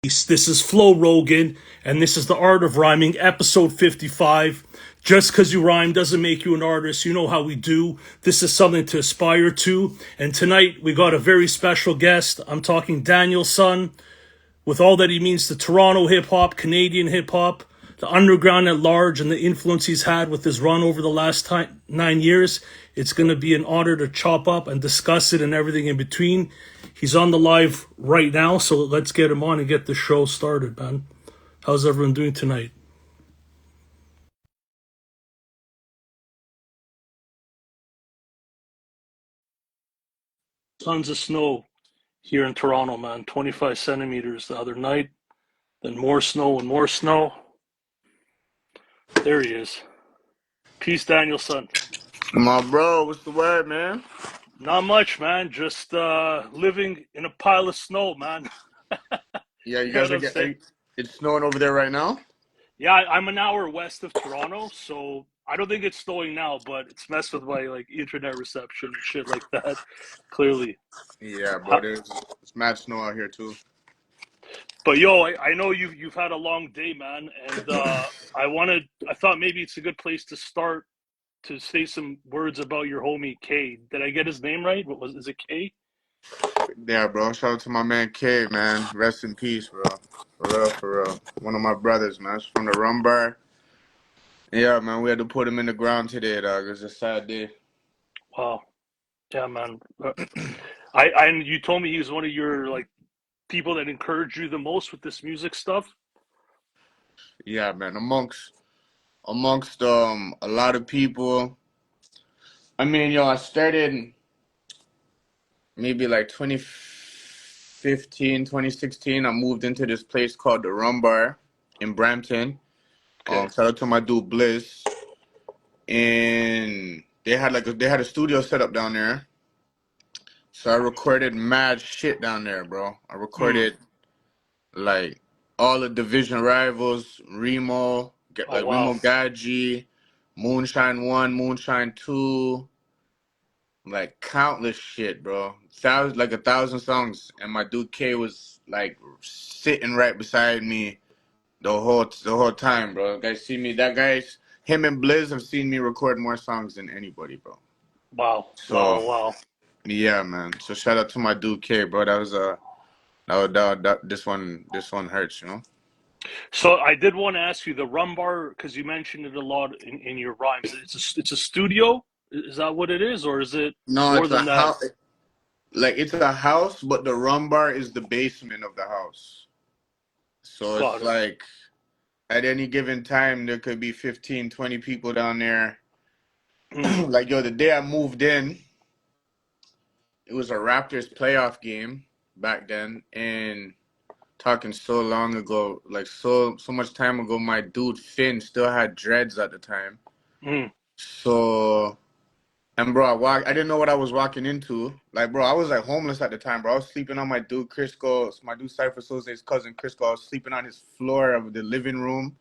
This is Flo Rogan, and this is the Art of Rhyming, episode 55. Just because you rhyme doesn't make you an artist. You know how we do. This is something to aspire to. And tonight we got a very special guest. I'm talking Daniel Son, with all that he means to Toronto hip hop, Canadian hip hop, the underground at large, and the influence he's had with his run over the last 9 years. It's going to be an honor to chop up and discuss it and everything in between. He's on the live right now, so let's get him on and get the show started, man. How's everyone doing tonight? Tons of snow here in Toronto, man. 25 centimeters the other night. Then more snow and more snow. There he is. Peace, Daniel Son. My bro, what's the word, man? Not much, man. Just living in a pile of snow, man. Yeah, you guys are getting. It's snowing over there right now. Yeah, I'm an hour west of Toronto, so I don't think it's snowing now, but it's messed with my internet reception and shit like that. Clearly. Yeah, bro, it's mad snow out here too. But yo, I know you've had a long day, man, and I thought maybe it's a good place to start to say some words about your homie Kade. Did I get his name right? Is it Kade? Yeah, bro. Shout out to my man Kade, man. Rest in peace, bro. For real, for real. One of my brothers, man. It's from the Rumar. Yeah, man. We had to put him in the ground today, dog. It was a sad day. Wow. Yeah, man. And you told me he was one of your people that encouraged you the most with this music stuff. Yeah, man. Amongst a lot of people. I mean, yo, I started maybe like 2015, 2016. I moved into this place called the Rumbar in Brampton. Okay. Shout out to my dude Bliss. And they had a studio set up down there. So I recorded mad shit down there, bro. I recorded like all the division rivals, Remo, Oh Remo wow. Gaji, Moonshine 1, Moonshine 2, like countless shit, bro. 1,000 songs, and my dude K was like sitting right beside me the whole time, bro. Guys see me. Him and Blizz have seen me record more songs than anybody, bro. Wow. So Wow. yeah, man. So shout out to my dude K, bro. This one hurts, you know. So I did want to ask you the Rumbar because you mentioned it a lot in your rhymes. It's a studio. Is that what it is, or is it No, more it's a than that? house. Like it's a house, but the Rumbar is the basement of the house. So Got it's it. like at any given time there could be 15, 20 people down there. Mm. Like yo, the day I moved in, it was a Raptors playoff game back then, and talking so long ago, like so much time ago, my dude Finn still had dreads at the time. Mm. So and bro, I didn't know what I was walking into. Like, bro, I was like homeless at the time, bro. I was sleeping on my dude my dude Cypher Sose's cousin Crisco. I was sleeping on his floor of the living room.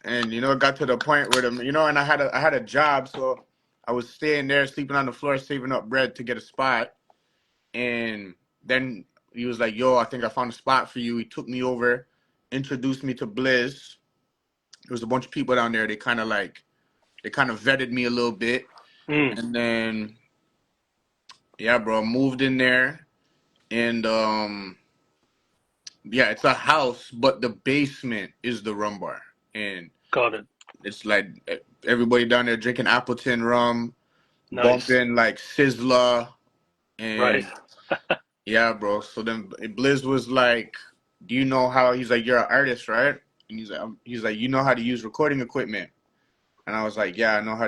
And it got to the point where and I had a job, so I was staying there, sleeping on the floor, saving up bread to get a spot. And then he was like, yo, I think I found a spot for you. He took me over, introduced me to Blizz. There was a bunch of people down there. They kind of vetted me a little bit. Mm. And then, yeah, bro, moved in there. And, yeah, it's a house, but the basement is the rum bar. And Got it. it's like everybody down there drinking Appleton rum, Nice. bumping like Sizzla. Right. And yeah, bro. So then Blizz was like, do you know how, he's like, you're an artist, right? And he's like, you know how to use recording equipment. And I was like, yeah, I know how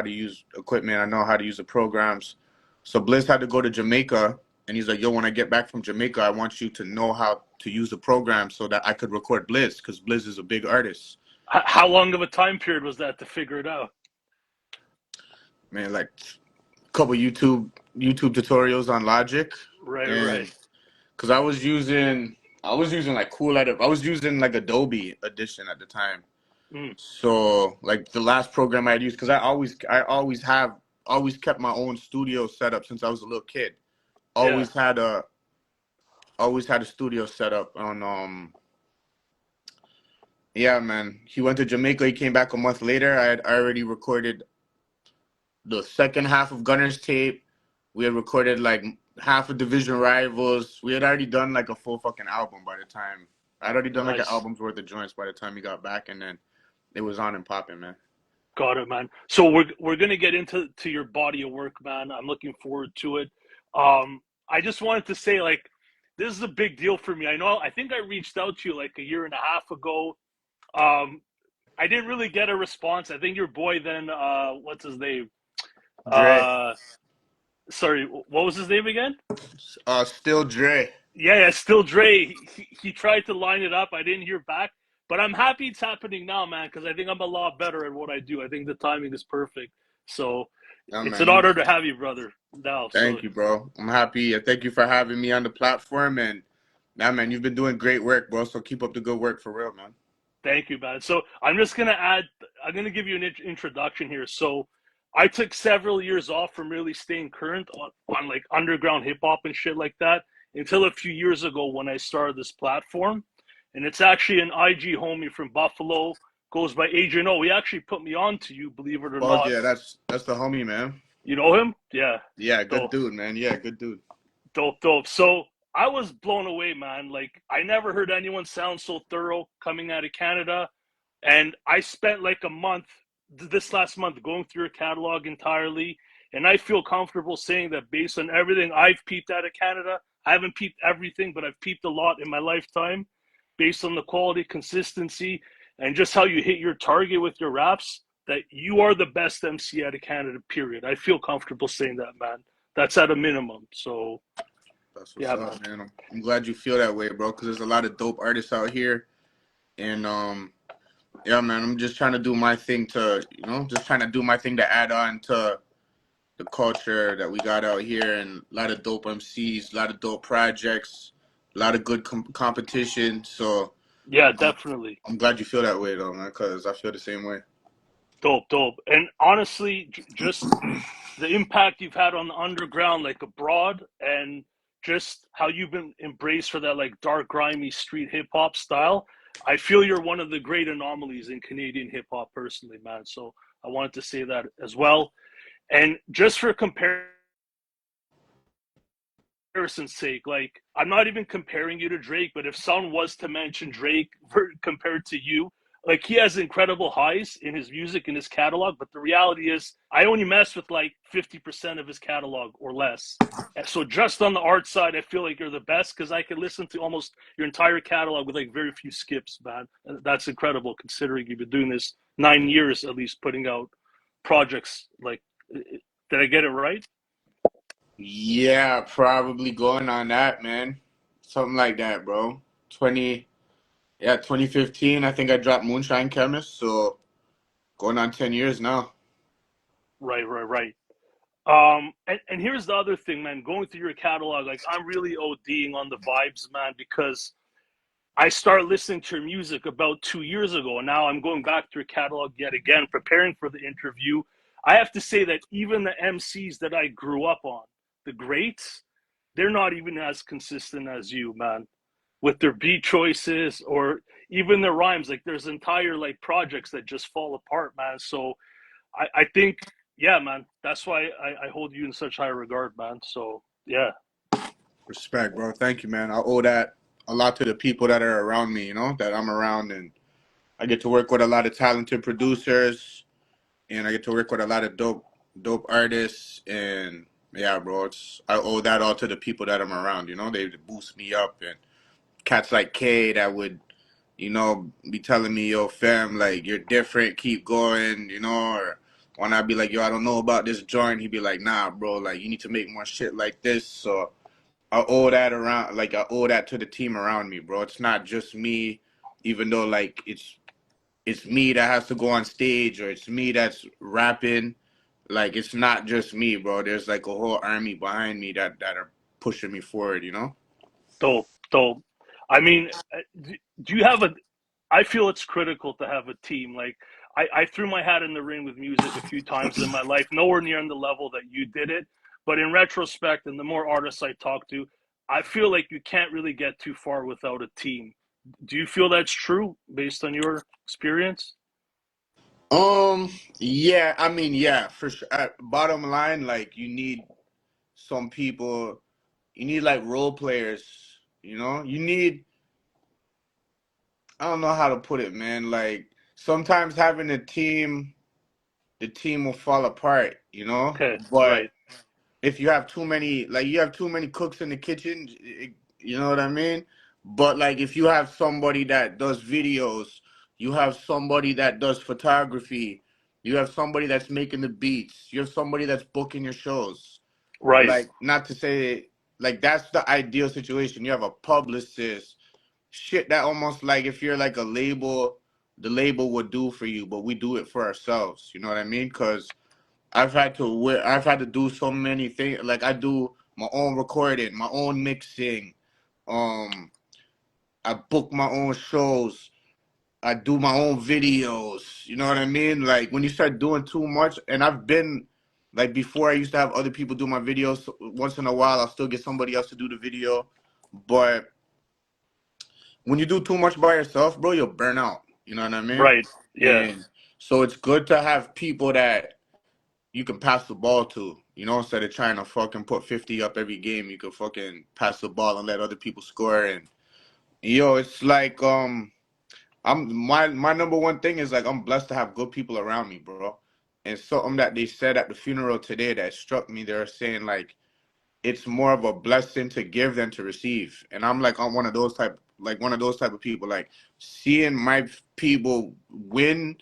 to use equipment. I know how to use the programs. So Blizz had to go to Jamaica, and he's like, yo, when I get back from Jamaica, I want you to know how to use the program so that I could record Blizz, because Blizz is a big artist. How long of a time period was that to figure it out? Man, like a couple YouTube tutorials on Logic. Right. And because I was using like Cool Edit. I was using like Adobe Audition at the time. Mm. So like the last program I'd used, because I always kept my own studio set up since I was a little kid. Yeah. Always had always had a studio set up on yeah, man. He went to Jamaica, he came back a month later. I had already recorded the second half of Gunner's tape. We had recorded like half of Division Rivals. We had already done like a full fucking album by the time. I'd already done like an Nice. album's worth of joints by the time he got back, and then it was on and popping, man. Got it, man. So we're gonna get into your body of work, man. I'm looking forward to it. I just wanted to say, like, this is a big deal for me. I think I reached out to you like a year and a half ago. Um, I didn't really get a response. I think your boy then, what's his name? Dre, Uh, sorry, what was his name again? still Dre. Yeah, still Dre. He tried to line it up. I didn't hear back, but I'm happy it's happening now, man, because I think I'm a lot better at what I do. I think the timing is perfect. So Yeah, it's man. an honor to have you, brother. Now, so Thank you, bro. I'm happy. Thank you for having me on the platform, and nah, man, you've been doing great work, bro. So keep up the good work for real, man. thank you, man. So I'm just gonna add. I'm gonna give you an introduction here. So I took several years off from really staying current on like underground hip hop and shit like that until a few years ago when I started this platform, and it's actually an IG homie from Buffalo, goes by Agent O. He actually put me on to you, believe it or Fuck not. yeah, that's the homie, man. You know him? Yeah. Yeah, good So dude, man. Yeah, good dude. dope, dope. So I was blown away, man. Like I never heard anyone sound so thorough coming out of Canada. And I spent like a month this last month going through your catalog entirely. And I feel comfortable saying that based on everything I've peeped out of Canada, I haven't peeped everything, but I've peeped a lot in my lifetime based on the quality, consistency, and just how you hit your target with your raps, that you are the best MC out of Canada, period. I feel comfortable saying that, man. That's at a minimum. So, That's what's yeah, man. up, man. I'm glad you feel that way, bro. Because there's a lot of dope artists out here, and yeah, man. I'm just trying to do my thing to, just trying to do my thing to add on to the culture that we got out here, and a lot of dope MCs, a lot of dope projects, a lot of good competition. So Yeah, I'm, definitely. I'm glad you feel that way, though, man. Because I feel the same way. Dope, dope. And honestly, just the impact you've had on the underground, like abroad, and just how you've been embraced for that like dark, grimy street hip hop style. I feel you're one of the great anomalies in Canadian hip hop, personally, man. So I wanted to say that as well. And just for comparison's sake, like I'm not even comparing you to Drake, but if someone was to mention Drake compared to you, like he has incredible highs in his music and his catalog, but the reality is I only mess with like 50% of his catalog or less. And so just on the art side, I feel like you're the best because I can listen to almost your entire catalog with like very few skips, man. And that's incredible considering you've been doing this 9 years at least, putting out projects. Like, did I get it right? Yeah, probably going on that, man. Something like that, bro. 2015, I think I dropped Moonshine Chemist, so going on 10 years now. Right, right, right. And here's the other thing, man. Going through your catalog, like I'm really ODing on the vibes, man, because I started listening to your music about 2 years ago, and now I'm going back to your catalog yet again, preparing for the interview. I have to say that even the MCs that I grew up on, the greats, they're not even as consistent as you, man, with their beat choices or even their rhymes. Like there's entire like projects that just fall apart, man. So I think, yeah, man, that's why I hold you in such high regard, man. So yeah, Respect, bro. Thank you, man. I owe that a lot to the people that are around me, that I'm around, and I get to work with a lot of talented producers, and I get to work with a lot of dope artists, and yeah, bro, I owe that all to the people that I'm around. They boost me up, and cats like Kade that would, be telling me, yo, fam, like you're different, keep going, or when I be like, yo, I don't know about this joint, he'd be like, nah, bro, like you need to make more shit like this. So I owe that around, like I owe that to the team around me, bro. It's not just me, even though like it's me that has to go on stage or it's me that's rapping. Like it's not just me, bro. There's like a whole army behind me that are pushing me forward. dope, dope. I mean, do you have a? I feel it's critical to have a team. Like I threw my hat in the ring with music a few times in my life, nowhere near on the level that you did it. But in retrospect, and the more artists I talk to, I feel like you can't really get too far without a team. Do you feel that's true based on your experience? Um, yeah, I mean, yeah, for sure. Bottom line, like you need some people, you need like role players, you know? You need, I don't know how to put it, man. Like sometimes having a team, the team will fall apart, you know? Okay, But right, if you have too many, like you have too many cooks in the kitchen, you know what I mean? But like if you have somebody that does videos, you have somebody that does photography, you have somebody that's making the beats, you have somebody that's booking your shows. right, Like not to say like that's the ideal situation. You have a publicist, shit that almost like if you're like a label, the label would do for you, but we do it for ourselves. You know what I mean? Because I've had to do so many things. Like I do my own recording, my own mixing. Um, I book my own shows. I do my own videos. You know what I mean? Like when you start doing too much, and I've been like before, I used to have other people do my videos. So once in a while, I'll still get somebody else to do the video. But when you do too much by yourself, bro, you'll burn out. You know what I mean? right. Yeah. And so it's good to have people that you can pass the ball to. You know, instead of trying to fucking put 50 up every game, you can fucking pass the ball and let other people score. And yo, it's like I'm my number one thing is like I'm blessed to have good people around me, bro. And something that they said at the funeral today that struck me, they're saying like it's more of a blessing to give than to receive. And I'm like I'm one of those type of people. Like seeing my people win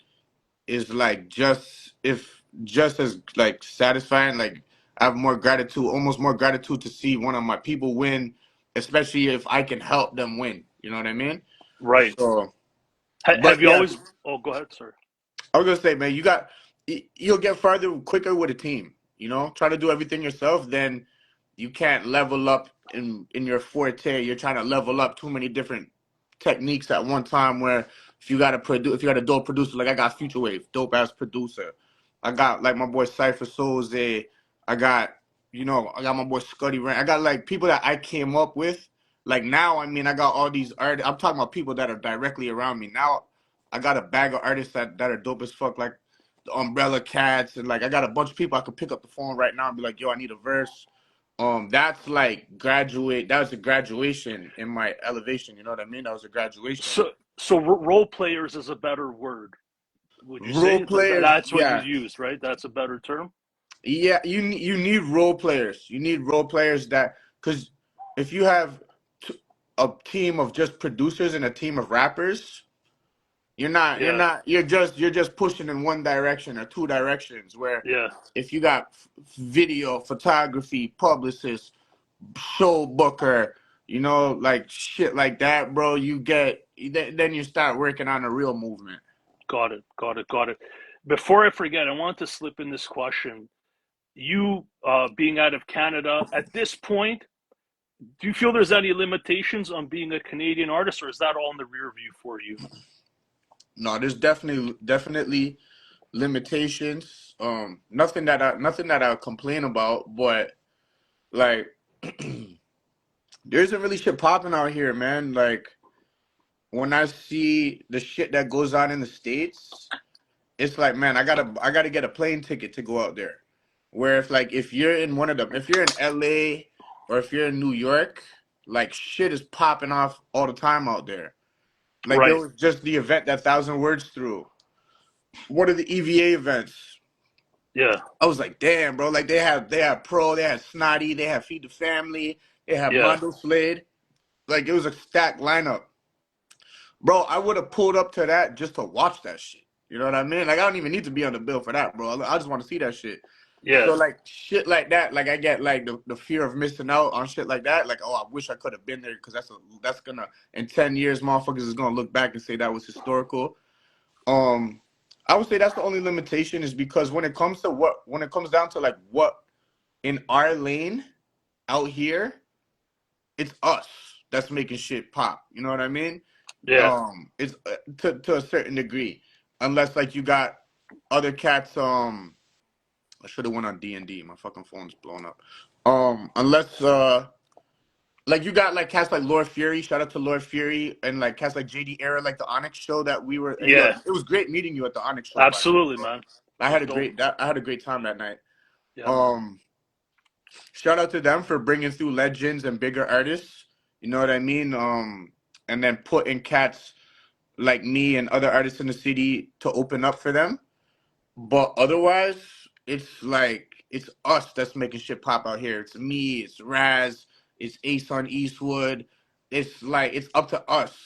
is like just as like satisfying. Like I have more gratitude, almost more gratitude to see one of my people win, especially if I can help them win. You know what I mean? Right. So, Have but you yeah, always? Oh, go ahead, sir. I was gonna say, man, you'll get farther quicker with a team. You know, try to do everything yourself, then you can't level up in your forte. You're trying to level up too many different techniques at one time. Where if you got a dope producer, like I got Futurewave, dope ass producer. I got like my boy Cypher Souze. I got I got my boy Scuddy Rant. I got like people that I came up with. Like now, I mean, I got all these artists. I'm talking about people that are directly around me now. I got a bag of artists that are dope as fuck, like the Umbrella Cats, and like I got a bunch of people I could pick up the phone right now and be like, "Yo, I need a verse." That's like graduate. That was a graduation in my elevation. You know what I mean? That was a graduation. So role players is a better word. Would you Role say players, that's what you yeah, use, right? That's a better term. yeah. You need role players. You need role players that because if you have a team of just producers and a team of rappers, Yeah, you're just pushing in one direction or two directions. Where yeah. if you got video, photography, publicist, show booker, like shit like that, bro, then you start working on a real movement. Got it. Got it. Got it. Before I forget, I want to slip in this question. You being out of Canada at this point, do you feel there's any limitations on being a Canadian artist, or is that all in the rear view for you? No, there's definitely limitations. Nothing that I complain about, but like there isn't really shit popping out here, man. Like when I see the shit that goes on in the States, it's like, man, I gotta get a plane ticket to go out there. Where if you're in if you're in LA or if you're in New York, like shit is popping off all the time out there. Like there Right. was just the event that Thousand Words threw. What are the EVA events? Yeah. I was like, damn, bro. Like they had Pro, they had Snotty, they had Feed the Family, they had Yeah. Mondo Slade. Like it was a stacked lineup. Bro, I would have pulled up to that just to watch that shit. You know what I mean? Like I don't even need to be on the bill for that, bro. I just want to see that shit. Yeah. So like shit like that, like I get like the fear of missing out on shit like that. Like, oh, I wish I could have been there because that's gonna in 10 years, motherfuckers is gonna look back and say that was historical. Um, I would say that's the only limitation is because when it comes down to like what in our lane out here, it's us that's making shit pop. You know what I mean? Yeah. It's to a certain degree, unless like you got other cats. I should have went on D&D. My fucking phone's blown up. Unless Like you got like cats like Lord Fury, shout out to Lord Fury, and like cats like JD Era, like the Onyx show that we were. And yo, Yeah, it was great meeting you at the Onyx show, by the way, absolutely, bro. man. I It had was a dope. great I had a great time that night. Yeah, man. Um, Shout out to them for bringing through legends and bigger artists. You know what I mean? And then putting cats like me and other artists in the city to open up for them. But otherwise, it's like it's us that's making shit pop out here. It's me, it's Raz, it's Asan Eastwood. It's like it's up to us.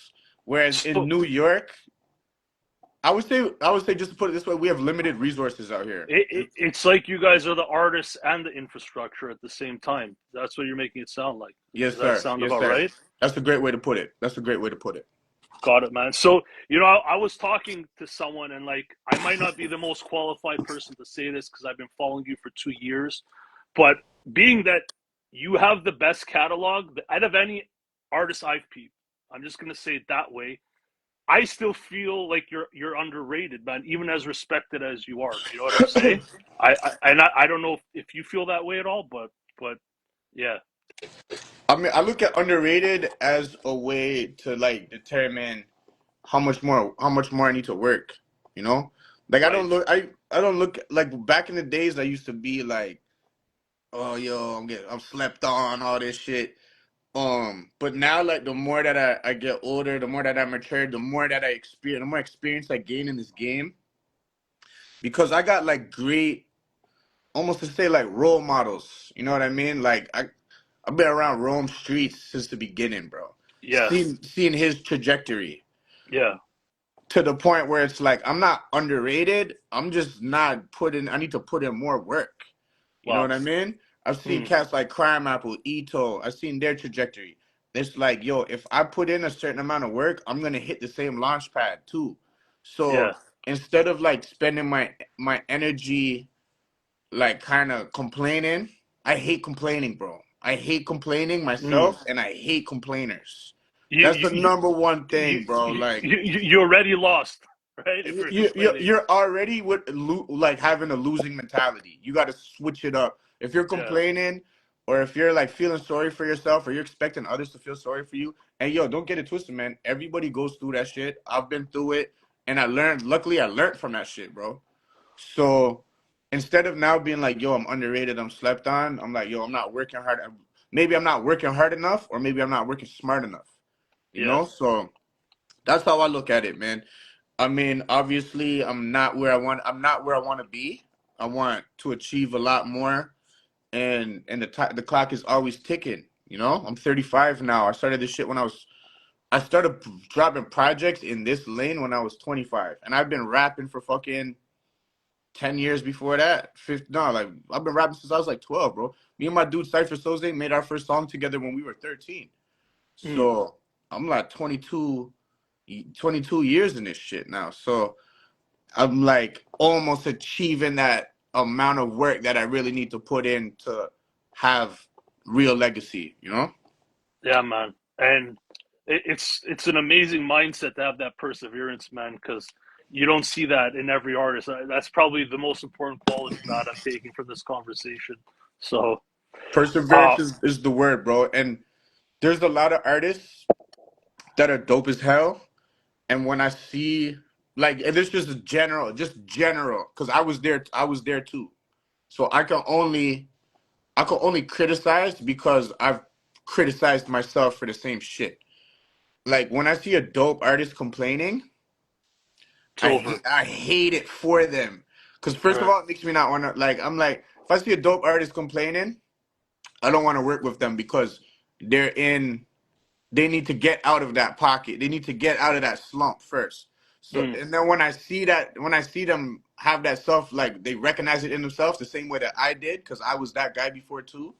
Whereas in So New York, I would say just to put it this way, we have limited resources out here. it's like you guys are the artists and the infrastructure at the same time. That's what you're making it sound like. Yes, Does that sir. sound Yes, about sir. right? That's a great way to put it. That's a great way to put it. Got it, man. So, I was talking to someone, and like, I might not be the most qualified person to say this because I've been following you for 2 years, but being that you have the best catalog out of any artist I've peeped, I'm just gonna say it that way. I still feel like you're underrated, man, even as respected as you are. You know what I'm saying? I don't know if you feel that way at all, but yeah, I mean, I look at underrated as a way to like determine how much more I need to work. You know, like I don't right, look I don't look like back in the days I used to be like, oh yo, I'm slept on all this shit. But now like the more that I get older, the more that I mature, the more experience I gain in this game because I got like great almost to say like role models. You know what I mean? Like I've been around Rome streets since the beginning, bro. yeah, Seeing his trajectory yeah, to the point where it's like I'm not underrated. I'm just not putting. I need to put in more work. You know what I lots. mean? I've seen Mm, cats like Crime Apple, Ito. I've seen their trajectory. It's like, yo, if I put in a certain amount of work, I'm gonna hit the same launch pad too. So yeah, instead of like spending my energy like kind of complaining. I hate complaining, bro. I hate complaining mm. myself, and I hate complainers. You That's you the you number one you thing, bro. Like you already lost, right? If you're complaining, you're already with like having a losing mentality. You got to switch it up. If you're yeah, complaining, or if you're like feeling sorry for yourself, or you're expecting others to feel sorry for you, and yo, don't get it twisted, man. Everybody goes through that shit. I've been through it, and I learned. Luckily, I learned from that shit, bro. So instead of now being like, yo, I'm underrated, I'm slept on, I'm like, yo, I'm not working hard. Maybe I'm not working hard enough, or maybe I'm not working smart enough. You yeah, know? So that's how I look at it, man. I mean, obviously, I'm not where I want to be. I want to achieve a lot more, and the clock is always ticking. You know, I'm 35 now. I started this shit when I started dropping projects in this lane when I was 25, and I've been rapping for fucking 10 years before that. No, like I've been rapping since I was like 12, bro. Me and my dude Cypher Soze made our first song together when we were 13. mm, So I'm like 22 years in this shit now. So I'm like almost achieving that amount of work that I really need to put in to have real legacy, you know? yeah, man. And it's an amazing mindset to have that perseverance, man, because you don't see that in every artist. That's probably the most important quality that I'm taking from this conversation. So, Perseverance uh, is the word, bro. And there's a lot of artists that are dope as hell. And when I see like, and this just general, because I was there too. So I can only criticize because I've criticized myself for the same shit. Like when I see a dope artist complaining, it's over. I hate it for them. Because first of Right. all, it makes me not want to like. I'm like, if I see a dope artist complaining, I don't want to work with them because they're in they need to get out of that pocket. They need to get out of that slump first. So Mm, and then when I see them have that self like they recognize it in themselves the same way that I did because I was that guy before too.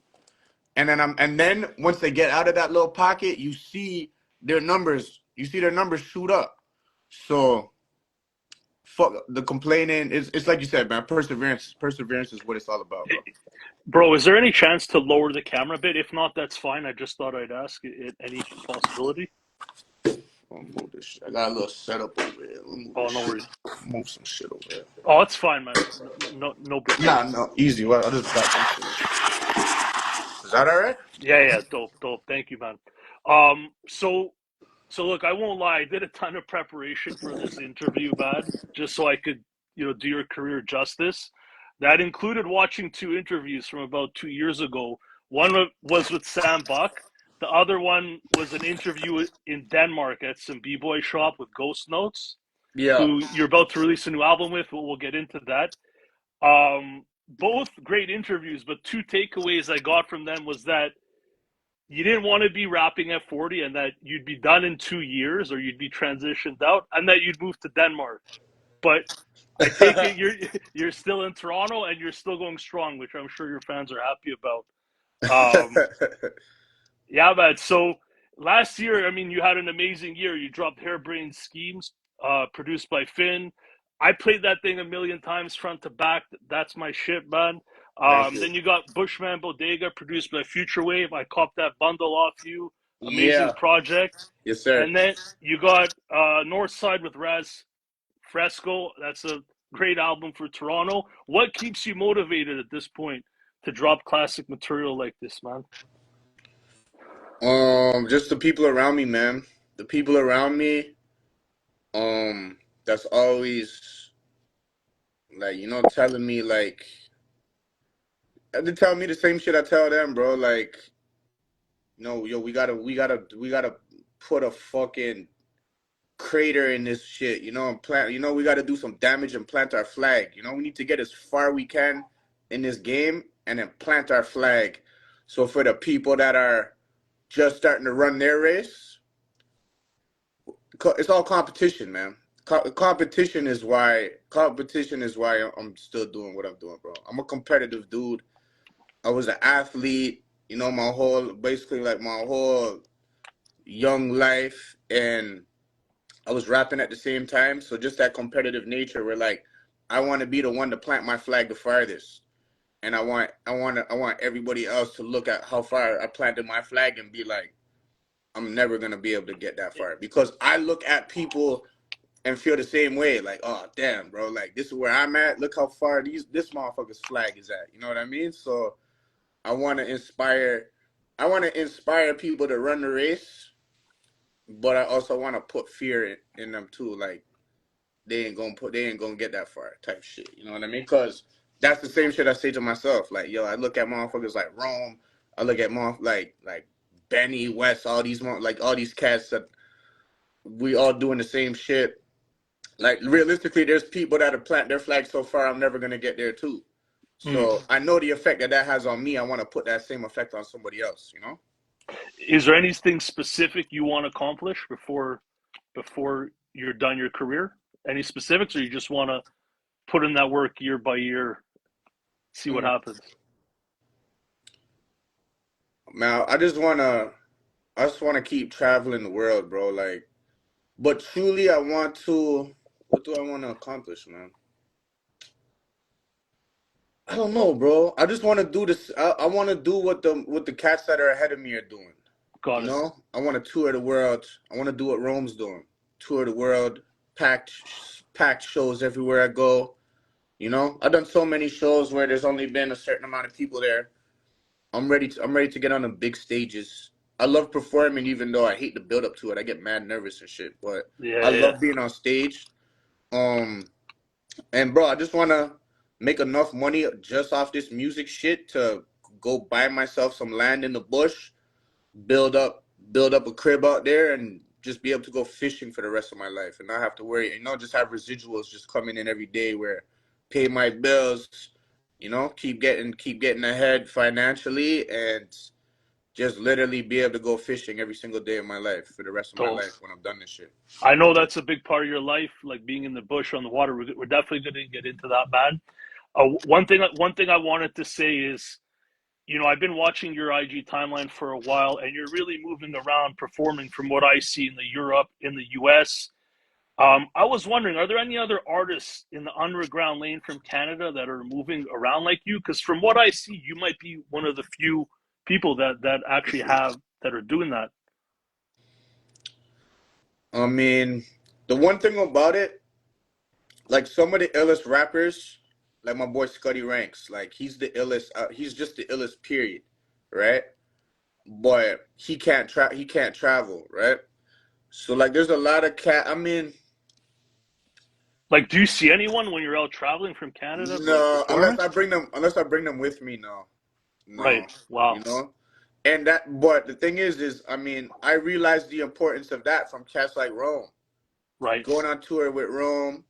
And then once they get out of that little pocket, you see their numbers shoot up. So fuck the complaining. It's like you said, man. Perseverance is what it's all about, bro. bro, is there any chance to lower the camera a bit? If not, that's fine. I just thought I'd ask it. Any possibility? I'll move this shit. I got a little setup over here. Let me move Oh, this no shit. worries. Move some shit over here. Oh, it's fine, man. No, no big deal. Nah, no, easy. Well, I just got some shit. Is that all right? Yeah, dope. Thank you, man. So look, I won't lie. I did a ton of preparation for this interview, man, just so I could, do your career justice. That included watching two interviews from about 2 years ago. One was with Sam Buck. The other one was an interview in Denmark at some b-boy shop with Ghost Notes, Yeah. who you're about to release a new album with. We'll get into that. Both great interviews, but two takeaways I got from them was that you didn't want to be rapping at 40 and that you'd be done in 2 years or you'd be transitioned out and that you'd move to Denmark. But I take it you're still in Toronto and you're still going strong, which I'm sure your fans are happy about. Yeah, man. So last year, I mean, you had an amazing year. You dropped Hairbrained Schemes, produced by Finn. I played that thing a million times front to back. That's my shit, man. Thank you. Then you got Bushman Bodega, produced by Futurewave. I copped that bundle off you. Amazing Yeah. project. Yes, sir. And then you got North Side with Raz Fresco. That's a great album for Toronto. What keeps you motivated at this point to drop classic material like this, man? Just the people around me, man. The people around me. Um, that's always like, telling me like they tell me the same shit I tell them, bro. Like, no, yo, we gotta put a fucking crater in this shit, and plant. We gotta do some damage and plant our flag. We need to get as far we can in this game and then plant our flag. So for the people that are just starting to run their race, it's all competition, man. Competition is why I'm still doing what I'm doing, bro. I'm a competitive dude. I was an athlete, basically like my whole young life, and I was rapping at the same time. So just that competitive nature, where like I want to be the one to plant my flag the farthest, and I want everybody else to look at how far I planted my flag and be like, I'm never gonna be able to get that far, because I look at people and feel the same way. Like, oh damn, bro, like this is where I'm at. Look how far this motherfucker's flag is at. You know what I mean? So I want to inspire. I want to inspire people to run the race, but I also want to put fear in them too. Like they ain't gonna get that far type shit. You know what I mean? Because that's the same shit I say to myself. Like, yo, I look at motherfuckers like Rome. I look at like Benny West, all these cats that we all doing the same shit. Like realistically, there's people that have planted their flag so far. I'm never gonna get there too. Mm. So I know the effect that has on me. I want to put that same effect on somebody else. Is there anything specific you want to accomplish before you're done your career? Any specifics, or you just want to put in that work year by year, see what Mm. happens? Now I just wanna keep traveling the world, bro. Like, but truly, I want to. What do I want to accomplish, man? I don't know, bro. I just want to do this. I want to do what the cats that are ahead of me are doing. Got it. I want to tour the world. I want to do what Rome's doing. Tour the world, packed packed shows everywhere I go. I've done so many shows where there's only been a certain amount of people there. I'm ready to get on the big stages. I love performing, even though I hate the build up to it. I get mad nervous and shit, but I Yeah. love being on stage. Um, and bro, I just wanna make enough money just off this music shit to go buy myself some land in the bush, build up build up a crib out there, and just be able to go fishing for the rest of my life and not have to worry, just have residuals just coming in every day where pay my bills, keep getting ahead financially, and just literally be able to go fishing every single day of my life for the rest of my So life when I'm done this shit. I know that's a big part of your life, like being in the bush on the water. We're definitely going to get into that, man. One thing I wanted to say is, I've been watching your IG timeline for a while, and you're really moving around, performing from what I see in the Europe, in the US. I was wondering, are there any other artists in the underground lane from Canada that are moving around like you? Because from what I see, you might be one of the few people that actually that are doing that. I mean, the one thing about it, like some of the illest rappers, like my boy Scuddy Ranks, like he's the illest. He's just the illest. Period. right? But he can't travel, right? So like there's a lot of cat I mean, Like, do you see anyone when you're out traveling from Canada, like no, performing? unless I bring them with me, no. Right. No. Wow. You know? And that but the thing is I mean, I realized the importance of that from cats like Rome. Right. Going on tour with Rome,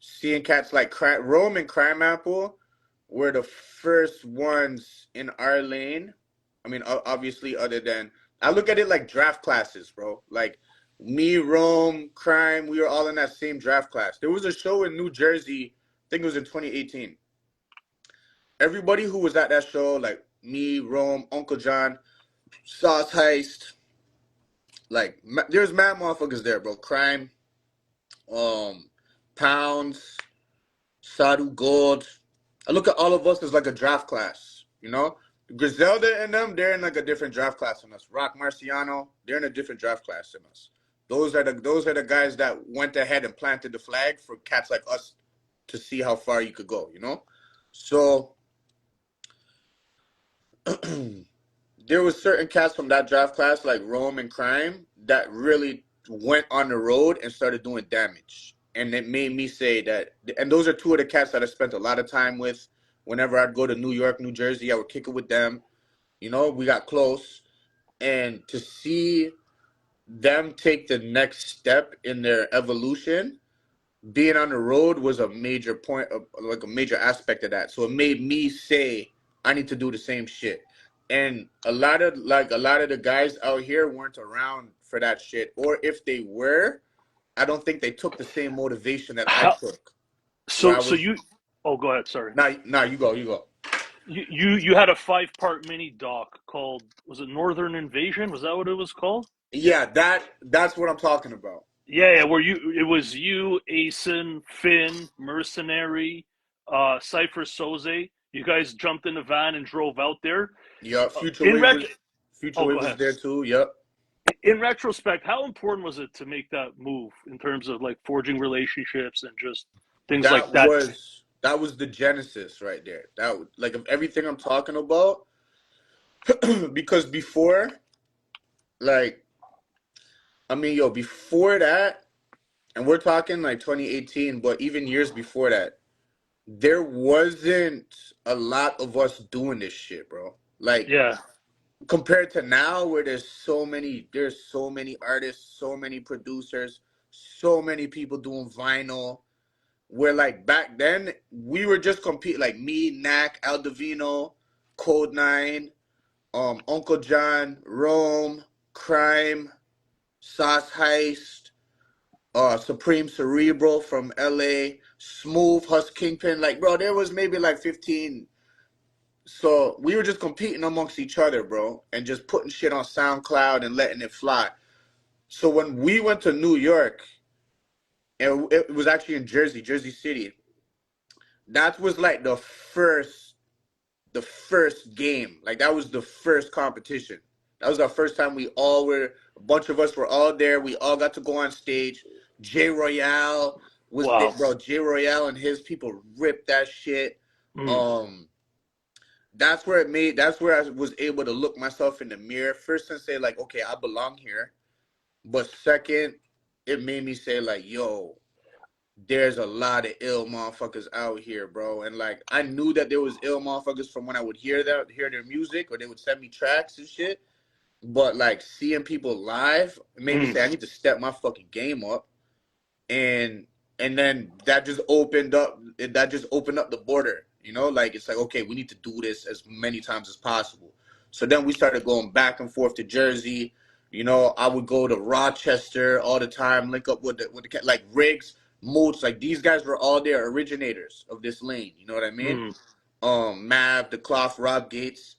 seeing cats like Rome and Crime Apple were the first ones in our lane. I mean, obviously, other than I look at it like draft classes, bro. Like me, Rome, Crime, we were all in that same draft class. There was a show in New Jersey, I think it was in 2018. Everybody who was at that show, like me, Rome, Uncle John, Sauce Heist, like there's mad motherfuckers there, bro. Crime, um, Pounds, Sadu Gold. I look at all of us as like a draft class, you know? Griselda and them, they're in like a different draft class than us. Rock Marciano, they're in a different draft class than us. Those are the guys that went ahead and planted the flag for cats like us to see how far you could go, you know? So there was certain cats from that draft class like Rome and Crime that really went on the road and started doing damage. And it made me say that, and those are two of the cats that I spent a lot of time with. Whenever I'd go to New York, New Jersey, I would kick it with them. You know, we got close. And to see them take the next step in their evolution, being on the road was a major point of like a major aspect of that. So it made me say I need to do the same shit. And a lot of the guys out here weren't around for that shit. Or if they were, I don't think they took the same motivation that I How, took. Where so I so was you oh, go ahead, sorry. nah, you go, you go. You had a 5-part mini doc called, was it Northern Invasion? Was that what it was called? Yeah, that's what I'm talking about. Yeah, yeah, where it was you, Asan, Finn, Mercenary, Cypher Soze. You guys jumped in the van and drove out there. Yeah, In ret Future oh, Wave go was ahead. there too. Yep. In retrospect, how important was it to make that move in terms of like forging relationships and just things like that? That was the genesis right there. That like of everything I'm talking about. Because before, like, I mean, yo, before that, and we're talking like 2018, but even years before that, there wasn't a lot of us doing this shit, bro. Like Yeah. compared to now, where there's so many artists, so many producers, so many people doing vinyl. Where like back then we were just compete like me, Knack, Aldovino, Code Nine, Uncle John, Rome, Crime, Sauce Heist, Supreme Cerebral from LA, Smooth, Husk Kingpin. Like, bro, there was maybe like 15. So we were just competing amongst each other, bro, and just putting shit on SoundCloud and letting it fly. So when we went to New York, and it was actually in Jersey City, that was like the first game. Like that was the first competition. That was our first time a bunch of us were all there. We all got to go on stage. Jay Royale was there, Wow. bro. Jay Royale and his people ripped that shit. Mm. Um, that's where I was able to look myself in the mirror. First and say like, okay, I belong here. But second, it made me say like, yo, there's a lot of ill motherfuckers out here, bro. And like I knew that there was ill motherfuckers from when I would hear their music or they would send me tracks and shit. But like seeing people live made me Mm. say I need to step my fucking game up. And then that just opened up the border, you know? Like it's like, okay, we need to do this as many times as possible. So then we started going back and forth to Jersey. You know, I would go to Rochester all the time, link up with the like Riggs, Moots, like these guys were all their originators of this lane. You know what I mean? Mm. Mav, the Cloth, Rob Gates.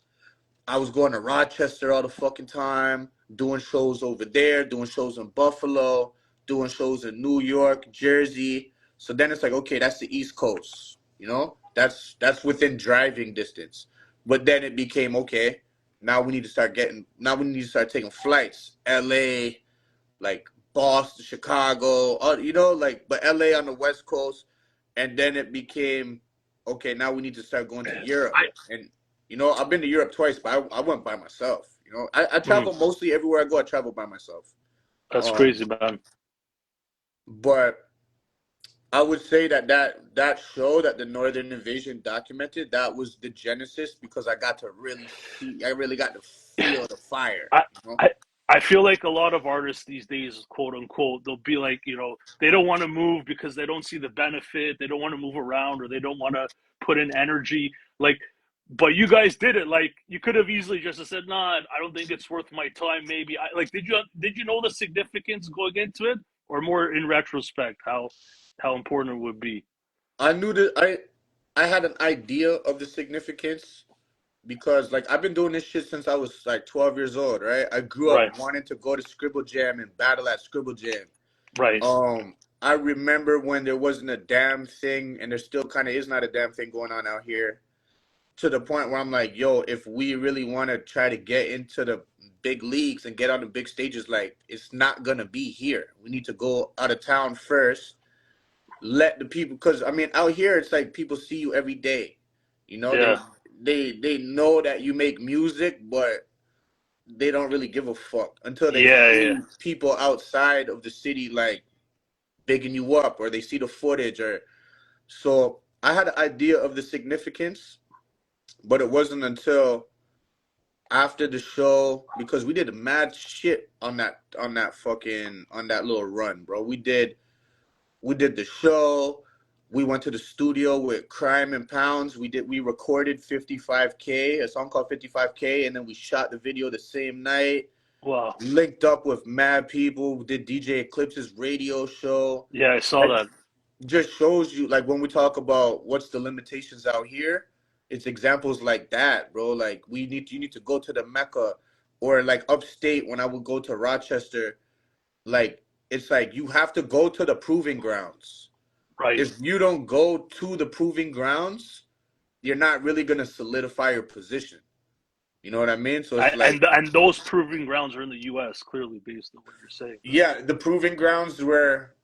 I was going to Rochester all the fucking time, doing shows over there, doing shows in Buffalo, doing shows in New York, Jersey. So then it's like, okay, that's the East Coast, you know? That's within driving distance. But then it became okay. Now we need to start taking flights. LA, like Boston, Chicago, you know, like but LA on the West Coast. And then it became okay, now we need to start going to Europe. I And You know, I've been to Europe twice, but I went by myself. You know, I Mm, travel mostly everywhere I go. I travel by myself. that's Um, crazy, man. but I would say that show that the Northern Invasion documented, that was the genesis because I got to really see, I really got to feel the fire. I, You know, I I feel like a lot of artists these days, quote unquote, they'll be like, they don't want to move because they don't see the benefit. They don't want to move around, or they don't want to put in energy. Like, but you guys did it. Like, you could have easily just said, "Nah, I don't think it's worth my time." Maybe did you know the significance going into it, or more in retrospect, how important it would be? I knew that I had an idea of the significance because like I've been doing this shit since I was like 12 years old, right? I grew up Right, wanting to go to Scribble Jam and battle at Scribble Jam. right. I remember when there wasn't a damn thing, and there still kind of is not a damn thing going on out here. To the point where I'm like, yo, if we really want to try to get into the big leagues and get on the big stages, like it's not gonna be here. We need to go out of town first. Let the people, because I mean, out here it's like people see you every day. You know, Yeah, they know that you make music, but they don't really give a fuck until they yeah, yeah. see people outside of the city like bigging you up, or they see the footage. Or so I had an idea of the significance, but it wasn't until after the show, because we did mad shit on that little run, bro. We did the show. We went to the studio with Crime and Pounds. We recorded 55K, a song called 55K, and then we shot the video the same night. Wow. Linked up with mad people. We did DJ Eclipse's radio show. Yeah, I saw Like, that. just shows you, like, when we talk about what's the limitations out here, it's examples like that, bro. Like, you need to go to the Mecca, or like upstate when I would go to Rochester. Like, it's like you have to go to the proving grounds. Right. If you don't go to the proving grounds, you're not really gonna solidify your position. You know what I mean? So it's like, And those proving grounds are in the U.S. Clearly, based on what you're saying. yeah, the proving grounds were,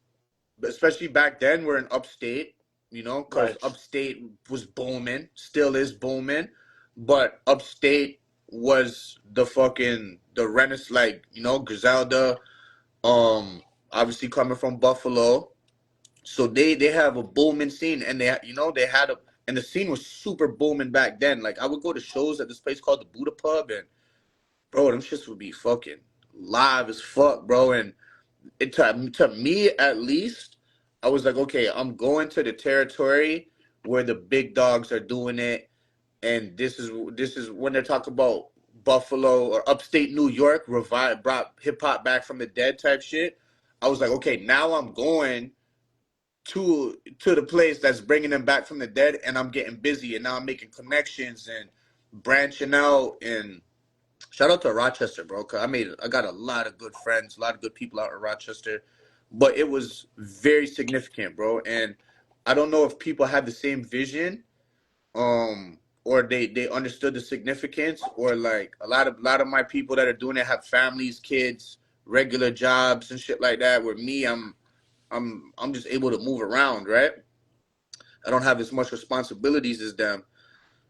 especially back then, were in upstate. You know, because Right. upstate was booming, still is booming, but upstate was the Renaissance, like, you know, Griselda, um, obviously coming from Buffalo. So they have a booming scene, and they had and the scene was super booming back then. Like, I would go to shows at this place called the Buddha Pub, and bro, them shits would be fucking live as fuck, bro. And to me at least, I was like, okay, I'm going to the territory where the big dogs are doing it, and this is when they're talking about Buffalo or upstate New York brought hip hop back from the dead type shit. I was like, okay, now I'm going to the place that's bringing them back from the dead, and I'm getting busy, and now I'm making connections and branching out. And shout out to Rochester, bro. 'Cause I got a lot of good friends, a lot of good people out in Rochester, but it was very significant, bro. And I don't know if people had the same vision, or they understood the significance, or like a lot of my people that are doing it have families, kids, regular jobs and shit like that. Where me, I'm just able to move around, right? I don't have as much responsibilities as them.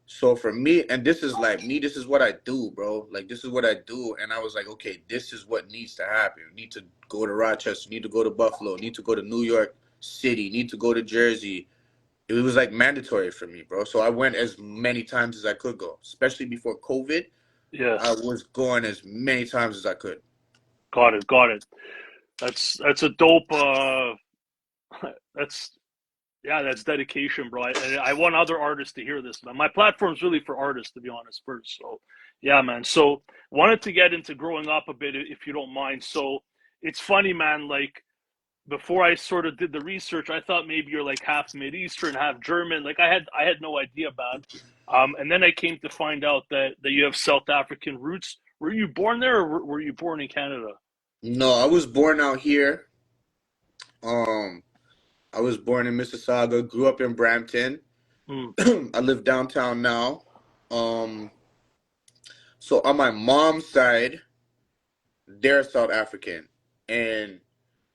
So for me, and this is like me, this is what I do, bro. Like, this is what I do. And I was like, okay, this is what needs to happen. Need to go to Rochester, need to go to Buffalo, need to go to New York City, need to go to Jersey. It was like mandatory for me, bro. So I went as many times as I could go, especially before COVID. Yeah. I was going as many times as I could. Got it. Got it. That's a dope. That's Yeah. That's dedication, bro. And I want other artists to hear this, man. My platform's really for artists, to be honest, first. So, yeah, man. So, wanted to get into growing up a bit, if you don't mind. So, it's funny, man. Like, before I sort of did the research, I thought maybe you're like half Mid Eastern, half German. Like, I had no idea, man. And then I came to find out that you have South African roots. Were you born there, or were you born in Canada? No, I was born out here. Um, I was born in Mississauga, grew up in Brampton. Hmm. I live downtown now. Um, so on my mom's side, they're South African, and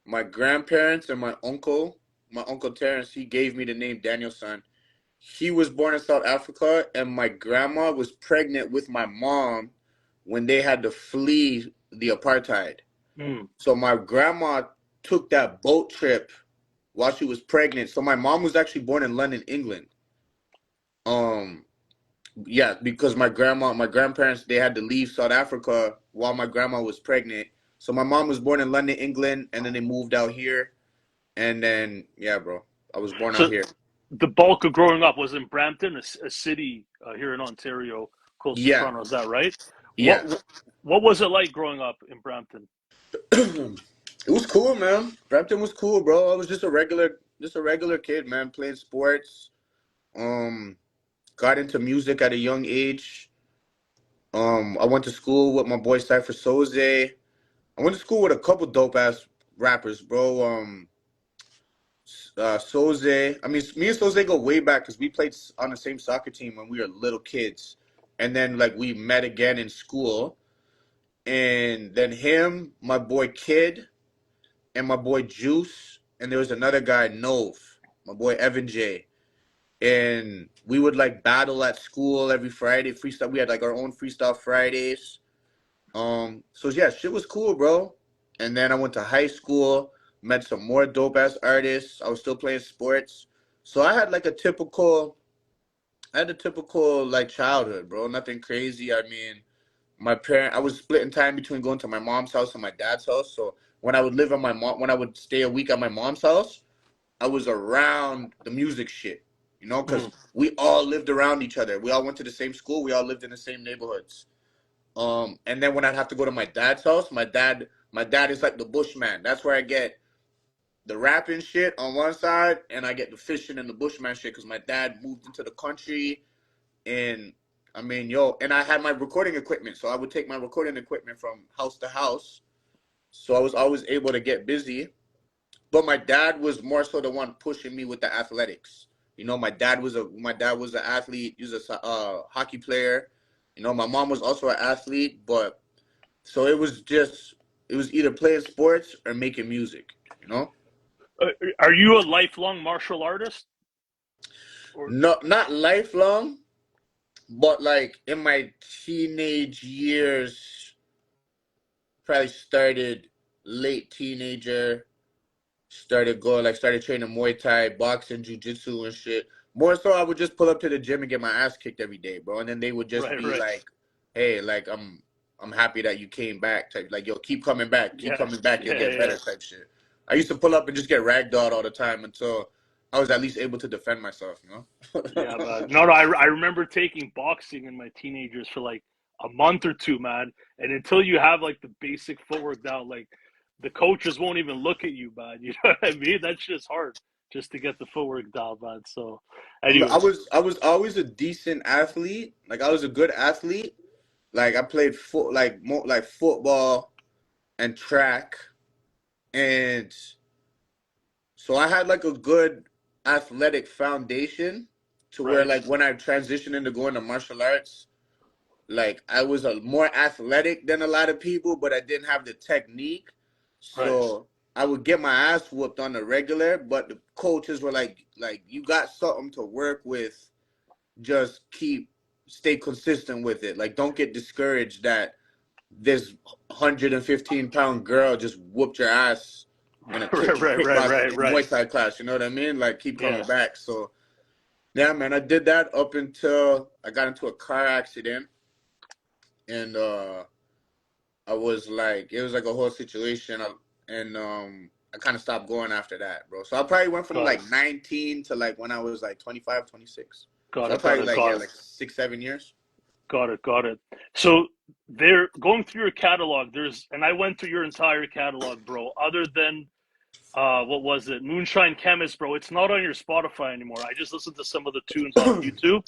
my grandparents and my uncle Terrence, he gave me the name Danielson. he was born in South Africa, and my grandma was pregnant with my mom when they had to flee the apartheid. Mm. So my grandma took that boat trip while she was pregnant. So my mom was actually born in London, England. Um, yeah, because my grandparents, they had to leave South Africa while my grandma was pregnant. So my mom was born in London, England, and then they moved out here. And then, yeah, bro, I was born out So here. the bulk of growing up was in Brampton, a city here in Ontario, close to Yeah, Toronto. Is that right? What yeah. what was it like growing up in Brampton? It was cool, man. Brampton was cool, bro. I was just a regular kid, man, playing sports. Um, got into music at a young age. I went to school with my boy Cypher Soze. I went to school with a couple dope ass rappers, bro. Soze. I mean, me and Soze go way back because we played on the same soccer team when we were little kids, and then like we met again in school, and then him, my boy Kid, and my boy Juice, and there was another guy, Nove, my boy Evan J. And we would like battle at school every Friday. Freestyle. We had like our own freestyle Fridays. So yeah, shit was cool, bro. And then I went to high school, met some more dope ass artists. I was still playing sports. So I had a typical like childhood, bro. Nothing crazy. I mean, I was splitting time between going to my mom's house and my dad's house. So when I would stay a week at my mom's house, I was around the music shit, because Mm. we all lived around each other. We all went to the same school. We all lived in the same neighborhoods. And then when I'd have to go to my dad's house, my dad is like the bushman. That's where I get the rapping shit on one side, and I get the fishing and the bushman shit because my dad moved into the country, and I mean, and I had my recording equipment, so I would take my recording equipment from house to house. So I was always able to get busy. But my dad was more so the one pushing me with the athletics. My dad was an athlete. He was a hockey player. My mom was also an athlete, but so it was either playing sports or making music. You know, Are you a lifelong martial artist? Or not lifelong, but like in my teenage years, probably started late teenager, started training Muay Thai, boxing, jujitsu, and shit. More so, I would just pull up to the gym and get my ass kicked every day, bro. And then they would just right, be right. like, "Hey, like I'm happy that you came back." Type like, "Yo, keep Yeah, coming back, you'll yeah, get yeah. better." Type shit. I used to pull up and just get ragdolled all the time until I was at least able to defend myself. Yeah, man. No, I remember taking boxing in my teenagers for like a month or two, man. And until you have like the basic footwork down, like the coaches won't even look at you, man. You know what I mean? That's just hard just to get the footwork down, man. So, I anyways, was I was always a decent athlete. Like I was a good athlete. Like I played like football and track, and so I had like a good athletic foundation to where right, like when I transitioned into going to martial arts, like I was a more athletic than a lot of people, but I didn't have the technique. right. So I would get my ass whooped on the regular, but the coaches were like you got something to work with. Just stay consistent with it. Like don't get discouraged that this 115-pound girl just whooped your ass in a Right, right, right, kickboxing right, in right. Muay Thai class. You know what I mean? Like keep coming Yeah. back. So yeah, man, I did that up until I got into a car accident, and I was like, it was like a whole situation, and I kind of stopped going after that, bro. So I probably went from Got like it. 19 to like when I was like 25, 26. Got So I it. Got probably it. like Got yeah, it. like 6, 7 years. Got it. Got it. So they're going through your catalog. And I went through your entire catalog, bro. Other than what was it? Moonshine Chemist, bro. It's not on your Spotify anymore. I just listened to some of the tunes on YouTube,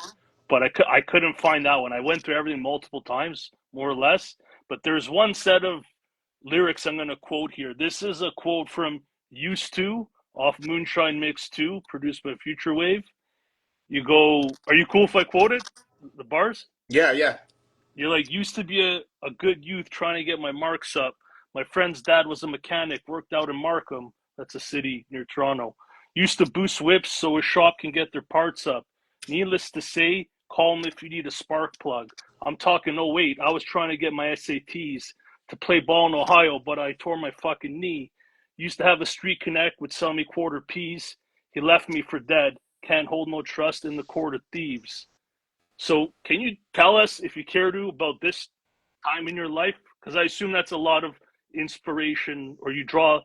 but I couldn't find that one. I went through everything multiple times, more or less. But there's one set of lyrics I'm going to quote here. This is a quote from Used to off Moonshine Mix 2, produced by Futurewave. You go, are you cool if I quote it? The bars? Yeah, yeah. You're like, used to be a good youth trying to get my marks up. My friend's dad was a mechanic, worked out in Markham. That's a city near Toronto. Used to boost whips so a shop can get their parts up. Needless to say, call him if you need a spark plug. I'm talking, oh wait, I was trying to get my SATs to play ball in Ohio, but I tore my fucking knee. Used to have a street connect with sell me quarter P's. He left me for dead. Can't hold no trust in the court of thieves. So can you tell us, if you care to, about this time in your life? Because I assume that's a lot of inspiration, or you draw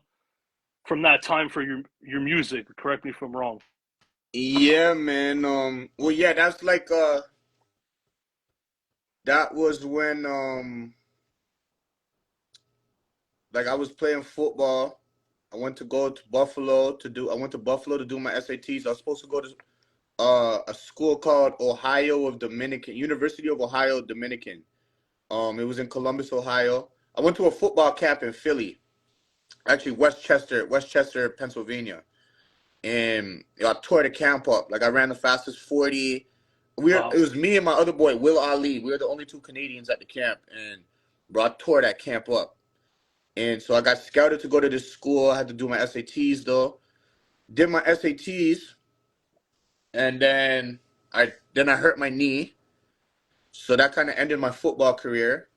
from that time for your music. Correct me if I'm wrong. Yeah, man. Well, yeah, that's like that was when like I was playing football. I went to go to Buffalo to do. I went to Buffalo to do my SATs. I was supposed to go to a school called Ohio of Dominican University of Ohio Dominican. It was in Columbus, Ohio. I went to a football camp in Philly, actually Westchester, Pennsylvania, and I tore the camp up. Like I ran the fastest 40. It Wow. was me and my other boy Will Ali. We were the only two Canadians at the camp, and bro, I tore that camp up. And so I got scouted to go to this school. I had to do my SATs though. Did my SATs, and then I hurt my knee. So that kind of ended my football career.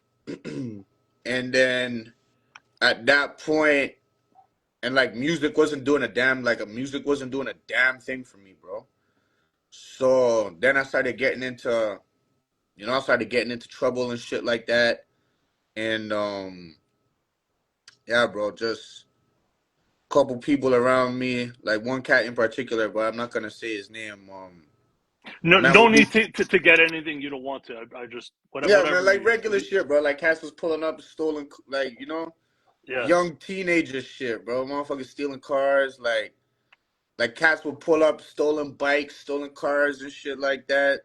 And then at that point, and like music wasn't doing a damn thing for me, bro. So then I started getting into, I started getting into trouble and shit like that. And yeah, bro, just a couple people around me, like one cat in particular, but I'm not gonna say his name. No, Man no would need be, to get anything you don't want to. I just yeah, man, whatever like you. regular shit, bro. Like cats was pulling up, stolen, like Yeah. young teenager shit, bro. Motherfuckers stealing cars, like cats would pull up, stolen bikes, stolen cars and shit like that.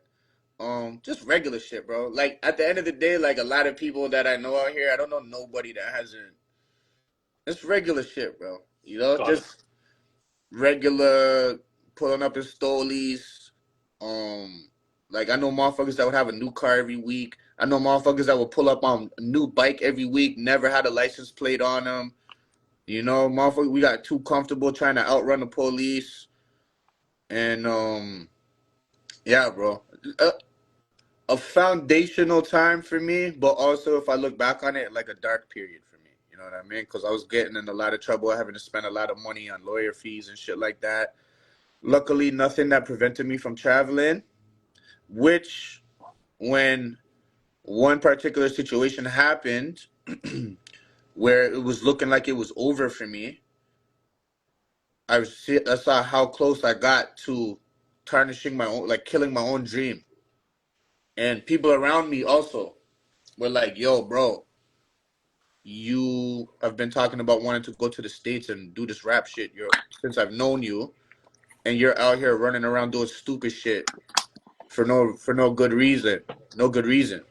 Just regular shit, bro. Like at the end of the day, like a lot of people that I know out here, I don't know nobody that hasn't. It's regular shit, bro. Got it. Just regular pulling up in stolies. Um, like I know motherfuckers that would have a new car every week. I know motherfuckers that would pull up on a new bike every week, never had a license plate on them. Motherfucker, we got too comfortable trying to outrun the police. And yeah, bro. A foundational time for me, but also if I look back on it, like a dark period for me. You know what I mean? Because I was getting in a lot of trouble, having to spend a lot of money on lawyer fees and shit like that. Luckily, nothing that prevented me from traveling, which when one particular situation happened where it was looking like it was over for me, I saw how close I got to tarnishing my own, like killing my own dream. And people around me also were like, yo, bro, you have been talking about wanting to go to the States and do this rap shit since I've known you, and you're out here running around doing stupid shit for no good reason. No good reason.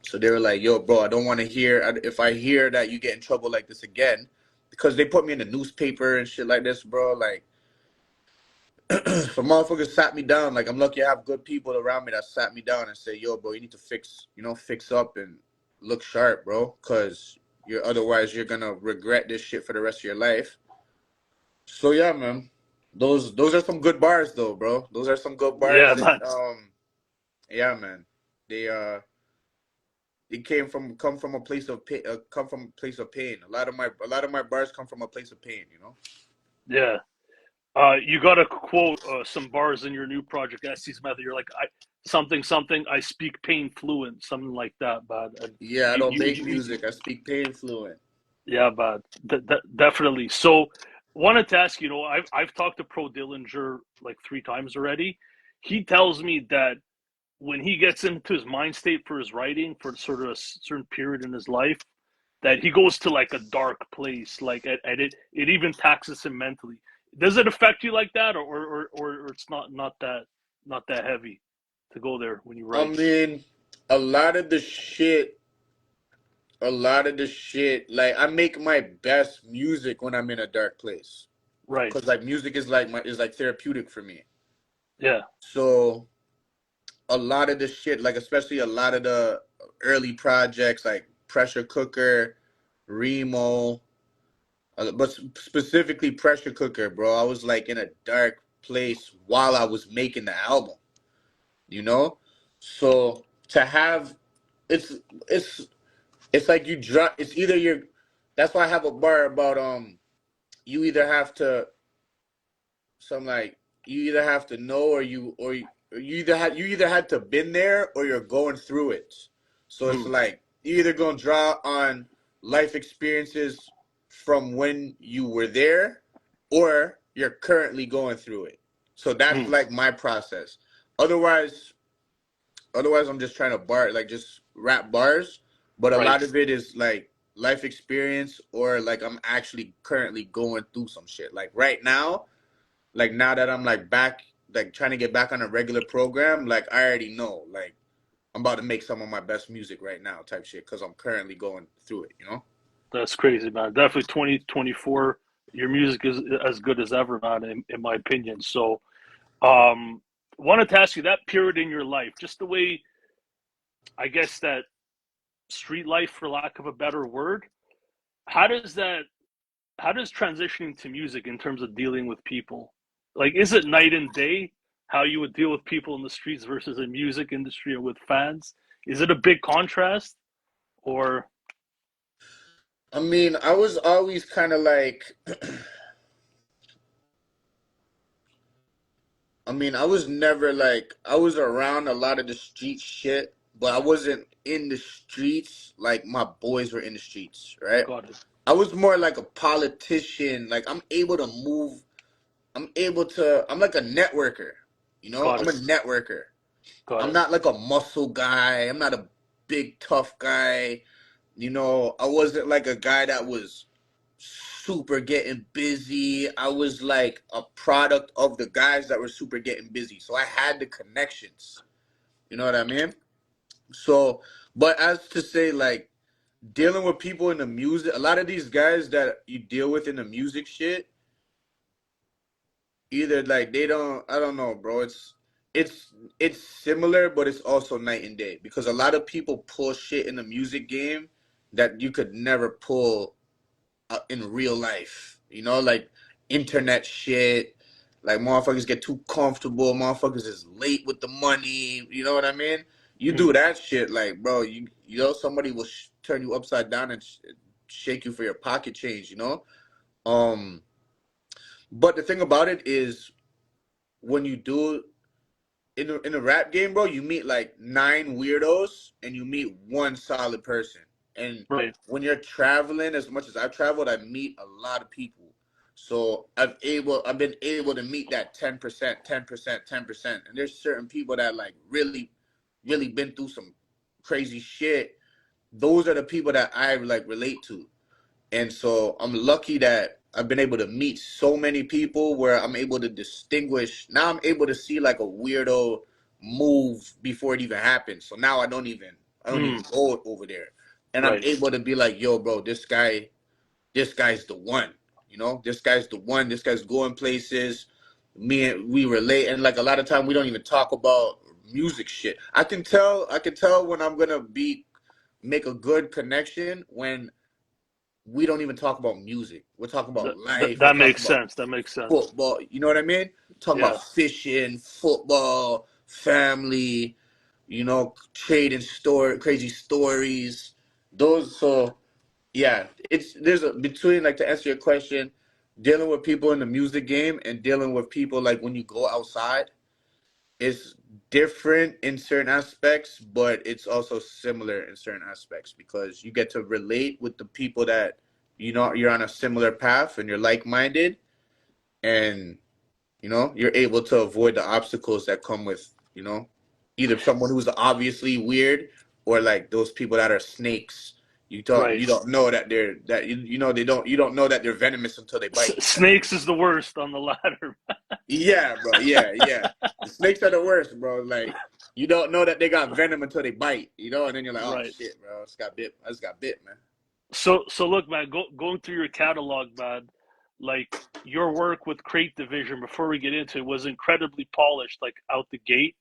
So they were like, yo, bro, I don't want to hear, if I hear that you get in trouble like this again, because they put me in the newspaper and shit like this, bro. Like, some motherfuckers sat me down. Like, I'm lucky I have good people around me that sat me down and say, yo, bro, you need to fix up and look sharp, bro, because otherwise you're gonna regret this shit for the rest of your life. So yeah, man. Those are some good bars though, bro. Those are some good Yeah, bars, and man. yeah, man. They it come from a place of pain, come from a place of pain. A lot of my bars come from a place of pain. Yeah. You got to quote some bars in your new project, Estes Method. You're like, I something something. I speak pain fluent, something like that. But Yeah, I you, don't you, make you, music. I speak pain fluent. yeah, but definitely. So, wanted to ask. I've talked to Pro Dillinger like 3 times already. He tells me that when he gets into his mind state for his writing for sort of a certain period in his life, that he goes to like a dark place, like and it even taxes him mentally. Does it affect you like that, or it's not that heavy to go there when you I write? mean, a lot of the shit, like I make my best music when I'm in a dark place, Right. cause like music is like therapeutic for me. Yeah. So a lot of the shit, like especially a lot of the early projects, like Pressure Cooker, Remo, but specifically Pressure Cooker, bro. I was like in a dark place while I was making the album. you know. So to have, it's it's it's like you drop. It's either you're. That's why I have a bar about you either have to some like you either have to know or you either had to been there or you're going through it. So it's Mm, like you either gonna draw on life experiences from when you were there or you're currently going through it. So that's mm, like my process. Otherwise, otherwise I'm just trying to just rap bars, but a right. lot of it is like life experience or like I'm actually currently going through some shit. Like right now, like now that I'm like back, like trying to get back on a regular program, like I already know, like I'm about to make some of my best music right now, type shit, because I'm currently going through it, you know? That's crazy, man. Definitely 2024. Your music is as good as ever, man, in my opinion. So, wanted to ask you that period in your life, just the way, I guess, that street life, for lack of a better word, how does that, how does transitioning to music in terms of dealing with people, like, is it night and day how you would deal with people in the streets versus the music industry or with fans? Is it a big contrast or? I mean, I was always kind of like, I mean, I was never like, I was around a lot of the street shit, but I wasn't in the streets like my boys were in the streets, right? Got it. I was more like a politician. Like I'm able to move. I'm like a networker, you know? Got I'm a it. networker. Got I'm it. not like a muscle guy. I'm not a big tough guy. You know, I wasn't like a guy that was super getting busy. I was like a product of the guys that were super getting busy. So I had the connections. You know what I mean? So, but as to say like dealing with people in the music, a lot of these guys that you deal with in the music shit, either like they don't, I don't know, bro. It's similar, but it's also night and day because a lot of people pull shit in the music game that you could never pull in real life. You know, like internet shit. Like motherfuckers get too comfortable. Motherfuckers is late with the money. You know what I mean? You do Mm, that shit, like bro. You know somebody will turn you upside down and shake you for your pocket change. You know. Um, but the thing about it is when you do in a rap game, bro, you meet like nine weirdos and you meet one solid person. And right. when you're traveling, as much as I've traveled, I meet a lot of people. So I've been able to meet that 10%, 10%, 10%. And there's certain people that like really been through some crazy shit. Those are the people that I like relate to. And so I'm lucky that I've been able to meet so many people where I'm able to distinguish. Now I'm able to see like a weirdo move before it even happens. So now I don't even Mm, go over there. And I'm right. able to be like, yo, bro, this guy's the one. You know, this guy's the one. This guy's going places. Me and we relate, and like a lot of time we don't even talk about music shit. I can tell when I'm gonna be make a good connection when we don't even talk about music. We're talking about life. We're That talking makes about sense. That makes sense. football. You know what I mean? Talking Yeah. about fishing, football, family. You know, trading crazy stories. Those. So yeah, it's there's a between like to answer your question, dealing with people in the music game and dealing with people like when you go outside. It's different in certain aspects, but it's also similar in certain aspects because you get to relate with the people that you know you're on a similar path and you're like-minded, and you know you're able to avoid the obstacles that come with either someone who's obviously weird or like those people that are snakes. Right. You don't know that they're that you know they don't you don't know that they're venomous until they bite you type shit. Snakes is the worst on the ladder. Yeah, bro. Yeah, yeah. The snakes are the worst, bro. Like you don't know that they got venom until they bite, and then you're like, oh Right. shit, bro. I just got bit. I just got bit, man. So look, man, going through your catalog, man, like your work with Crate Division before we get into it was incredibly polished, like out the gate.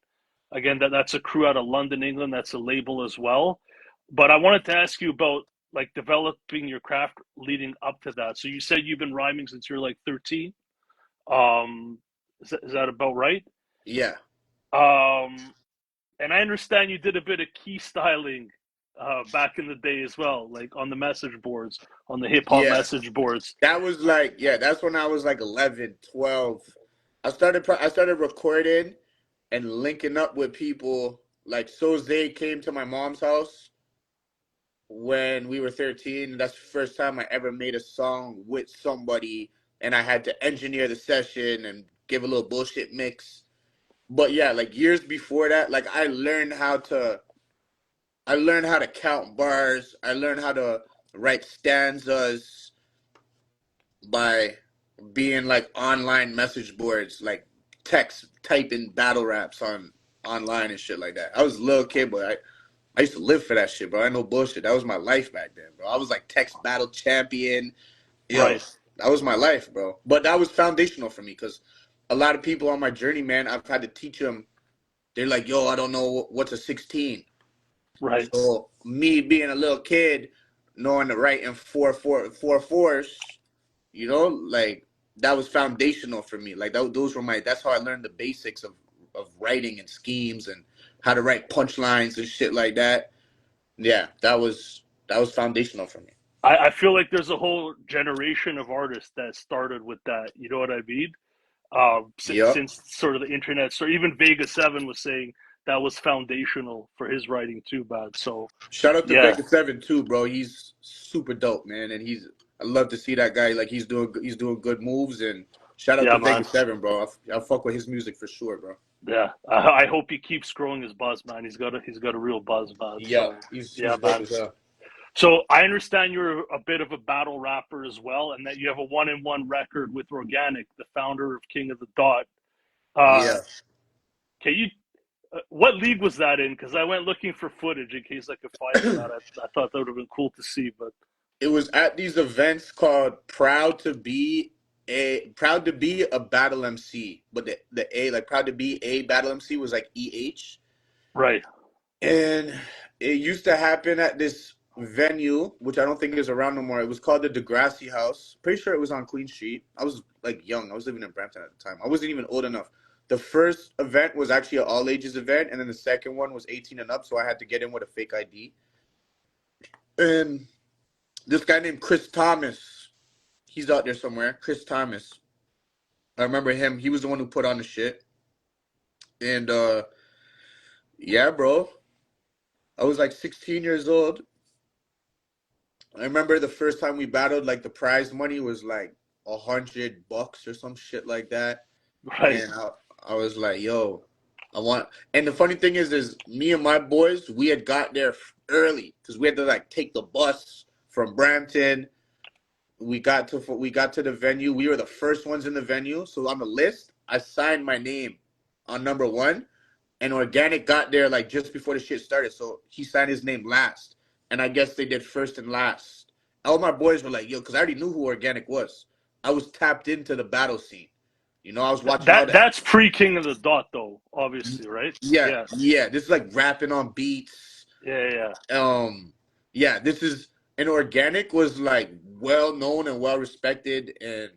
Again, that's a crew out of London, England. That's a label as well. But I wanted to ask you about like developing your craft leading up to that. So you said you've been rhyming since you're like 13. Um, is that about right? Yeah. Um, And I understand you did a bit of key styling back in the day as well, like on the message boards, on the hip hop Yeah, message boards. that was like, yeah, that's when I was like 11, 12. I started recording and linking up with people. Like Soze came to my mom's house when we were 13. That's the first time I ever made a song with somebody, and I had to engineer the session and give a little bullshit mix. But yeah, like years before that, like I learned how to count bars. I learned how to write stanzas by being like online message boards, like text typing battle raps on online and shit like that. I was a little kid, but I used to live for that shit, bro. I know bullshit. That was my life back then, bro. I was like text battle champion. Yo, Right, that was my life, bro. But that was foundational for me because a lot of people on my journey, man, I've had to teach them. They're like, yo, I don't know what's a 16. right. So me being a little kid, knowing to write in four fours, like that was foundational for me. Like those were that's how I learned the basics of writing and schemes and how to write punchlines and shit like that. Yeah, that was foundational for me. I feel like there's a whole generation of artists that started with that. You know what I mean? Yep. Since sort of the internet, so even Vega Seven was saying that was foundational for his writing too, bad. So Shout out to yeah, Vega Seven too, bro. He's super dope, man, and I love to see that guy. Like he's doing good moves, and shout out yeah, to man. Vega Seven, bro. I fuck with his music for sure, bro. Yeah, I hope he keeps growing his buzz, man. He's got a real buzz, man. Yeah, So he's yeah, dope man. as hell. So I understand you're a bit of a battle rapper as well, and that you have a one-in-one record with Organic, the founder of King of the Dot. Uh, Yeah. can you? What league was that in? Because I went looking for footage in case I could find it, man. I thought that would have been cool to see, but It was at these events called Proud to be a battle MC, but the A, like Proud to be a battle MC, was like EH. right, And it used to happen at this venue, which I don't think is around no more. It was called the Degrassi House. Pretty sure it was on Queen Street. I was like young. I was living in Brampton at the time. I wasn't even old enough. The first event was actually an all ages event, and then the second one was 18 and up, so I had to get in with a fake ID. And this guy named Chris Thomas, he's out there somewhere. Chris Thomas. I remember him. He was the one who put on the shit. And yeah, bro. I was like 16 years old. I remember the first time we battled, like the prize money was like $100 or some shit like that. right. And I was like, yo, I want. And the funny thing is me and my boys, we had got there early because we had to like take the bus from Brampton. We got to the venue. We were the first ones in the venue. So on the list, I signed my name on number one. And Organic got there like just before the shit started. So he signed his name last. And I guess they did first and last. All my boys were like, yo, because I already knew who Organic was. I was tapped into the battle scene. I was watching all that. That's pre King of the Dot, though. Obviously, right? Yeah, Yeah, yeah. This is like rapping on beats. yeah. Yeah, this is and Organic was like well known and well respected, and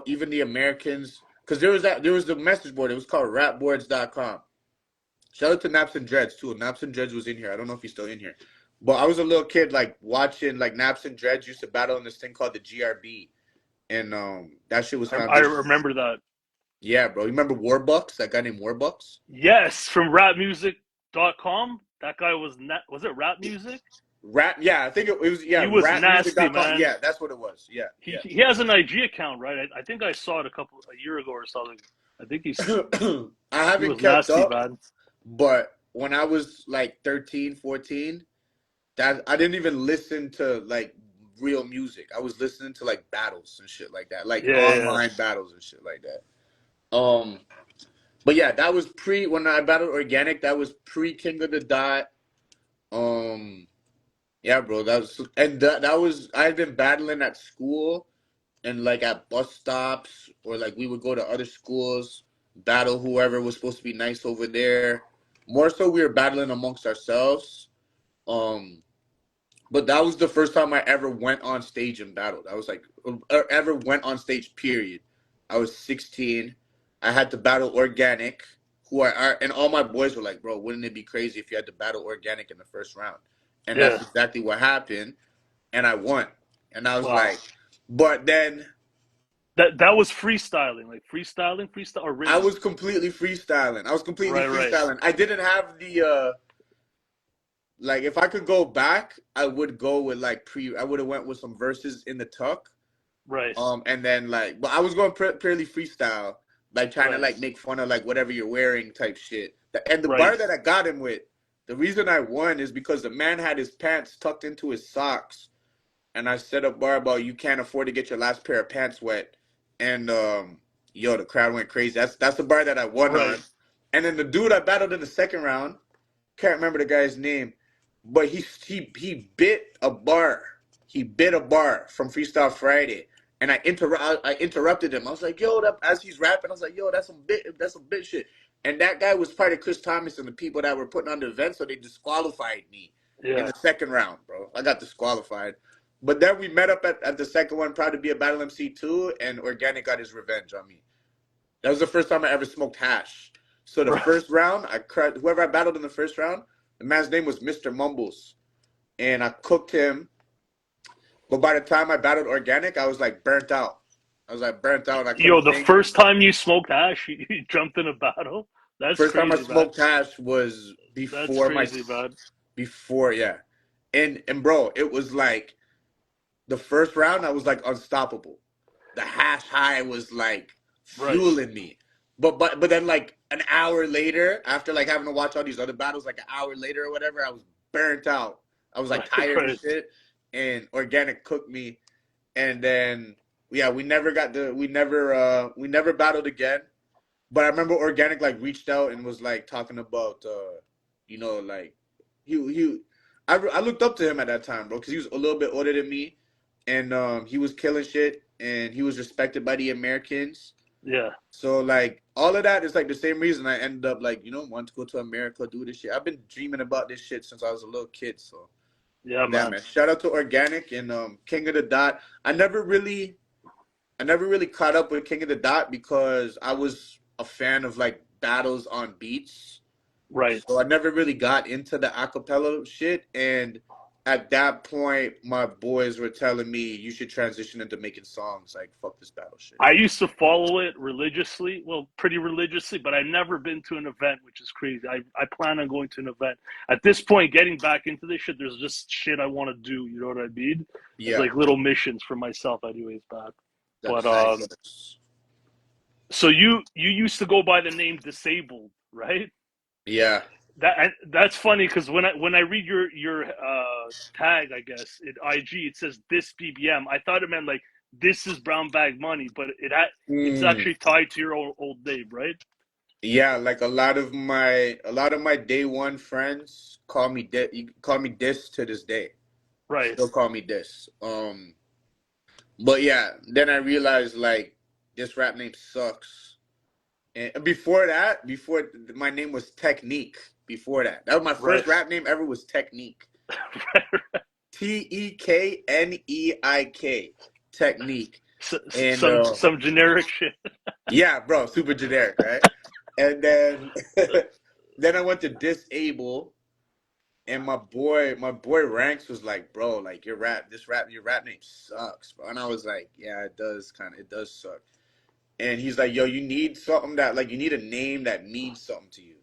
even the Americans, because there was the message board. It was called rapboards.com. Shout out to Naps and Dreads too. Naps and Dreads was in here. I don't know if he's still in here, but I was a little kid like watching like Naps and Dreads used to battle in this thing called the GRB, and that shit was I foundation. remember that. Yeah, bro. You remember Warbucks? That guy named Warbucks? Yes, from rapmusic.com. That guy was it rap music? Rap. Yeah, I think it was. He Yeah, was nasty, rapmusic.com. man. Yeah, that's what it was. Yeah, He he has an IG account, right? I think I saw it a year ago or something. I think yeah. I he haven't was kept nasty, up, man. but when I was like 13, 14, that I didn't even listen to like real music. I was listening to like battles and shit like that, like Yeah. online battles and shit like that. But yeah, that was when I battled Organic. That was pre King of the Dot. Um, yeah, bro. That was I had been battling at school and like at bus stops or like we would go to other schools, battle whoever was supposed to be nice over there. More so, we were battling amongst ourselves. Um, but that was the first time I ever went on stage and battled. I was like, or ever went on stage. Period. I was 16. I had to battle Organic, who are, and all my boys were like, bro, wouldn't it be crazy if you had to battle Organic in the first round? And that's Yeah. exactly what happened, and I won. And I was Wow. like, but then That was freestyling, like freestyle or I written. was completely freestyling. I was completely Right, right, freestyling. I didn't have the like if I could go back, I would go with like I would have went with some verses in the tuck. right, And then like, but I was going purely freestyle, like trying to right, like make fun of like whatever you're wearing type shit. And the right. bar that I got him with, the reason I won is because the man had his pants tucked into his socks, and I said a bar about you can't afford to get your last pair of pants wet, and yo, the crowd went crazy. That's the bar that I won Right. on. And then the dude I battled in the second round, can't remember the guy's name, but he bit a bar. He bit a bar from Freestyle Friday, and I interrupted him. I was like, "Yo," as he's rapping, I was like, "Yo, that's some bit shit." And that guy was part of Chris Thomas and the people that were putting on the event, so they disqualified me in Yeah. the second round, bro. I got disqualified. But then we met up at the second one, proud to be a Battle MC too, and Organic got his revenge on me. That was the first time I ever smoked hash. So the Right. first round, whoever I battled in the first round, the man's name was Mr. Mumbles, and I cooked him. But by the time I battled Organic, I was like burnt out. I was like burnt out. I Yo, couldn't the think. first time you smoked hash, you jumped in a battle. That's First time I crazy, man. smoked hash was That's crazy, man. before, yeah. And bro, it was like the first round I was like unstoppable. The hash high was like Right. fueling me. But then like an hour later, after like having to watch all these other battles, like an hour later or whatever, I was burnt out. I was like Right. tired and Right. shit. And Organic cooked me. And then yeah, we never battled again. But I remember Organic like reached out and was like talking about like he I looked up to him at that time, bro, because he was a little bit older than me, and he was killing shit, and he was respected by the Americans. Yeah. So like all of that is like the same reason I ended up like wanting to go to America, do this shit. I've been dreaming about this shit since I was a little kid. So Yeah, yeah, man. man. Shout out to Organic and King of the Dot. I never really caught up with King of the Dot because I was a fan of like battles on beats. Right. So I never really got into the acapella shit. And at that point, my boys were telling me you should transition into making songs. Like, fuck this battle shit. I used to follow it religiously, well, pretty religiously, but I've never been to an event, which is crazy. I plan on going to an event. At this point, getting back into this shit, there's just shit I want to do. You know what I mean? It's Yeah, like little missions for myself, anyways, back. But that's how it works. so you used to go by the name Disabled, right? Yeah. That's funny because when I read your tag, I guess in IG, it says this BBM. I thought it meant like this is brown bag money, but it's Mm. actually tied to your old name, right? Yeah, like a lot of my day one friends call me this to this day. Right, Still call me this. But yeah, then I realized like this rap name sucks. And before my name was Technique. Before that was my right, first rap name ever was Technique. right. Tekeneik. Technique. And Some generic shit. yeah, bro, super generic, right? And then then I went to Disable, and my boy Ranks was like, bro, like your rap name sucks, bro. And I was like, yeah, it does suck. And he's like, yo, you need something that like you need a name that means something to you.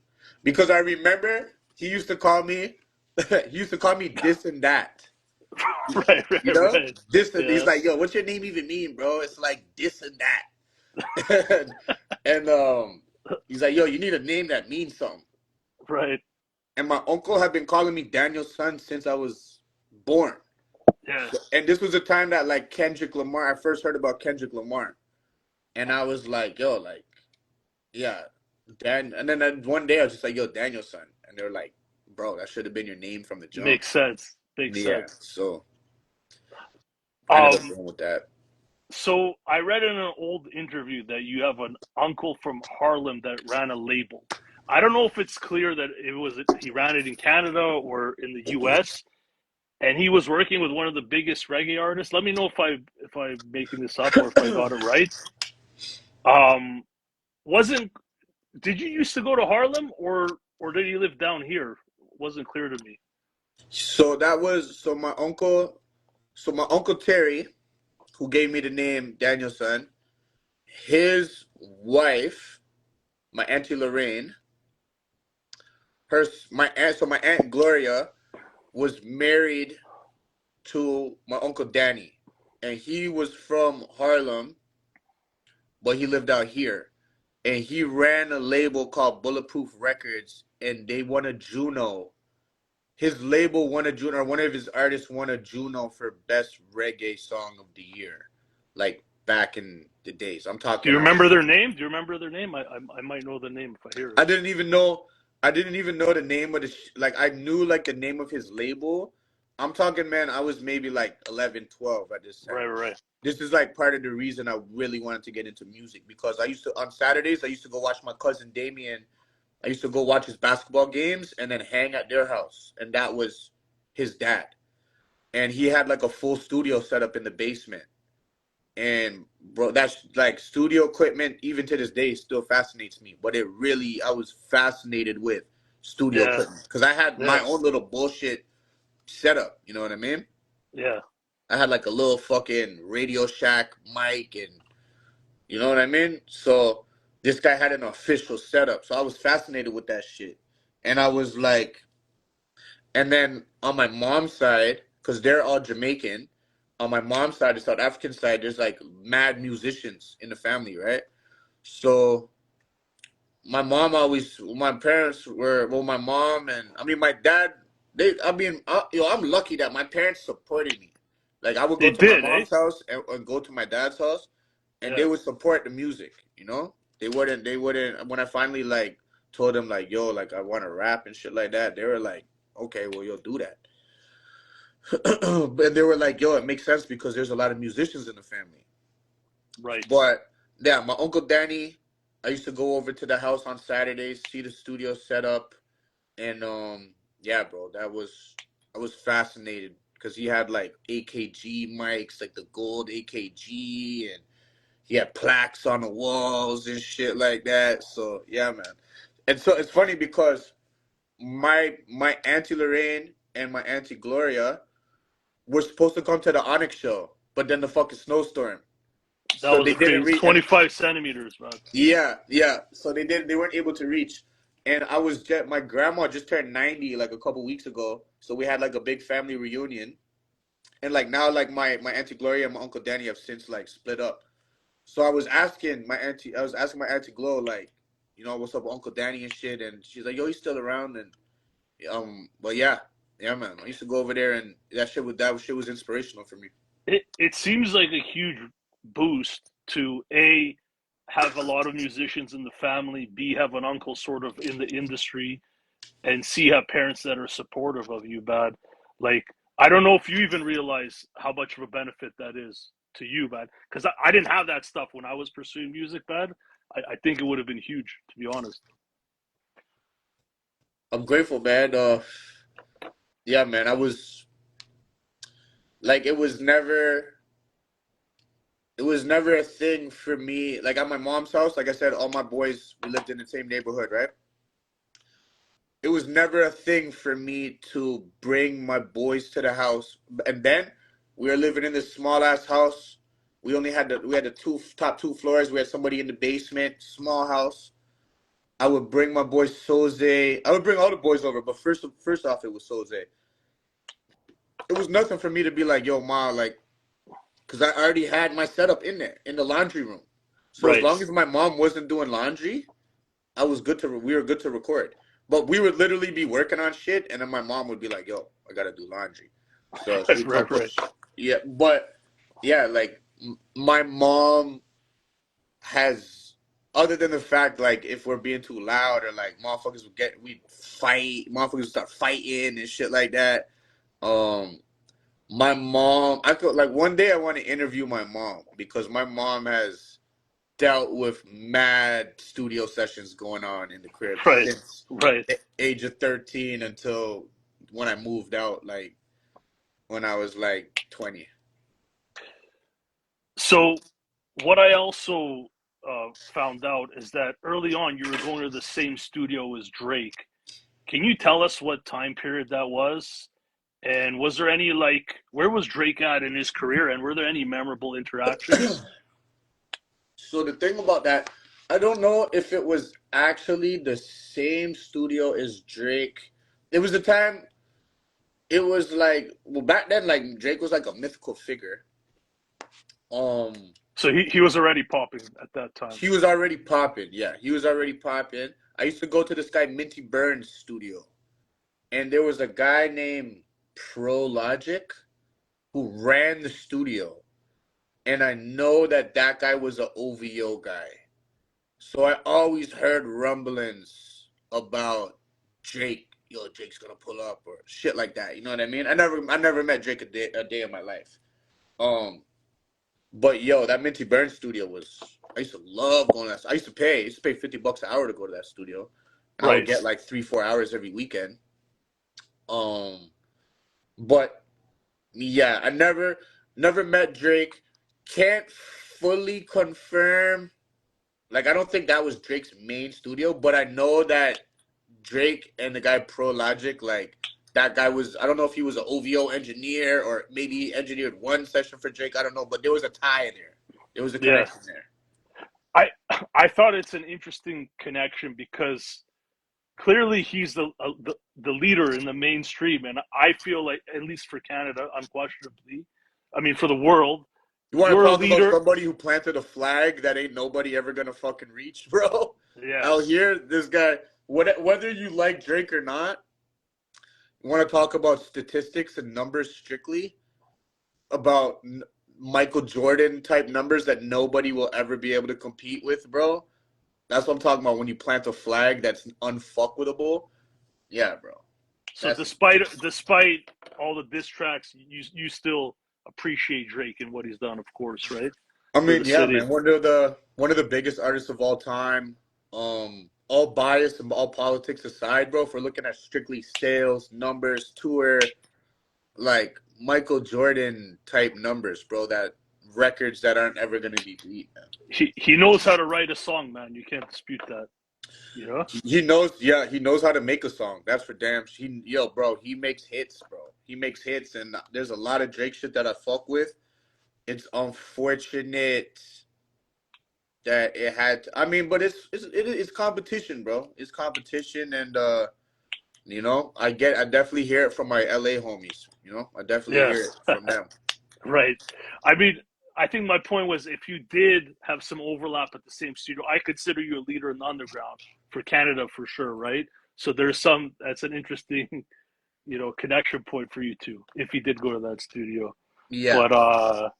Because I remember he used to call me he used to call me this and that. Right, You right, know? right. This and he's Yeah, like, yo, what's your name even mean, bro? It's like this and that. and he's like, yo, you need a name that means something. right. And my uncle had been calling me Daniel's son since I was born. Yeah, And this was the time that like Kendrick Lamar, I first heard about Kendrick Lamar. And I was like, yo, like, yeah, Dan. And then one day I was just like, yo, Daniel's son. And they were like, bro, that should have been your name from the jump. makes sense. Makes Yeah. sense. So I ended up Um, going with that. so I read in an old interview that you have an uncle from Harlem that ran a label. I don't know if it's clear that he ran it in Canada or in the US, and he was working with one of the biggest reggae artists. Let me know if I'm making this up or if I got it right. Um, wasn't did you used to go to Harlem, or did you live down here? It wasn't clear to me. So that was so my uncle Terry, who gave me the name Danielson, his wife, my auntie Lorraine, my aunt Gloria was married to my uncle Danny, and he was from Harlem, but he lived out here, and he ran a label called Bulletproof Records, and they won a Juno. His label won a Juno, or one of his artists won a Juno for best reggae song of the year, like back in the days. I'm Do you talking. remember their name? Do you remember their name? I might know the name if I hear it. I didn't even know. I didn't even know the name of like I knew like the name of his label. I'm talking, man. I was maybe like 11, 12 at this time. Right, right. This is like part of the reason I really wanted to get into music, because I used to on Saturdays I used to go watch my cousin Damien. I used to go watch his basketball games and then hang at their house, and that was his dad. And he had like a full studio set up in the basement. And bro, that's like studio equipment, even to this day, still fascinates me. But I was fascinated with studio Yeah, equipment because I had my yeah, own little bullshit setup. You know what I mean? yeah. I had like a little fucking Radio Shack mic, and you know what I mean? So this guy had an official setup. So I was fascinated with that shit. And I was like, and then on my mom's side, because they're all Jamaican, on my mom's side, the South African side, there's like mad musicians in the family, right? So my parents were, well, my mom and, I mean, my dad, I'm lucky that my parents supported me. Like, I would go They to my did, eh? mom's house and go to my dad's house, and they Yeah. would support the music, you know? They wouldn't, when I finally, like, told them, like, yo, like, I want to rap and shit like that, they were like, okay, well, you'll do that. But they were like, yo, it makes sense because there's a lot of musicians in the family. Right. But yeah, my uncle Danny, I used to go over to the house on Saturdays, see the studio set up, and yeah, bro, I was fascinated because he had like AKG mics, like the gold AKG, and he had plaques on the walls and shit like that. So yeah, man. And so it's funny because my auntie Lorraine and my auntie Gloria were supposed to come to the Onyx show, but then the fucking snowstorm. That So was they a didn't crazy reach. 25 centimeters, man. Yeah, yeah. So they weren't able to reach. And my grandma just turned 90 like a couple weeks ago. So we had like a big family reunion. And like now like my auntie Gloria and my uncle Danny have since like split up. So I was asking my auntie Glo, like, what's up with Uncle Danny and shit, and she's like, yo, he's still around. And but yeah. Yeah, man. I used to go over there, and that shit was inspirational for me. It seems like a huge boost to A, have a lot of musicians in the family, B, have an uncle sort of in the industry, and C, have parents that are supportive of you, bad. Like, I don't know if you even realize how much of a benefit that is to you, bad. Because I didn't have that stuff when I was pursuing music, bad. I think it would have been huge, to be honest. I'm grateful, man. Yeah, man. I was like, it was never a thing for me. Like at my mom's house, like I said, all my boys, we lived in the same neighborhood, right? It was never a thing for me to bring my boys to the house. And then we were living in this small ass house. We had the top two floors. We had somebody in the basement, small house. I would bring my boy Soze. I would bring all the boys over, but first off, it was Soze. It was nothing for me to be like, yo, ma, like, because I already had my setup in there in the laundry room. So as Right. long as my mom wasn't doing laundry, we were good to record. But we would literally be working on shit, and then my mom would be like, "Yo, I gotta do laundry," so she would try to Right, put, right. yeah. But yeah, like my mom has, other than the fact like if we're being too loud or like we fight, motherfuckers would start fighting and shit like that. Um, my mom, I could like one day I want to interview my mom because my mom has dealt with mad studio sessions going on in the crib Right, since right. the age of 13 until when I moved out, like when I was like 20. So, what I also found out is that early on you were going to the same studio as Drake. Can you tell us what time period that was? And was there any, like, where was Drake at in his career, and were there any memorable interactions? So the thing about that, I don't know if it was actually the same studio as Drake. It was the time. It was like, well, back then, like Drake was like a mythical figure. Um, So he was already popping at that time. he was already popping. Yeah, he was already popping. I used to go to this guy Minty Burns studio, and there was a guy named Pro Logic who ran the studio, and I know that that guy was an OVO guy. So I always heard rumblings about Drake. Yo, Drake's gonna pull up or shit like that. You know what I mean? I never met Drake a day in my life. Um, but yo, that Minty Burns studio was. I used to love going to that. I used to pay $50 an hour to go to that studio, and I would Right. get like 3-4 hours every weekend. Um, but yeah, I never met Drake. Can't fully confirm. Like, I don't think that was Drake's main studio, but I know that Drake and the guy Pro Logic, like, that guy was, I don't know if he was an OVO engineer or maybe he engineered one session for Drake. I don't know, but there was a tie in there. There was a Yeah. connection there. I I thought it's an interesting connection because clearly he's the leader in the mainstream, and I feel like, at least for Canada, unquestionably, I mean for the world, You want to you're a talk about leader. somebody who planted a flag that ain't nobody ever gonna fucking reach, bro? Out Yes. here, this guy, whether you like Drake or not, you want to talk about statistics and numbers strictly about Michael Jordan type numbers that nobody will ever be able to compete with, bro. That's what I'm talking about when you plant a flag that's unfuckwittable. Yeah, bro. So That's despite all the diss tracks, you still appreciate Drake and what he's done, of course, right? I For the mean, yeah, city. man. One of the biggest artists of all time. All bias and all politics aside, bro, if we're looking at strictly sales, numbers, tour, like Michael Jordan type numbers, bro, that records that aren't ever gonna be beat, man. He knows how to write a song, man. You can't dispute that. You know? He knows, yeah, he knows how to make a song. That's for damn. Yo, bro, he makes hits, bro. He makes hits, and there's a lot of Drake shit that I fuck with. It's unfortunate that it had. I mean, but it's competition, bro. It's competition, and I definitely hear it from my LA homies. I definitely Yeah. hear it from them. Right. I mean, I think my point was, if you did have some overlap at the same studio, I consider you a leader in the underground for Canada for sure, right? So that's an interesting, connection point for you too, if you did go to that studio. Yeah. But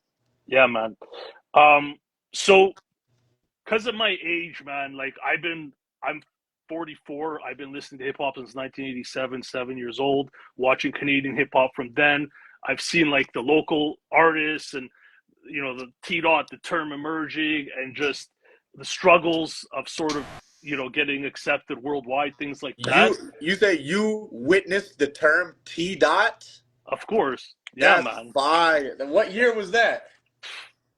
yeah, man. Um, so because of my age, man, like I'm 44. I've been listening to hip hop since 1987, 7 years old, watching Canadian hip hop from then. I've seen like the local artists and the T dot, the term emerging, and just the struggles of sort of getting accepted worldwide, things like that. You say you witnessed the term T dot? Of course, yeah, That's man. fire. Then what year was that?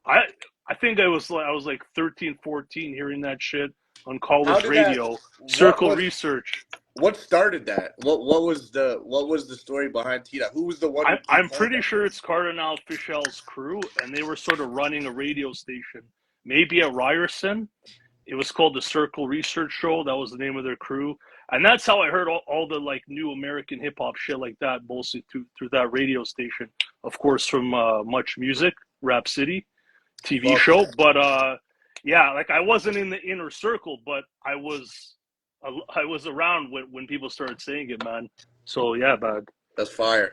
I I think I was like 13, 14, hearing that shit on How college did that? radio. What Circle was? Research. What started that? What was the story behind T dot? Who was the one who I'm proposed pretty that sure term? it's Cardinal Fichel's crew, and they were sort of running a radio station, maybe at Ryerson. It was called the Circle Research Show. That was the name of their crew, and that's how I heard all the like new American hip hop shit like that, mostly through that radio station. Of course, from Much Music, Rap City TV Fuck show. yeah. But yeah, like I wasn't in the inner circle, but I was around when people started saying it, man. So yeah, man. That's fire.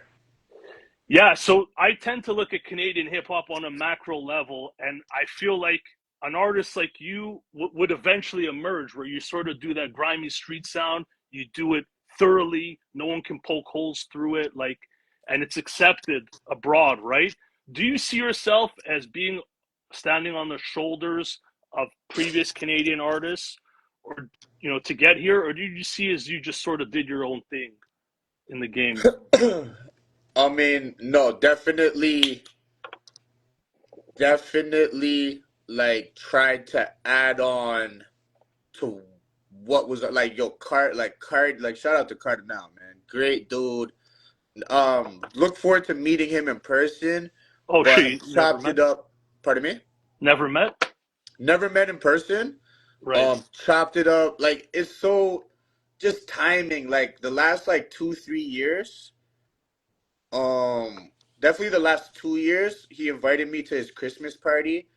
Yeah, so I tend to look at Canadian hip hop on a macro level, and I feel like an artist like you would eventually emerge, where you sort of do that grimy street sound, you do it thoroughly, no one can poke holes through it, like, and it's accepted abroad, right? Do you see yourself as being standing on the shoulders of previous Canadian artists, or to get here, or do you see as you just sort of did your own thing in the game? I mean, no, definitely, definitely. like tried to add on to what was like Card like shout out to Cardial, man. Great dude. Look forward to meeting him in person, Oh but shit, you never chopped met? it up. Pardon me? Never met? Never met in person. Right, Chopped it up. Like it's so just timing. Like the last like 2-3 years. Um, Definitely the last 2 years, he invited me to his Christmas party,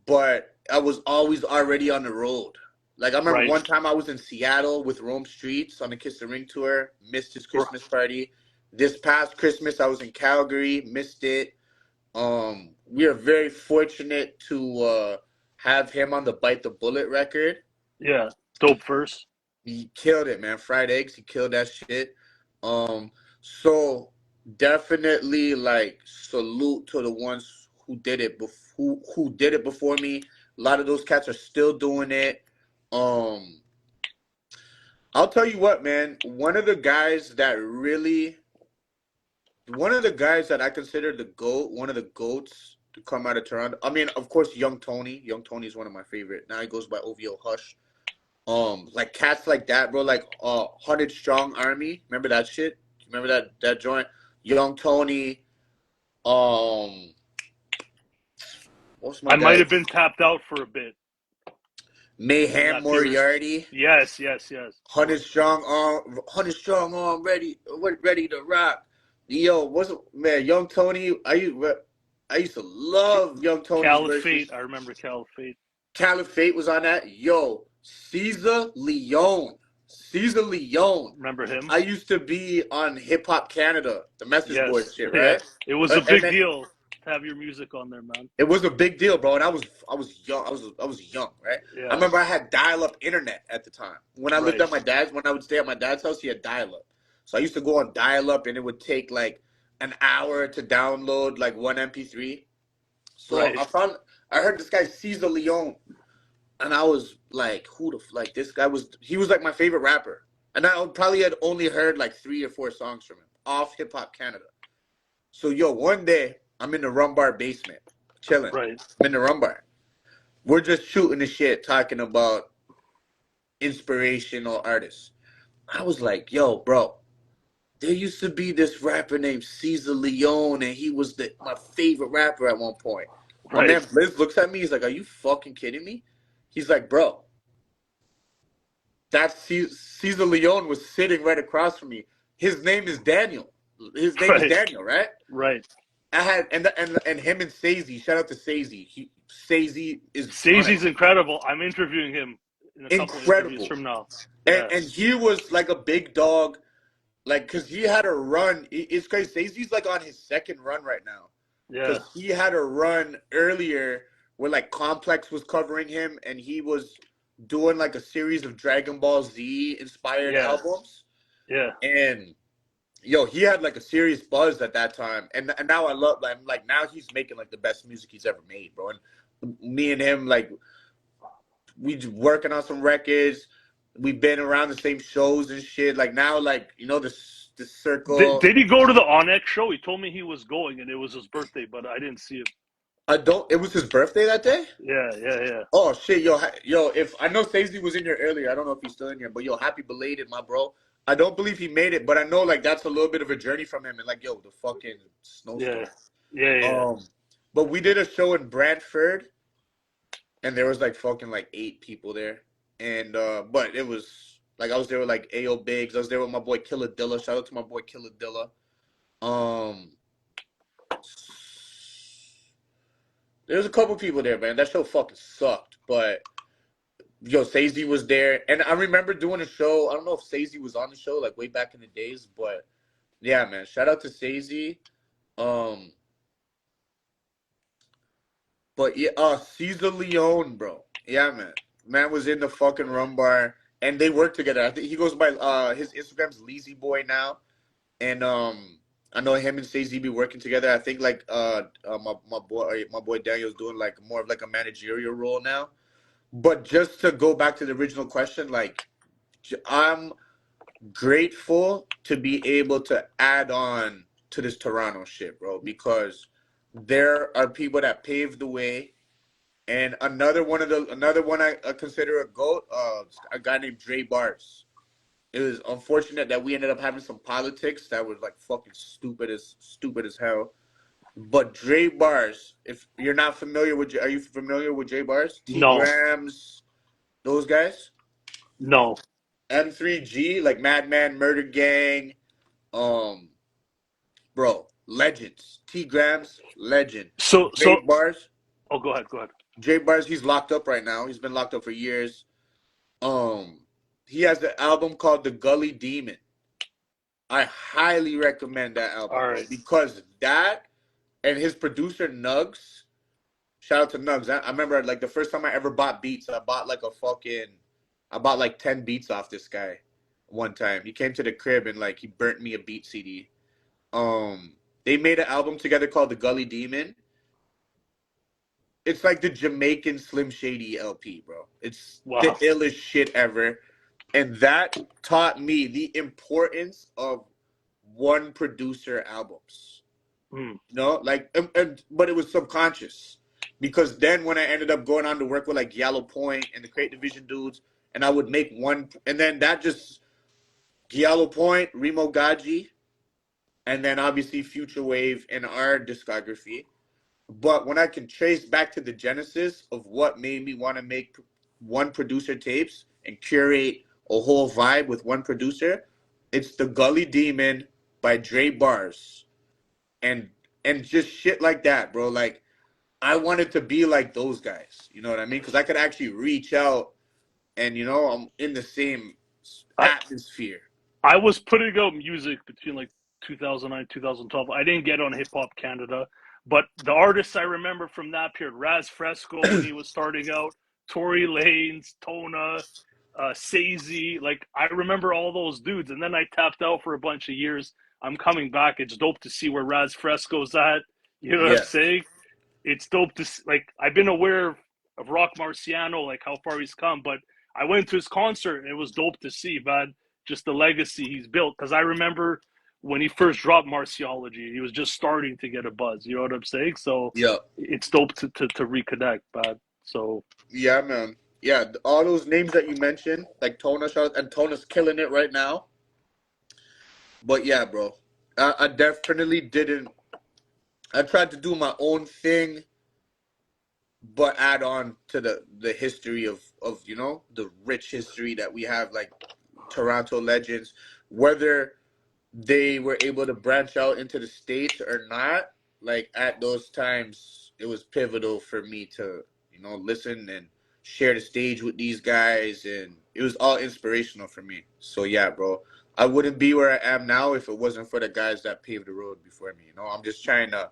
but I was always already on the road. Like I remember right. one time I was in Seattle with Rome Streets on the Kiss the Ring tour, missed his Christmas party. This past Christmas I was in Calgary, missed it. We are very fortunate to have him on the Bite the Bullet record. Yeah, dope verse. He killed it, man. Fried eggs, he killed that shit. Um, so definitely like salute to the ones who did it who did it before me. A lot of those cats are still doing it. Um, I'll tell you what, man. One of the guys that I consider the GOAT, one of the GOATs to come out of Toronto. I mean, of course, Young Tony. Young Tony is one of my favorite. Now he goes by OVO Hush. Like cats like that, bro. Like 100 Strong Army. Remember that shit? Remember that joint? Young Tony. Um, what's my I might guy? have been tapped out for a bit on Mayhem that purist. Moriarty. Yes, yes, yes. 100 Strong Arm, ready to rock. Yo, what's man? Young Tony. I used to love Young Tony's Caliphate. verses. I remember Caliphate. Caliphate was on that. Yo, Caesar Leone. Caesar Leone. Remember him? I used to be on Hip Hop Canada, the message board Yes. shit, Yeah. right? It was a And big then deal to have your music on there, man. it was a big deal, bro. And I was young. I was young, right? I Yeah. remember I had dial-up internet at the time. When I lived Right. at my dad's, when I would stay at my dad's house, he had dial-up. So I used to go on dial-up, and it would take like an hour to download like one MP3. So Right. I heard this guy Caesar Leone, and I was like, like this guy he was like my favorite rapper, and I probably had only heard like 3 or 4 songs from him off Hip Hop Canada. So yo, one day I'm in the Rumbar basement, chilling. Right. I'm in the Rumbar. We're just shooting the shit, talking about inspirational artists. I was like, yo, bro, there used to be this rapper named Caesar Leone, and he was my favorite rapper at one point. My Right. man Blizz looks at me, he's like, are you fucking kidding me? He's like, bro, that Caesar Leone was sitting right across from me. His name is Daniel. His name is Right. Daniel, right? Right. I had and him and Sazy. Shout out to Sazy. Sazy is Sazy's incredible. I'm interviewing him in a couple interviews incredible, from now. Yeah. and he was like a big dog, like because he had a run. It's crazy. Sazy's like on his second run right now, Yeah. because he had a run earlier where like Complex was covering him, and he was doing like a series of Dragon Ball Z inspired Yeah. albums. Yeah. And yo, he had like a serious buzz at that time, and now I love like now he's making like the best music he's ever made, bro. And me and him like we working on some records. We've been around the same shows and shit. Like now, like you know this circle. Did he go to the Onyx show? He told me he was going, and it was his birthday, but I didn't see him. I don't. It was his birthday that day. Yeah. Yeah. Yeah. Oh shit, yo! If I know Stacey was in here earlier, I don't know if he's still in here, but yo, happy belated, my bro. I don't believe he made it, but I know like that's a little bit of a journey from him, and like yo, the fucking Yeah. snowstorm. Yeah. Yeah. But we did a show in Brantford, and there was like fucking like 8 people there, and but it was like I was there with like AO Biggs, I was there with my boy Killer Dilla. Shout out to my boy Killer Dilla. Um, there's a couple people there, man. That show fucking sucked, but yo, Sazy was there, and I remember doing a show. I don't know if Sazy was on the show like way back in the days, but yeah, man. Shout out to Sazy. Um, but yeah, Caesar Leone, bro. Yeah, man. Man was in the fucking rum bar, and they work together. I think he goes by his Instagram's Leezy Boy now, and I know him and Sazy be working together. I think like my boy Daniel's doing like more of like a managerial role now. But just to go back to the original question, like I'm grateful to be able to add on to this Toronto shit, bro, because there are people that paved the way And another one I consider a goat, a guy named Dre Bars. It was unfortunate that we ended up having some politics that was like fucking stupid as hell. But Dre Bars, if you're not familiar with, are you familiar with Dre Bars? T No, Grams, those guys. no. M3G, like Madman, Murder Gang, um, bro, legends. T Grams, legend. So Dre so. Bars, Oh, go ahead. Go ahead. Dre Bars, he's locked up right now. He's been locked up for years. Um, he has an album called The Gully Demon. I highly recommend that album, All bro, right. because that and his producer Nugs. Shout out to Nugs. I remember like the first time I ever bought beats, I bought like 10 beats off this guy one time. He came to the crib and like he burnt me a beat CD. They made an album together called The Gully Demon. It's like the Jamaican Slim Shady LP, bro. It's the Wow. illest shit ever. And that taught me the importance of one producer albums. Mm. You know, like, but it was subconscious because then when I ended up going on to work with like Yellow Point and the Crate Division dudes, and I would make one, and then that just Yellow Point, Remo Gaji, and then obviously Futurewave and our discography. But when I can trace back to the genesis of what made me want to make one producer tapes and curate a whole vibe with one producer, it's the Gully Demon by Dre Bars and just shit like that, bro. Like I wanted to be like those guys, you know what I mean? Because I could actually reach out and I'm in the same I atmosphere. I was putting out music between like 2009 2012. I didn't get on Hip Hop Canada, but the artists I remember from that period, Raz Fresco when he was starting out, Tory Lanez, Tona, Sazy, like I remember all those dudes. And then I tapped out for a bunch of years. I'm coming back. It's dope to see where Raz Fresco's at. You know what I'm Yeah, saying? It's dope to like. I've been aware of Rock Marciano, like how far he's come, but I went to his concert and it was dope to see, man, just the legacy he's built. Because I remember when he first dropped Marciology, he was just starting to get a buzz. You know what I'm saying? So yeah, it's dope to reconnect, man. So yeah, man. Yeah, all those names that you mentioned, like Tona, and Tona's killing it right now. But yeah, bro, I definitely didn't. I tried to do my own thing, but add on to the history of the rich history that we have, like Toronto legends, whether they were able to branch out into the states or not. Like at those times, it was pivotal for me to listen and share the stage with these guys, and it was all inspirational for me. So yeah, bro, I wouldn't be where I am now if it wasn't for the guys that paved the road before me. I'm just trying to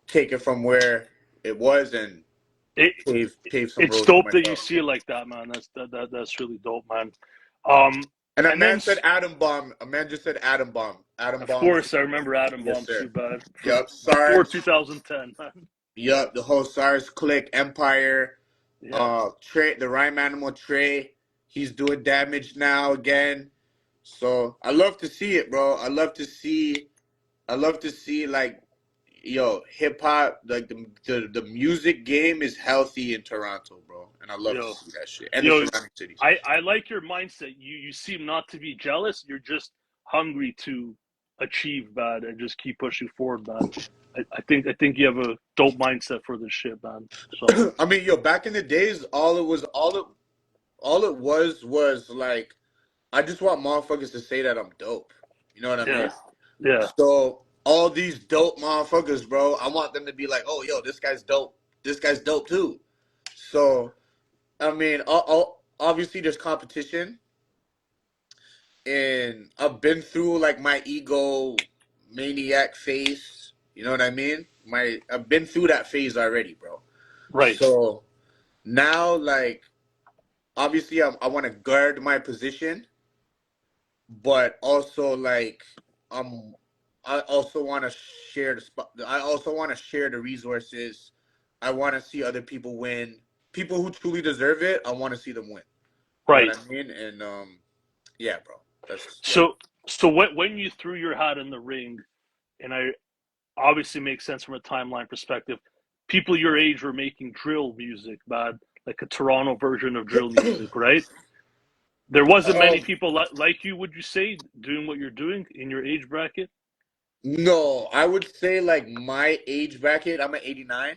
take it from where it was and it pave some it's roads for dope that you myself. see it like that, man. That's really dope, man. Um, And a and then man said atom bomb. A man just said atom bomb. Atom of bombs. course I remember Atom Yes, Bomb sir. too, bad from Yup. before SARS. 2010, man. Yup. The whole SARS click empire. Yeah, Trey, the rhyme animal Trey. He's doing damage now again. So I love to see it, bro. I love to see. I love to see like, hip hop. Like the music game is healthy in Toronto, bro, and I love to yo, see that shit and the yo, surrounding cities. I like your mindset. You seem not to be jealous. You're just hungry to achieve, man, and just keep pushing forward, man. I think you have a dope mindset for this shit, man. So I mean, back in the days, all it was like I just want motherfuckers to say that I'm dope. You know what I yeah, mean? yeah, So all these dope motherfuckers, bro, I want them to be like, oh, yo, this guy's dope. This guy's dope too. So I mean, obviously there's competition, and I've been through like my ego maniac phase. You know what I mean? I've been through that phase already, bro. right, So now, like, obviously, I want to guard my position, but also like um I also want to share the spot. I also want to share the resources. I want to see other people win. People who truly deserve it, I want to see them win. You know right. what I mean? And yeah, bro. That's yeah. So when you threw your hat in the ring, and I obviously makes sense from a timeline perspective. people your age were making drill music, man, like a Toronto version of drill music, right? There wasn't many Um, people like you, would you say, doing what you're doing in your age bracket, no, I would say like my age bracket. I'm an '89.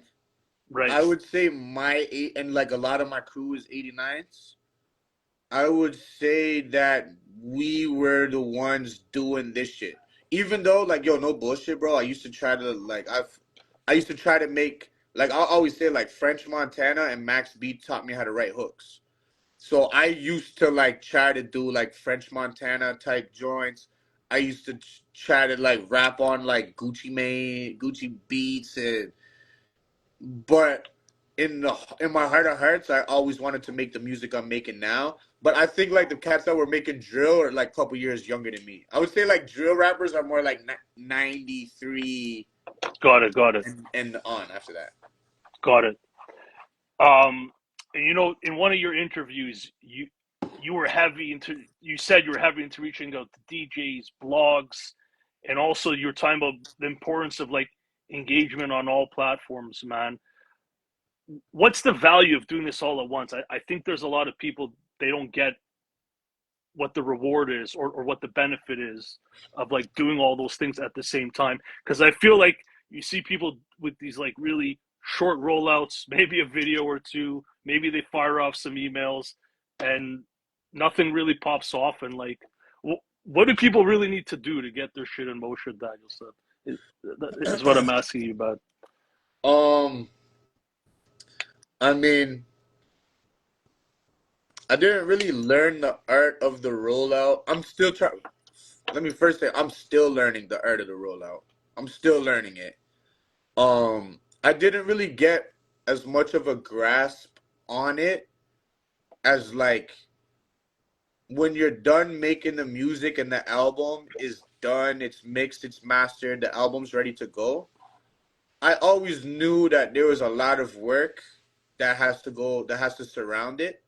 right? I would say my eight and like a lot of my crew is '89s. I would say that we were the ones doing this shit. Even though, like, yo, no bullshit, bro. I used to try to I used to try to make like I always say like French Montana and Max B taught me how to write hooks. So I used to like try to do like French Montana type joints. I used to try to like rap on like Gucci Mane, Gucci beats, and but in my heart of hearts, I always wanted to make the music I'm making now. But I think like the cats that were making drill are like a couple years younger than me. I would say like drill rappers are more like 93 Got it, got it, and on after that. got it. Um, and in one of your interviews, you were heavy into. You said you were heavy into reaching out to DJs, blogs, and also you were talking about the importance of like engagement on all platforms, man. What's the value of doing this all at once? I think there's a lot of people, they don't get what the reward is, or what the benefit is of like doing all those things at the same time. Because I feel like you see people with these like really short rollouts, maybe a video or two, maybe they fire off some emails, and nothing really pops off. And like, what do people really need to do to get their shit in motion, Daniel said? Is what I'm asking you about. Um, I mean, I didn't really learn the art of the rollout. I'm still trying. Let me first say, I'm still learning the art of the rollout. I'm still learning it. I didn't really get as much of a grasp on it as like when you're done making the music and the album is done, it's mixed, it's mastered, the album's ready to go. I always knew that there was a lot of work that has to surround it,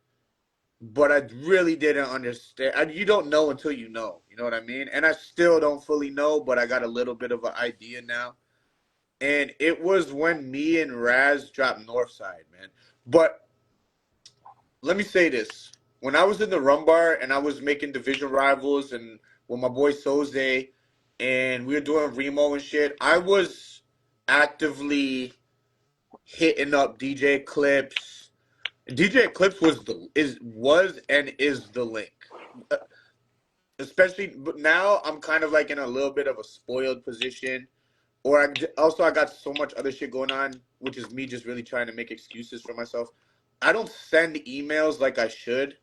but I really didn't understand. You don't know until you know. You know what I mean? And I still don't fully know, but I got a little bit of an idea now. And it was when me and Raz dropped Northside, man. But let me say this: when I was in the Rumbar and I was making division rivals, and with my boy Soze, and we were doing Remo and shit, I was actively hitting up DJ Clips. DJ Clips was and is the link. Especially, but now I'm kind of like in a little bit of a spoiled position, or I got so much other shit going on, which is me just really trying to make excuses for myself. I don't send emails like I should.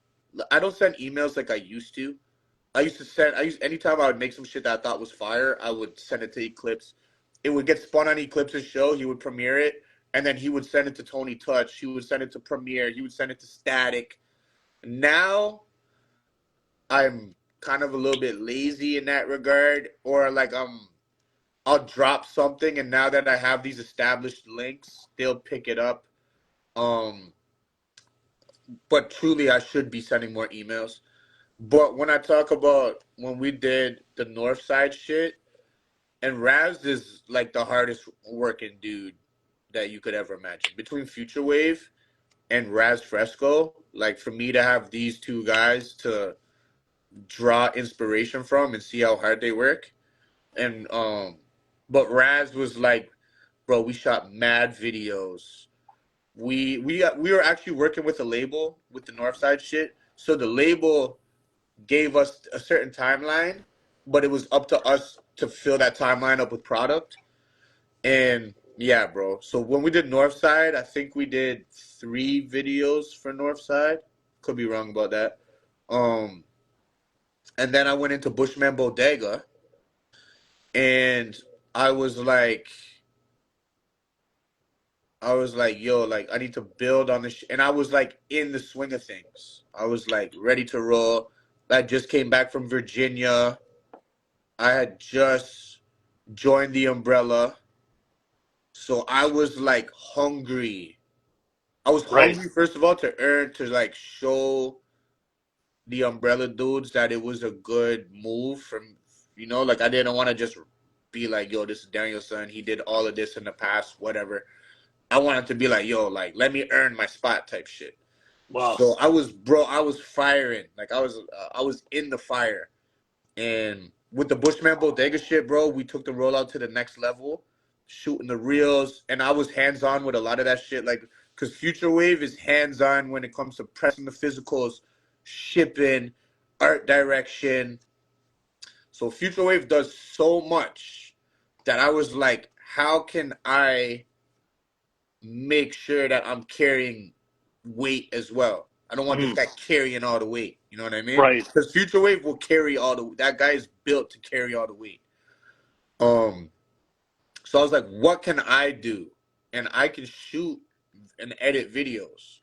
I don't send emails like I used to. I used anytime I would make some shit that I thought was fire, I would send it to Eclipse. It would get spun on Eclipse's show. He would premiere it, and then he would send it to Tony Touch. He would send it to Premiere. He would send it to Static. Now I'm kind of a little bit lazy in that regard, or like I'll drop something, and now that I have these established links, they'll pick it up. Um, but truly, I should be sending more emails. But when I talk about when we did the North Side shit, and Raz is like the hardest working dude that you could ever imagine. Between Futurewave and Raz Fresco, like for me to have these two guys to draw inspiration from and see how hard they work. And but Raz was like, bro, we shot mad videos. We were actually working with a label with the Northside shit. So the label gave us a certain timeline, but it was up to us to fill that timeline up with product. And yeah, bro. So when we did Northside, I think we did 3 videos for Northside. Could be wrong about that. Um, and then I went into Bushman Bodega, and I was like, yo, like I need to build on this, and I was like in the swing of things. I was like ready to roll. I just came back from Virginia. I had just joined the umbrella, so I was like hungry. I was Right. hungry first of all to like show the umbrella dudes that it was a good move from, like I didn't want to just be like, yo, this is Daniel's son. He did all of this in the past, whatever. I wanted to be like, yo, like let me earn my spot type shit. Wow. So I was, bro, I was firing. Like I was in the fire. And with the Bushman Bodega shit, bro, we took the rollout to the next level, shooting the reels, and I was hands on with a lot of that shit. Like, cause Futurewave is hands on when it comes to pressing the physicals, shipping, art direction. So Futurewave does so much that I was like, how can I make sure that I'm carrying weight as well? I don't want this Mm, guy carrying all the weight. You know what I mean? right. Because Futurewave will carry all the. That guy is built to carry all the weight. Um. So I was like, what can I do? And I can shoot and edit videos.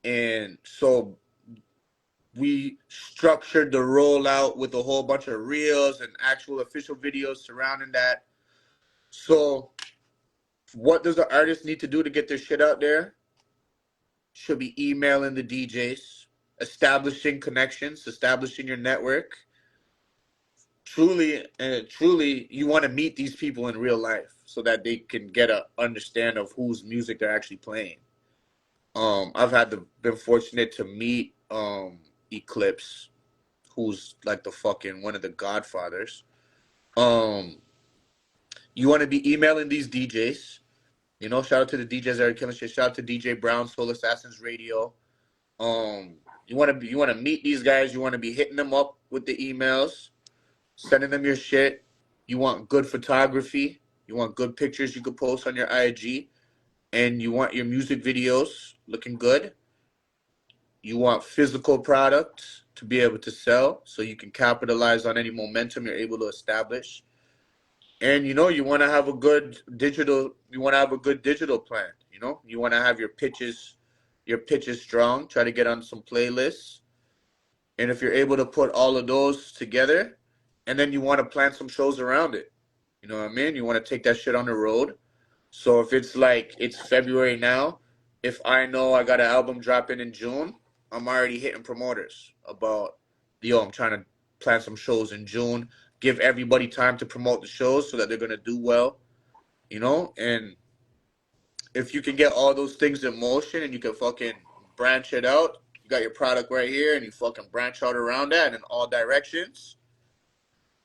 And so we structured the rollout with a whole bunch of reels and actual official videos surrounding that. So what does the artist need to do to get their shit out there? Should be emailing the DJs, establishing connections, establishing your network. Truly, you want to meet these people in real life so that they can get a understand of whose music they're actually playing. I've been fortunate to meet Eclipse, who's like the fucking one of the godfathers. Um, you want to be emailing these DJs. You know, shout out to the DJs that are killing shit. Shout out to DJ Brown, Soul Assassins Radio. Um, you want to meet these guys. You want to be hitting them up with the emails, sending them your shit. You want good photography. You want good pictures you could post on your IG, and you want your music videos looking good. You want physical products to be able to sell, so you can capitalize on any momentum you're able to establish. And you know, you want to have a good digital. You want to have a good digital plan. You know, you want to have your pitches strong. Try to get on some playlists. And if you're able to put all of those together, and then you want to plan some shows around it. You know what I mean? You want to take that shit on the road. So if it's like it's February now, if I know I got an album dropping in June, I'm already hitting promoters about, yo, I'm trying to plan some shows in June, give everybody time to promote the shows so that they're gonna do well, you know? And if you can get all those things in motion and you can fucking branch it out, you got your product right here and you fucking branch out around that in all directions.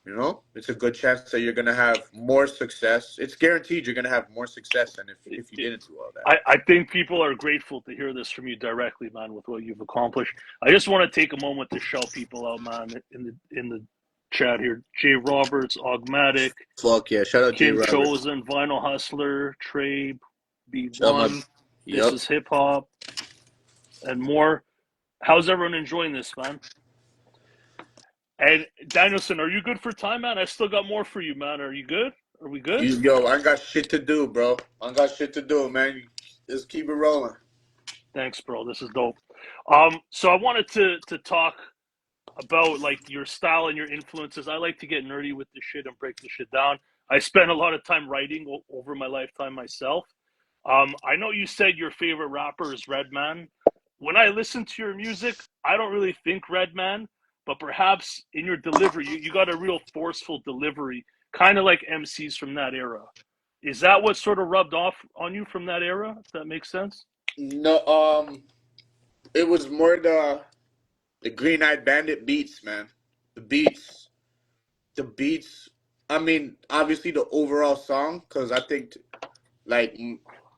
You know, it's a good chance that you're gonna have more success. It's guaranteed you're gonna have more success than if you didn't do all that. I think people are grateful to hear this from you directly, man, with what you've accomplished. I just want to take a moment to shout people out, man, in the chat here. Jay Roberts, Augmatic, Fuck yeah! Shout out Jay Kin Roberts. Chosen, Vinyl Hustler, Trey, Shout out my. B1, This Yep. is Hip Hop, and more. How's everyone enjoying this, man? And Danielson, are you good for time, man? I still got more for you, man. Are you good? Are we good? Yo, I got shit to do, bro. I got shit to do, man. Just keep it rolling. Thanks, bro. This is dope. So I wanted to talk about like your style and your influences. I like to get nerdy with the shit and break the shit down. I spent a lot of time writing over my lifetime myself. I know you said your favorite rapper is Redman. When I listen to your music, I don't really think Redman, but perhaps in your delivery, you got a real forceful delivery, kind of like MCs from that era. Is that what sort of rubbed off on you from that era? If that makes sense. No, it was more the Green Eyed Bandit beats, man. The beats, the beats. I mean, obviously the overall song, because like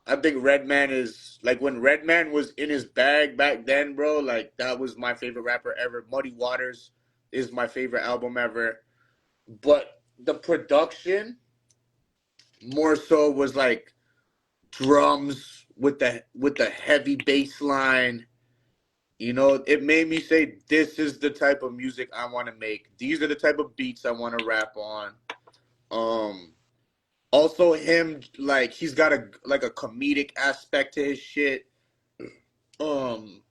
I think Redman is like when Redman was in his bag back then, bro. Like that was my favorite rapper ever. Muddy Waters is my favorite album ever. But the production more so was like drums with the heavy bass line. You know, it made me say, this is the type of music I want to make. These are the type of beats I want to rap on. Um, Also him, like he's got a comedic aspect to his shit. Um,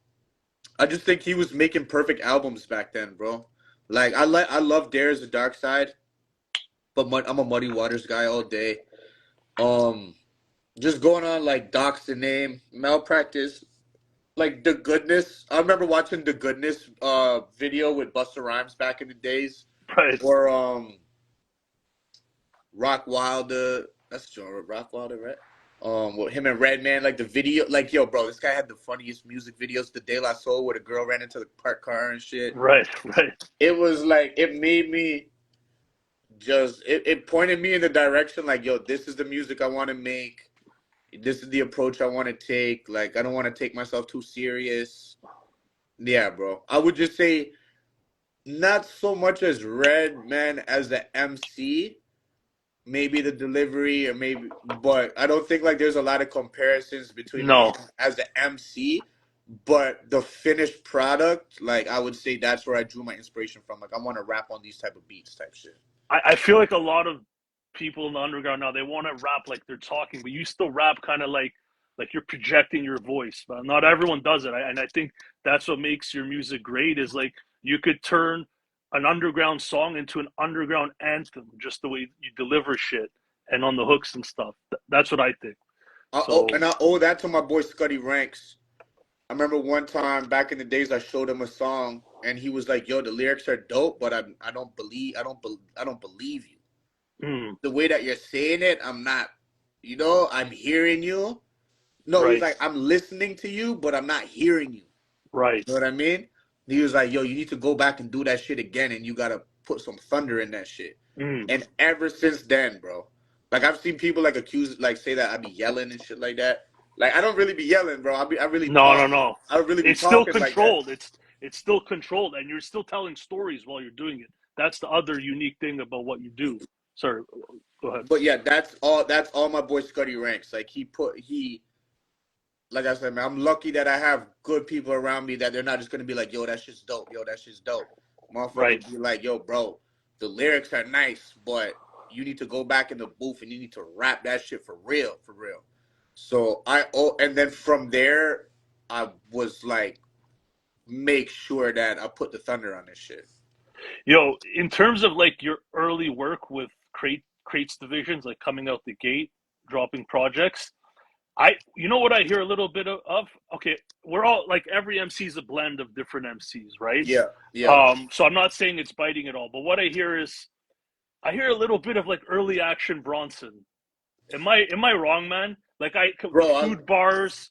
I just think he was making perfect albums back then, bro. Like I love Dare's the Dark Side, but I'm a Muddy Waters guy all day. Um, just going on like Doc's the Name, Malpractice, like The Goodness. I remember watching The Goodness video with Busta Rhymes back in the days, Right. or Rock Wilder. That's Joe Rock Wilder, right? With him and Redman, like the video, like yo, bro, this guy had the funniest music videos. The De La Soul, where the girl ran into the parked car and shit. Right, right. It was like it made me just it pointed me in the direction like, yo, this is the music I want to make. This is the approach I want to take. Like, I don't want to take myself too serious. Yeah, bro. I would just say not so much as Redman as the MC, maybe the delivery or maybe, but I don't think like there's a lot of comparisons between me No, as the MC, but the finished product, like I would say that's where I drew my inspiration from. Like I want to rap on these type of beats type shit. I feel like a lot of people in the underground now they want to rap like they're talking, but you still rap kind of like you're projecting your voice. But not everyone does it, and I think that's what makes your music great. Is like you could turn an underground song into an underground anthem, just the way you deliver shit and on the hooks and stuff. That's what I think. So I owe that to my boy Scuddy Ranks. I remember one time back in the days I showed him a song and he was like, "Yo, the lyrics are dope, but I don't believe you. mm, The way that you're saying it, I'm not. You know, I'm hearing you. No, he's right, like, I'm listening to you, but I'm not hearing you. right, You know what I mean? He was like, yo, you need to go back and do that shit again, and you gotta put some thunder in that shit. mm. And ever since then, bro, like I've seen people like accuse, like say that I be yelling and shit like that. Like I don't really be yelling, bro. I really No, no, talk. no. I really be It's still talking like that. controlled. It's still controlled, and you're still telling stories while you're doing it. That's the other unique thing about what you do. Sorry, go ahead. But yeah, that's all. That's all my boy Scuddy Ranks. Like like I said, man, I'm lucky that I have good people around me that they're not just gonna be like, yo, that shit's dope. Yo, that shit's dope. Right. Motherfuckers be like, yo, bro, the lyrics are nice, but you need to go back in the booth and you need to rap that shit for real, for real. So and then from there, I was like, make sure that I put the thunder on this shit. Yo, in terms of like your early work with crates divisions, like coming out the gate, dropping projects, you know what I hear a little bit of? Okay, we're all like every MC is a blend of different MCs, right? Yeah, yeah. So I'm not saying it's biting at all, but what I hear is I hear a little bit of like early action Bronson. Am I wrong, man? Like the Bro, food bars,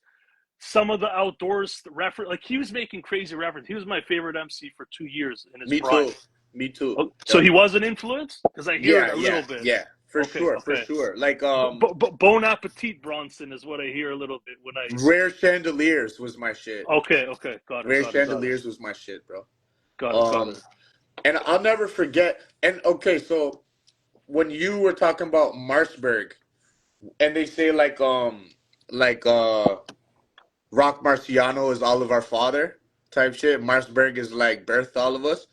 some of the outdoors reference, like he was making crazy reference. He was my favorite MC for 2 years in his me prime. too. Me too. Oh, so Yep. he was an influence because I hear it Yeah, a yeah, little bit. yeah. For Okay, sure, for okay. sure. Like Bon Appetit Bronson is what I hear a little bit when I. Rare Chandeliers was my shit. Okay, okay, got it, Rare got it, got it, Chandeliers was my shit, bro. got it, got Um, it. and I'll never forget. And okay, so when you were talking about Marsburg, and they say like Rock Marciano is all of our father type shit. Marsburg is like birthed all of us.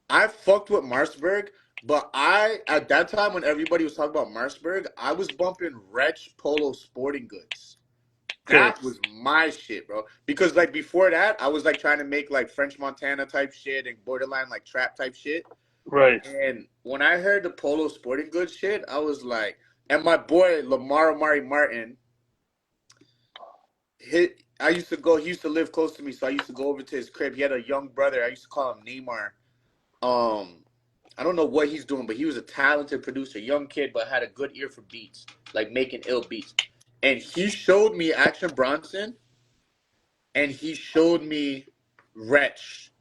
I fucked with Marsburg, but I at that time when everybody was talking about Marsburg, I was bumping Wretch Polo Sporting Goods. Okay, That was my shit, bro. Because like before that, I was like trying to make like French Montana type shit and borderline like trap type shit. right. And when I heard the Polo Sporting Goods shit, I was like, and my boy Lamar Amari Martin, I used to go. He used to live close to me, so I used to go over to his crib. He had a young brother. I used to call him Neymar. I don't know what he's doing, but he was a talented producer, young kid, but had a good ear for beats, like making ill beats. And he showed me Action Bronson, and he showed me Wretch,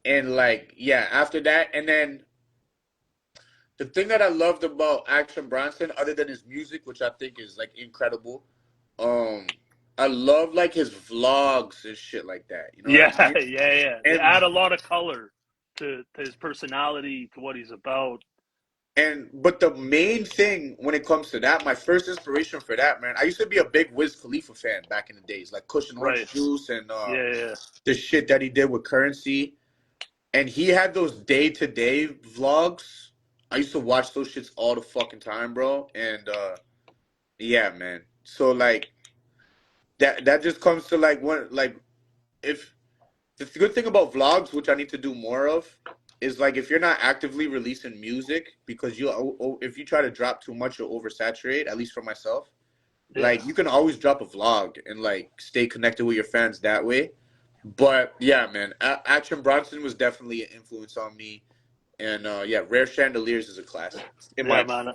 and like yeah, after that, and then the thing that I loved about Action Bronson, other than his music, which I think is like incredible, um, I love like his vlogs and shit like that. You know what I Yeah, mean? yeah, yeah. They And add a lot of color to his personality, to what he's about. but the main thing when it comes to that, my first inspiration for that, man, I used to be a big Wiz Khalifa fan back in the days, like Cushion Right. Orange Juice and Yeah, yeah. the shit that he did with Currency. And he had those day to day vlogs. I used to watch those shits all the fucking time, bro. And yeah, man. So like that just comes to like one like if the good thing about vlogs, which I need to do more of, is like if you're not actively releasing music because if you try to drop too much, you'll oversaturate. At least for myself, Yeah. like you can always drop a vlog and like stay connected with your fans that way. But yeah, man, Action Bronson was definitely an influence on me, and yeah, Rare Chandeliers is a classic in my Yeah, opinion. man.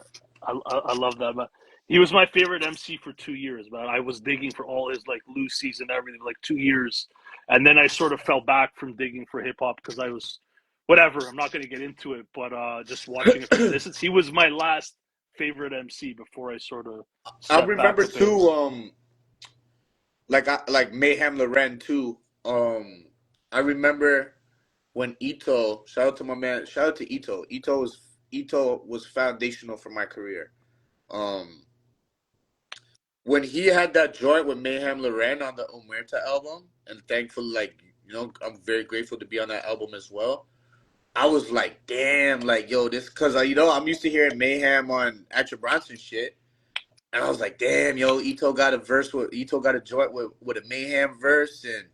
I love that, man. He was my favorite MC for 2 years, man. I was digging for all his like Lucy's and everything, like 2 years, and then I sort of fell back from digging for hip hop because I was, whatever. I'm not going to get into it, but just watching it from a distance, he was my last favorite MC before I sort of I stepped back remember a bit. too, like Mayhem Loren too. I remember when Ito, shout out to my man, shout out to Ito. Ito was foundational for my career. Um, when he had that joint with Mayhem Loren on the Omerta album, and thankfully, like, I'm very grateful to be on that album as well. I was like, damn, like, yo, this, cause I'm used to hearing Mayhem on Action Bronson shit, and I was like, damn, yo, Ito got a joint with a Mayhem verse, and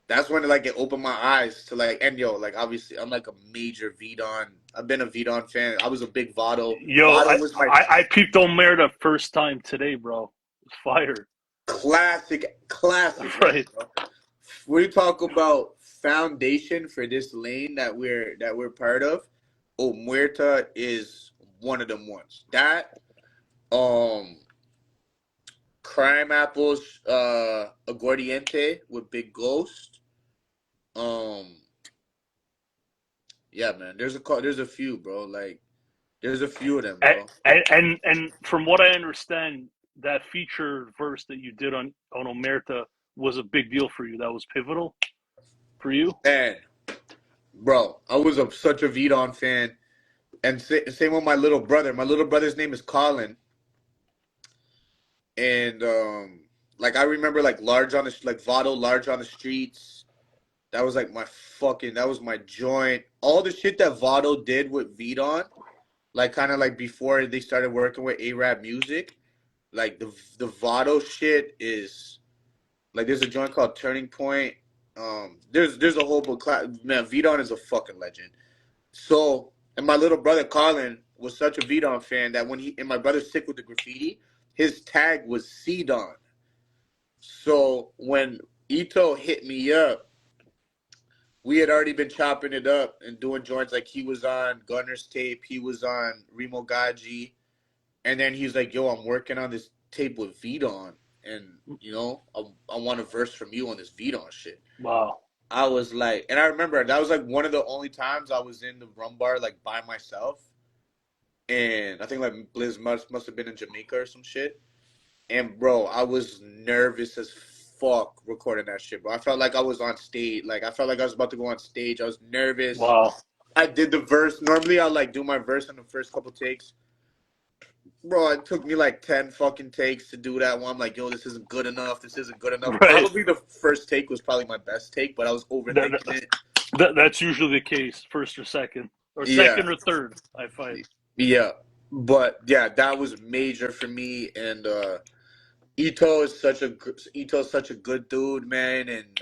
that's when like it opened my eyes to like, and yo, like obviously I'm like a major Vidon. I've been a Vidon fan. I was a big Vado. Yo, Vado was my I peeped Omer the first time today, bro. It was fire, classic record, right? bro. We talk about foundation for this lane that we're part of. Muerta is one of them ones. That um Crime Apples, Aguardiente with Big Ghost. Um, yeah, man. There's a few, bro. Like there's a few of them, And, bro. and from what I understand, that feature verse that you did on Omerta was a big deal for you. That was pivotal for you. And bro, I was such a Vidon fan, and same with my little brother. My little brother's name is Colin, and like I remember like Vado Large on the Streets. That was like that was my joint. All the shit that Vado did with Vidon, like kind of like before they started working with A-Rap Music, like the Vado shit is like there's a joint called Turning Point. There's a whole book. Man, Vidon is a fucking legend. So, and my little brother Colin was such a Vidon fan that and my brother's sick with the graffiti, his tag was C-Don. So when Ito hit me up, we had already been chopping it up and doing joints. Like he was on Gunner's tape, he was on Remo Gaji, and then he's like, "Yo, I'm working on this tape with Vidon, and I want a verse from you on this Vidon shit." Wow. I was like, and I remember that was like one of the only times I was in the rum bar like by myself, and I think like Blizz must have been in Jamaica or some shit. And bro, I was nervous as fuck recording that shit, bro. I felt like I was on stage. Like I felt like I was about to go on stage. I was nervous. Wow. I did the verse. Normally I'll like do my verse in the first couple takes. Bro, it took me like 10 fucking takes to do that one. I'm like, yo, this isn't good enough. This isn't good enough. Right. Probably the first take was probably my best take, but I was That, overthinking it. that's usually the case, first or Yeah. second or third. I find. Yeah. But yeah, that was major for me. And Ito's such a good dude, man, and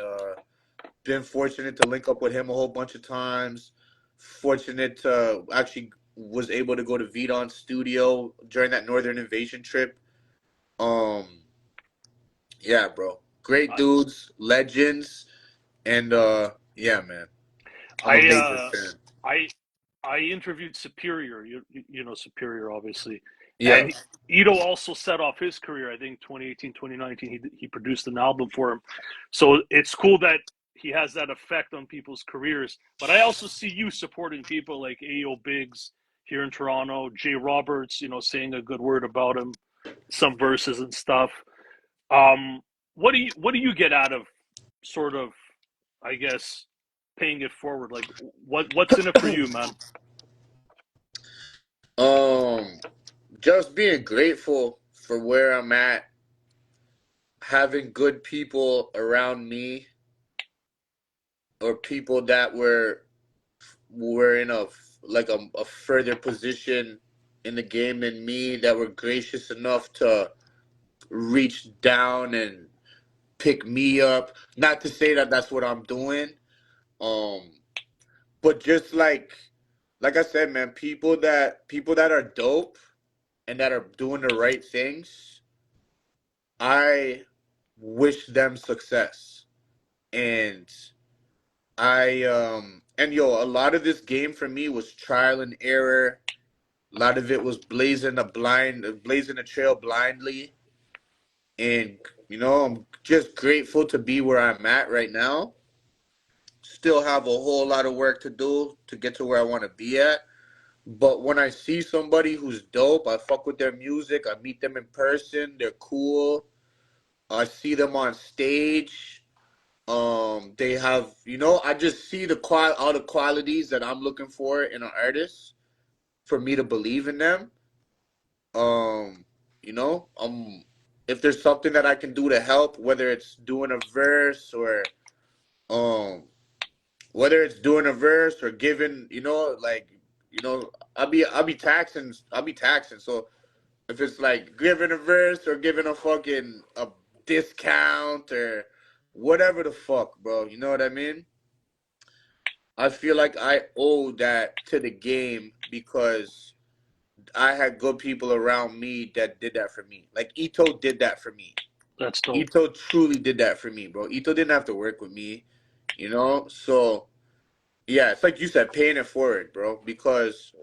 been fortunate to link up with him a whole bunch of times. Fortunate to actually was able to go to Vidon's studio during that Northern Invasion trip. Um, yeah, bro, great dudes, legends, and yeah, man, I'm a I major fan. I I interviewed Superior. You know Superior, obviously, Yeah, and Ito also set off his career. I think 2018, 2019, he produced an album for him. So it's cool that he has that effect on people's careers. But I also see you supporting people like Ayo Biggs here in Toronto, Jay Roberts. Saying a good word about him, some verses and stuff. Um, what do you get out of sort of, I guess, paying it forward? Like, what's in it for you, man? um, just being grateful for where I'm at, having good people around me, or people that were in a further position in the game than me, that were gracious enough to reach down and pick me up. Not to say that that's what I'm doing, um, but just like I said, man, people that are dope and that are doing the right things, I wish them success. And and yo, a lot of this game for me was trial and error, A lot of it was blazing a trail blindly. And, I'm just grateful to be where I'm at right now. Still have a whole lot of work to do to get to where I want to be at. But when I see somebody who's dope, I fuck with their music. I meet them in person. They're cool. I see them on stage. They have, I just see all the qualities that I'm looking for in an artist for me to believe in them. Um, you know, um, if there's something that I can do to help, whether it's doing a verse or um, whether it's doing a verse or giving, I'll be taxing. So if it's like giving a verse or giving a discount or whatever the fuck, bro, you know what I mean? I feel like I owe that to the game because I had good people around me that did that for me. Like Ito did that for me. That's dope. Ito truly did that for me, bro. Ito didn't have to work with me, So yeah, it's like you said, paying it forward, bro. Because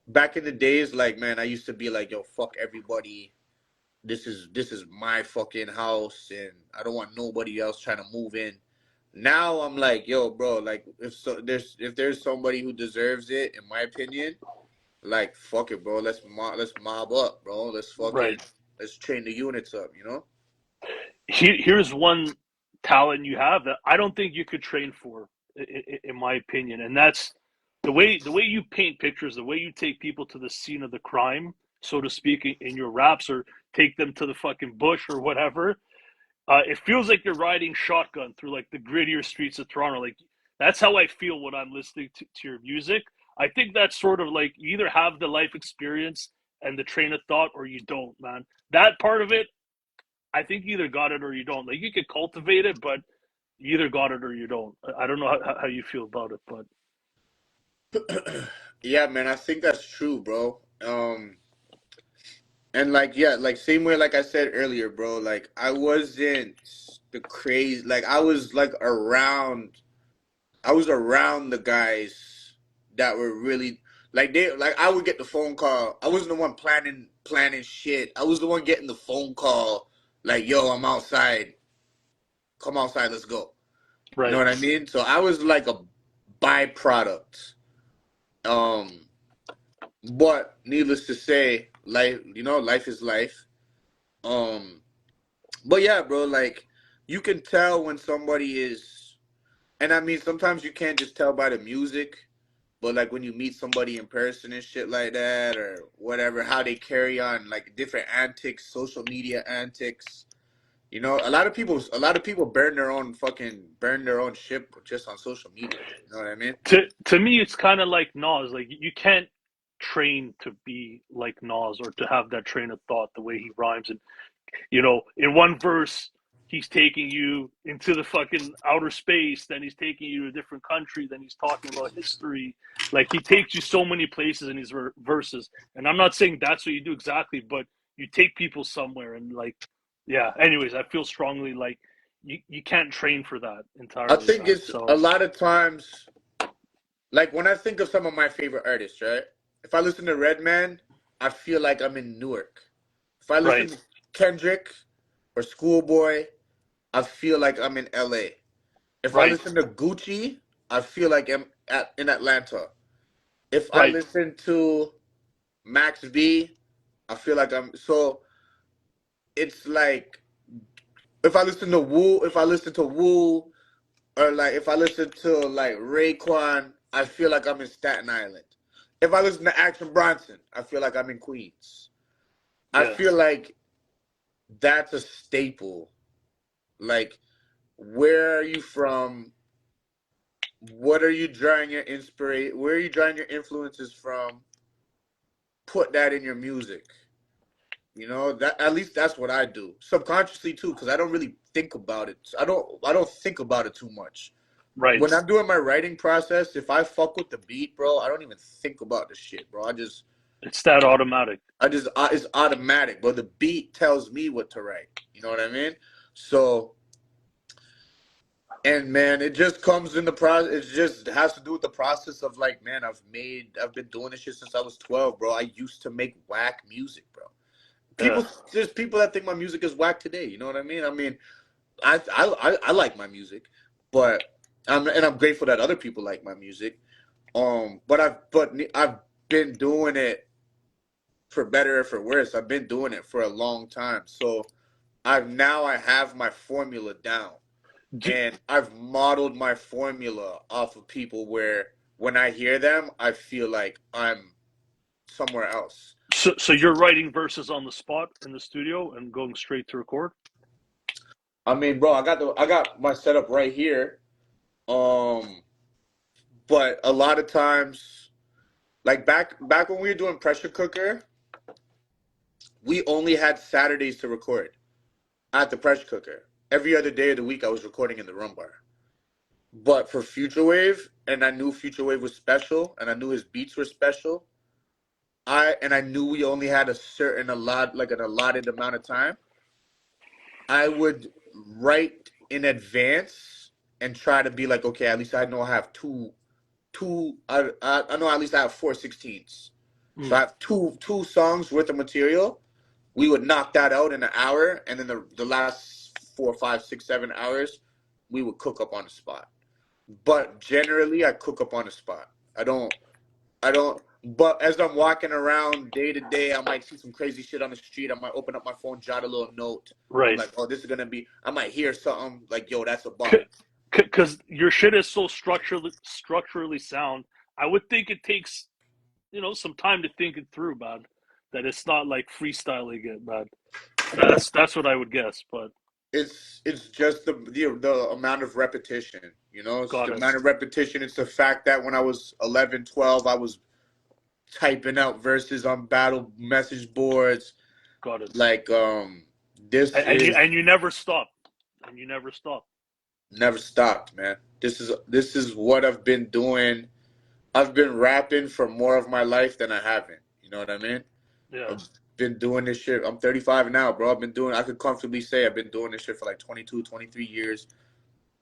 back in the days, like man, I used to be like, yo, fuck everybody. This is my fucking house, and I don't want nobody else trying to move in. Now I'm like, yo, bro, like if there's somebody who deserves it, in my opinion, like fuck it, bro. Let's mob up, bro. Right. Let's train the units up. Here's one talent you have that I don't think you could train for, in my opinion, and that's the way you paint pictures, the way you take people to the scene of the crime, so to speak, in your raps, or take them to the fucking bush or whatever. It feels like you're riding shotgun through like the grittier streets of Toronto. Like that's how I feel when I'm listening to your music. I think that's sort of like you either have the life experience and the train of thought, or you don't, man. That part of it, I think you either got it or you don't. Like you could cultivate it, but you either got it or you don't. I don't know how you feel about it, but Yeah, man, I think that's true, bro. And like, yeah, like same way, like I said earlier, bro. Like I wasn't the crazy, like I was around the guys that were really like I would get the phone call. I wasn't the one planning shit. I was the one getting the phone call, like, yo, I'm outside. Come outside, let's go. You know right. what I mean? So I was like a byproduct. Um, but needless to say, life is life. Um, but yeah, bro, like you can tell when somebody is, and I mean sometimes you can't just tell by the music, but like when you meet somebody in person and shit like that or whatever, how they carry on like different antics, social media antics. A lot of people burn their own ship just on social media. You know what I mean? To me, it's kind of like Nas. Like you can't train to be like Nas or to have that train of thought the way he rhymes. And in one verse, he's taking you into the fucking outer space, then he's taking you to a different country, then he's talking about history. Like he takes you so many places in his verses. And I'm not saying that's what you do exactly, but you take people somewhere and like, yeah. Anyways, I feel strongly like you can't train for that I entirely, think man. it's a So lot of times like when I think of some of my favorite artists, right? If I listen to Redman, I feel like I'm in Newark. If I listen right, to Kendrick or Schoolboy, I feel like I'm in LA. If I right, listen to Gucci, I feel like in Atlanta. If I right. listen to Max B, I feel like I'm so it's like if I listen to Wu, or like if I listen to like Raekwon, I feel like I'm in Staten Island. If I listen to Action Bronson, I feel like I'm in Queens. I Yeah. feel like that's a staple. Like, where are you from? What are you drawing your inspiration? Where are you drawing your influences from? Put that in your music. That at least that's what I do subconsciously too, because I don't really think about it. I don't think about it too much. Right. When I'm doing my writing process, if I fuck with the beat, bro, I don't even think about the shit, bro. It's that automatic. It's automatic, bro. The beat tells me what to write. You know what I mean? So And man, it just comes in the process. It just has to do with the process of like, man, I've been doing this shit since I was 12, bro. I used to make whack music, bro. Yeah. There's people that think my music is whack today. You know what I mean? I mean, I like my music, but I'm grateful that other people like my music. I've been doing it for better or for worse. I've been doing it for a long time, so I have my formula down, Do, and I've modeled my formula off of people where when I hear them, I feel like I'm somewhere else. so you're writing verses on the spot in the studio and going straight to record? I mean, bro, I got my setup right here. Um, but a lot of times, like back when we were doing pressure cooker, we only had Saturdays to record at the pressure cooker. Every other day of the week, I was recording in the Rumbar. But for Futurewave, and I knew Futurewave was special, and I knew his beats were special. I knew we only had an allotted amount of time. I would write in advance and try to be like, okay, at least I know I have two. I know at least I have 4/16s. So Mm, I have two songs worth of material. We would knock that out in an hour, and then the last 4, 5, 6, 7 hours, we would cook up on the spot. But generally, I cook up on the spot. I don't. But as I'm walking around day to day, I might see some crazy shit on the street. I might open up my phone, jot a little note. I'm right. like, oh, this is gonna be. I might hear something like, yo, that's a bar. Because your shit is so structurally sound. I would think it takes some time to think it through, man. That it's not like freestyling it, man. That's what I would guess, but It's just the amount of repetition. It's got the it, amount of repetition. It's the fact that when I was 11, 12, I was typing out verses on battle message boards. got it. Like this And you is and you never stop, and you never stop. never stopped, man. This is what I've been doing. I've been rapping for more of my life than I haven't. You know what I mean? Yeah. I've been doing this shit. I'm 35 now, bro. I could comfortably say I've been doing this shit for like 22, 23 years.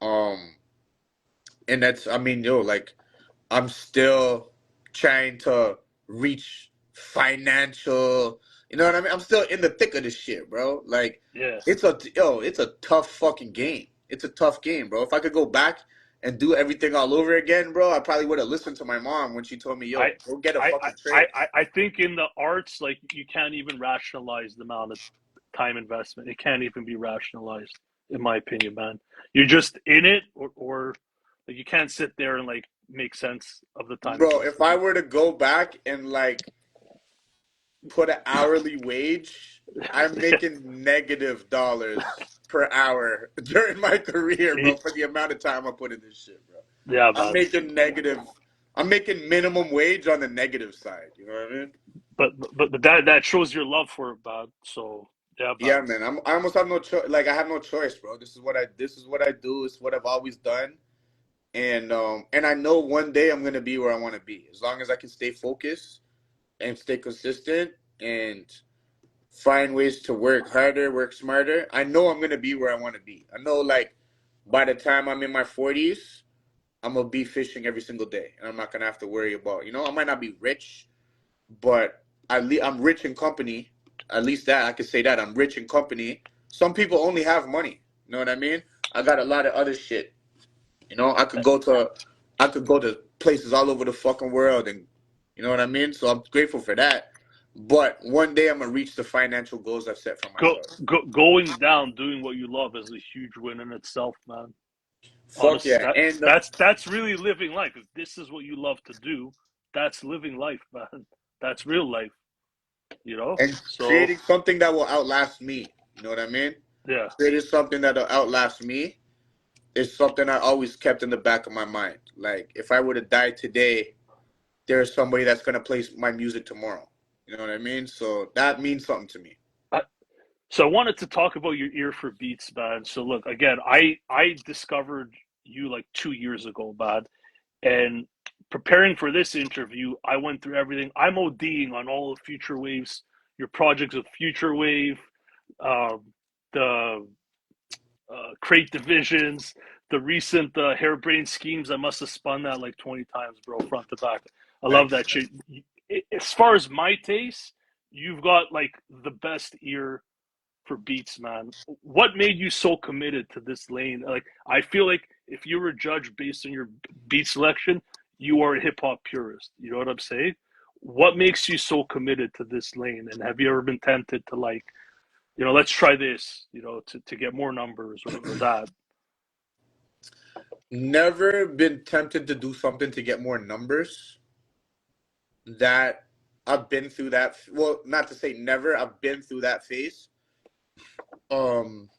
Um, and that's, I mean, yo, like, I'm still trying to reach financial, you know what I mean? I'm still in the thick of this shit, bro. Like, Yeah. it's a tough fucking game. It's a tough game, bro. If I could go back and do everything all over again, bro, I probably would have listened to my mom when she told me, I yo, go get a I, fucking trade. I think in the arts, like you can't even rationalize the amount of time investment. It can't even be rationalized, in my opinion, man. You're just in it, or like you can't sit there and like make sense of the time Bro, if I investment. were to go back and like put an hourly wage, I'm Yeah, making negative dollars per hour during my career, bro, for the amount of time I put in this shit, bro. yeah, I'm man. making negative. I'm making minimum wage on the negative side. You know what I mean? But that shows your love for it, man. So yeah, Yeah, man. man. I almost have no choice. Like I have no choice, bro. This is what I do. It's what I've always done. And I know one day I'm gonna be where I want to be. As long as I can stay focused and stay consistent and find ways to work harder, work smarter. I know I'm gonna be where I want to be. I know, like, by the time I'm in my 40s, I'm gonna be fishing every single day, and I'm not gonna have to worry about. I might not be rich, but I'm rich in company. At least that I could say that I'm rich in company. Some people only have money. You know what I mean? I got a lot of other shit. I could go to places all over the fucking world, and you know what I mean. So I'm grateful for that. But one day I'm gonna reach the financial goals I've set for myself. Going down, doing what you love is a huge win in itself, man. Fuck Honestly, yeah, that and that's really living life. If this is what you love to do, that's living life, man. That's real life, you know. and So creating something that will outlast me. You know what I mean? yeah, Creating something that'll outlast me is something I always kept in the back of my mind. Like if I were to die today, there's somebody that's gonna play my music tomorrow. You know what I mean? So that means something to me. I, so I wanted to talk about your ear for beats, man. So look, again, I discovered you like 2 years ago, man, and preparing for this interview, I went through everything. I'm ODing on all of Future Waves, your projects with Future Wave, the crate divisions, the recent harebrained schemes. I must have spun that like 20 times, bro, front to back. I love Thanks. that shit. As far as my taste, you've got like the best ear for beats, man. What made you so committed to this lane? Like, I feel like if you were judged based on your beat selection, you are a hip hop purist. You know what I'm saying? What makes you so committed to this lane? And have you ever been tempted to like, let's try this, to get more numbers or that? Never been tempted to do something to get more numbers. That I've been through that. Well, not to say never. I've been through that phase. Um,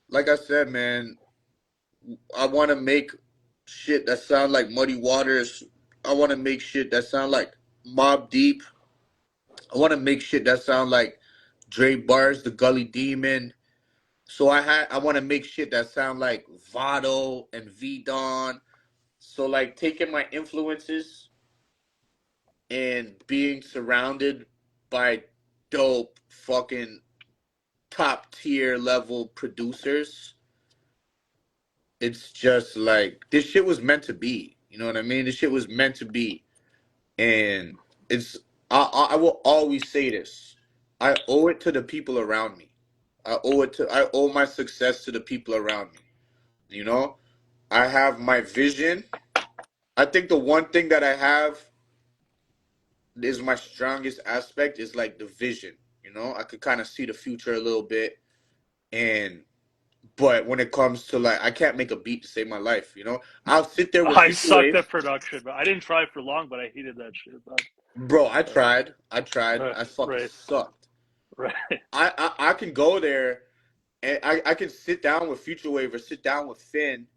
like I said, man, I want to make shit that sound like Muddy Waters. I want to make shit that sound like Mob Deep. I want to make shit that sound like Dre Bars, the Gully Demon. So I want to make shit that sound like Vado and V Don. So like taking my influences and being surrounded by dope fucking top tier level producers, it's just like this shit was meant to be. You know what I mean? This shit was meant to be, and it's I will always say this. I owe it to the people around me. I owe my success to the people around me. You know, I have my vision. I think the one thing that I have is my strongest aspect is like the vision. You know, I could kind of see the future a little bit, and but when it comes to like, I can't make a beat to save my life. You know, I'll sit there with I sucked Futurewave. at production, but I didn't try for long, but I hated that shit. Bro, I Uh, tried. I tried. right, I fucking right, sucked. right, I can go there and I can sit down with Futurewave or sit down with Finn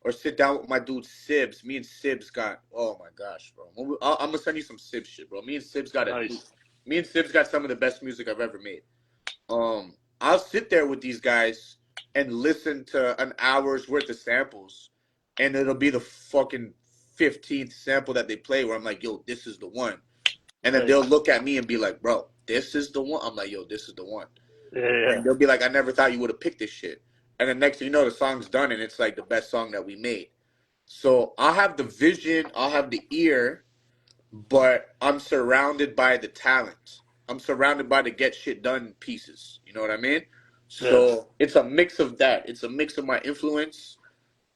or sit down with my dude Sibs. Me and Sibs got, oh my gosh, bro. I'm gonna send you some Sibs shit, bro. nice. Me and Sibs got some of the best music I've ever made. I'll sit there with these guys and listen to an hour's worth of samples, and it'll be the fucking 15th sample that they play where I'm like, yo, this is the one. And then Right. they'll look at me and be like, bro, this is the one. I'm like, yo, this is the one. Yeah, yeah. And they'll be like, I never thought you would have picked this shit. And then next thing you know, the song's done and it's like the best song that we made. So I'll have the vision, I'll have the ear, but I'm surrounded by the talent. I'm surrounded by the get shit done pieces. You know what I mean? Yeah. So it's a mix of that. It's a mix of my influence.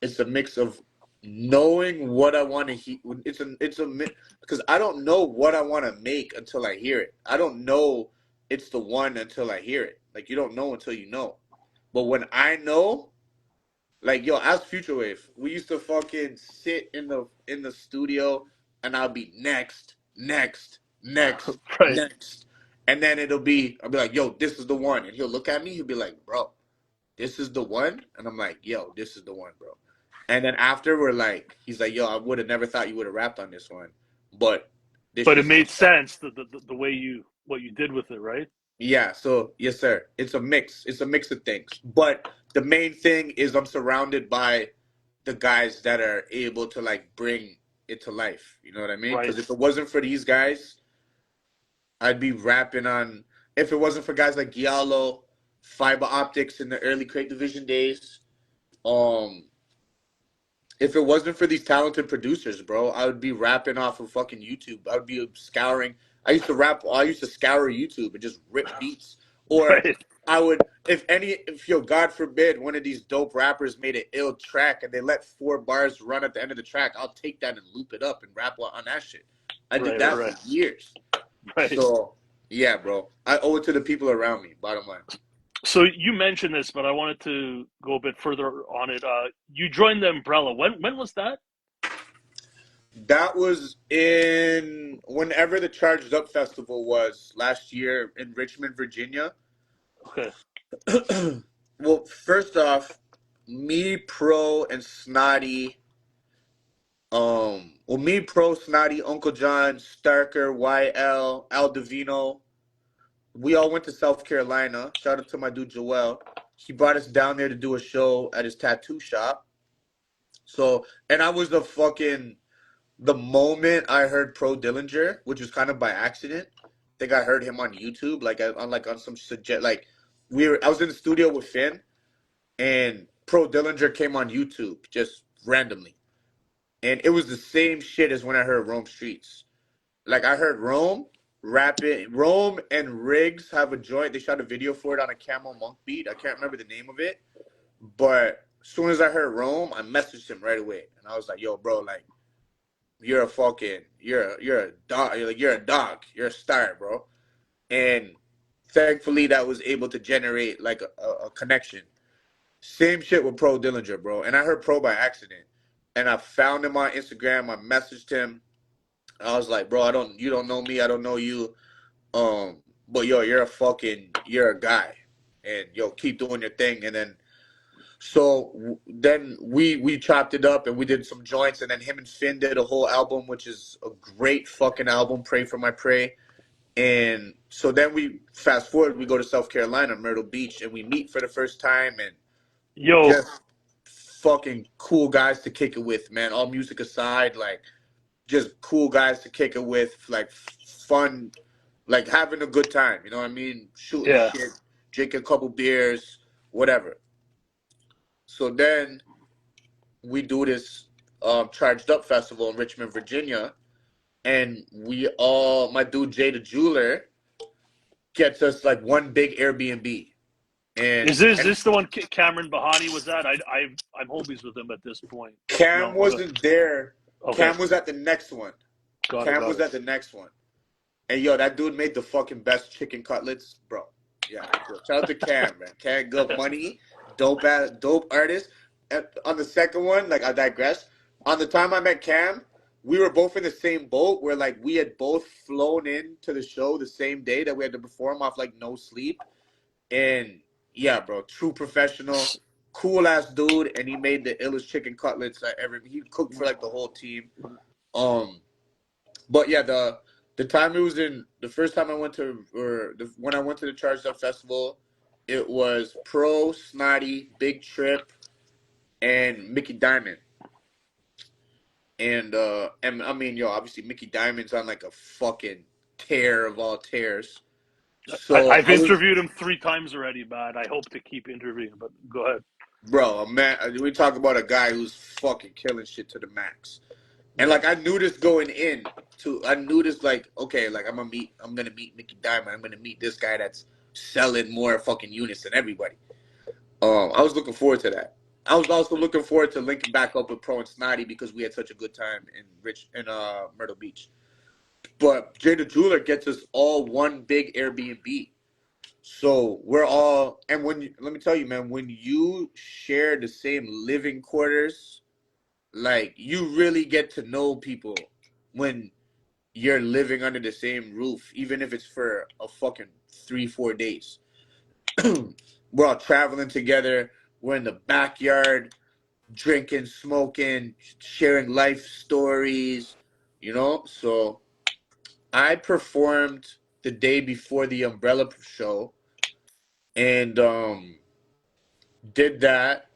It's a mix of knowing what I want to hear. It's a because I don't know what I want to make until I hear it. I don't know it's the one until I hear it. Like you don't know until you know. But when I know, like yo, as Futurewave, we used to fucking sit in the studio and I'll be Right. next. And then I'll be like, yo, this is the one. And he'll look at me, he'll be like, bro, this is the one? And I'm like, yo, this is the one, bro. And then after he's like, yo, I would have never thought you would have rapped on this one. But this But it shit's made so fire. sense the way what you did with it, right? Yeah, so yes, sir. It's a mix. It's a mix of things. But the main thing is I'm surrounded by the guys that are able to like bring it to life. You know what I mean? Right. Because if it wasn't for these guys, I'd be rapping on. If it wasn't for guys like Giallo, Fiber Optics in the early Crate Division days, um, if it wasn't for these talented producers, bro, I would be rapping off of fucking YouTube. I would be scouring. I used to scour YouTube and just rip beats. Or Right. if yo, God forbid, one of these dope rappers made an ill track and they let 4 bars run at the end of the track, I'll take that and loop it up and rap on that shit. I did Right. Right. that for Right. years. Right. So, yeah, bro. I owe it to the people around me, bottom line. So you mentioned this, but I wanted to go a bit further on it. You joined the Umbrella. When was that? That was in whenever the Charged Up Festival was last year in Richmond, Virginia. Okay. Well, first off, me, Pro, and Snotty, me, Pro, Snotty, Uncle John, Starker, YL, Al Davino, we all went to South Carolina. Shout out to my dude Joel. He brought us down there to do a show at his tattoo shop. So, and I was the moment I heard Pro Dillinger, which was kind of by accident. I think I heard him on YouTube, like on some suggest like I was in the studio with Finn, and Pro Dillinger came on YouTube just randomly, and it was the same shit as when I heard Rome Streets. Like I heard Rome rap it. Rome and Riggs have a joint. They shot a video for it on a Camel Monk beat. I can't remember the name of it, but as soon as I heard Rome, I messaged him right away, and I was like, "Yo, bro, like you're a dog. You're a dog. You're a star, bro." And thankfully, that was able to generate like a connection. Same shit with Pro Dillinger, bro. And I heard Pro by accident, and I found him on Instagram. I messaged him. I was like, "Bro, you don't know me. I don't know you. But yo, you're a guy, and yo, keep doing your thing." And then then we chopped it up and we did some joints, and then him and Finn did a whole album, which is a great fucking album. Pray for my prey. And so then we fast forward, we go to South Carolina, Myrtle Beach, and we meet for the first time, and Yo, just fucking cool guys to kick it with, man. All music aside, like just cool guys to kick it with, like fun, like having a good time. You know what I mean? Shooting the yeah. shit, drinking a couple beers, whatever. So then we do this Charged Up festival in Richmond, Virginia, and my dude Jay the Jeweler gets us like one big Airbnb, Is and this the one Cameron Bahani was at? I'm homies with him at this point. Cam No, okay. wasn't there. Okay. Cam was at the next one. Got it. Cam Got was it. at the next one. And yo, that dude made the fucking best chicken cutlets, bro. Yeah, yo, shout out to Cam, man. Cam, good money, dope artist. On the second one, like I digress. On the time I met Cam, we were both in the same boat where like we had both flown in to the show the same day that we had to perform off like no sleep. And yeah, bro, true professional, cool ass dude, and he made the illest chicken cutlets I ever. He cooked for like the whole team. Um, but yeah, the time it was in the first time I went to when I went to the Charged Up Festival, it was Pro, Snotty, Big Trip, and Mickey Diamond. And I mean, yo, obviously Mickey Diamond's on like a fucking tear of all tears. So I've I was, interviewed him 3 times already, man. I hope to keep interviewing, but go ahead. bro, man, we talk about a guy who's fucking killing shit to the max. And Yeah. like I knew this going in I knew this like, okay, like I'm gonna meet Mickey Diamond. I'm gonna meet this guy that's selling more fucking units than everybody. I was looking forward to that. I was also looking forward to linking back up with Pro and Snotty because we had such a good time in Myrtle Beach. But Jay the Jeweler gets us all one big Airbnb. So we're all, and let me tell you, man, when you share the same living quarters, like you really get to know people when you're living under the same roof, even if it's for a fucking 3-4 days. We're all traveling together. We're in the backyard, drinking, smoking, sharing life stories, you know? So I performed the day before the Umbrella show, and did that.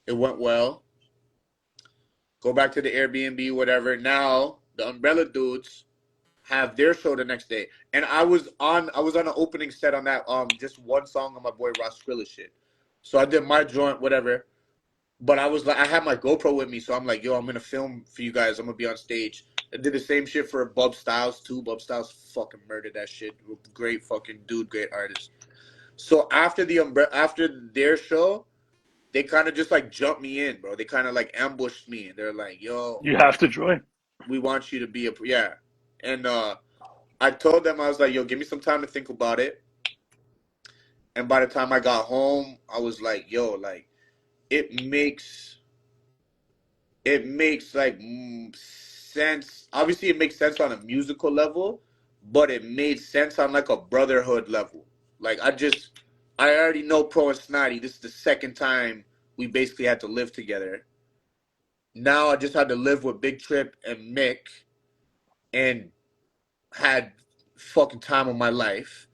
It went well. Go back to the Airbnb, whatever. Now the Umbrella dudes have their show the next day. And I was on an opening set on that just one song on my boy Ross Skrilla shit. So I did my joint, whatever. But I was like, I had my GoPro with me, so I'm like, yo, I'm gonna film for you guys. I'm gonna be on stage. I did the same shit for Bub Styles too. Bub Styles fucking murdered that shit. Great fucking dude, great artist. So after their show, they kind of just like jumped me in, bro. They kind of like ambushed me, and they're like, yo, You have to join. we want you to be a yeah. And I told them, I was like, yo, give me some time to think about it. And by the time I got home, I was like, yo, like it makes like sense. Obviously, it makes sense on a musical level, but it made sense on like a brotherhood level. Like I already know Pro and Snotty. This is the second time we basically had to live together. Now I just had to live with Big Trip and Mick, and had fucking time of my life.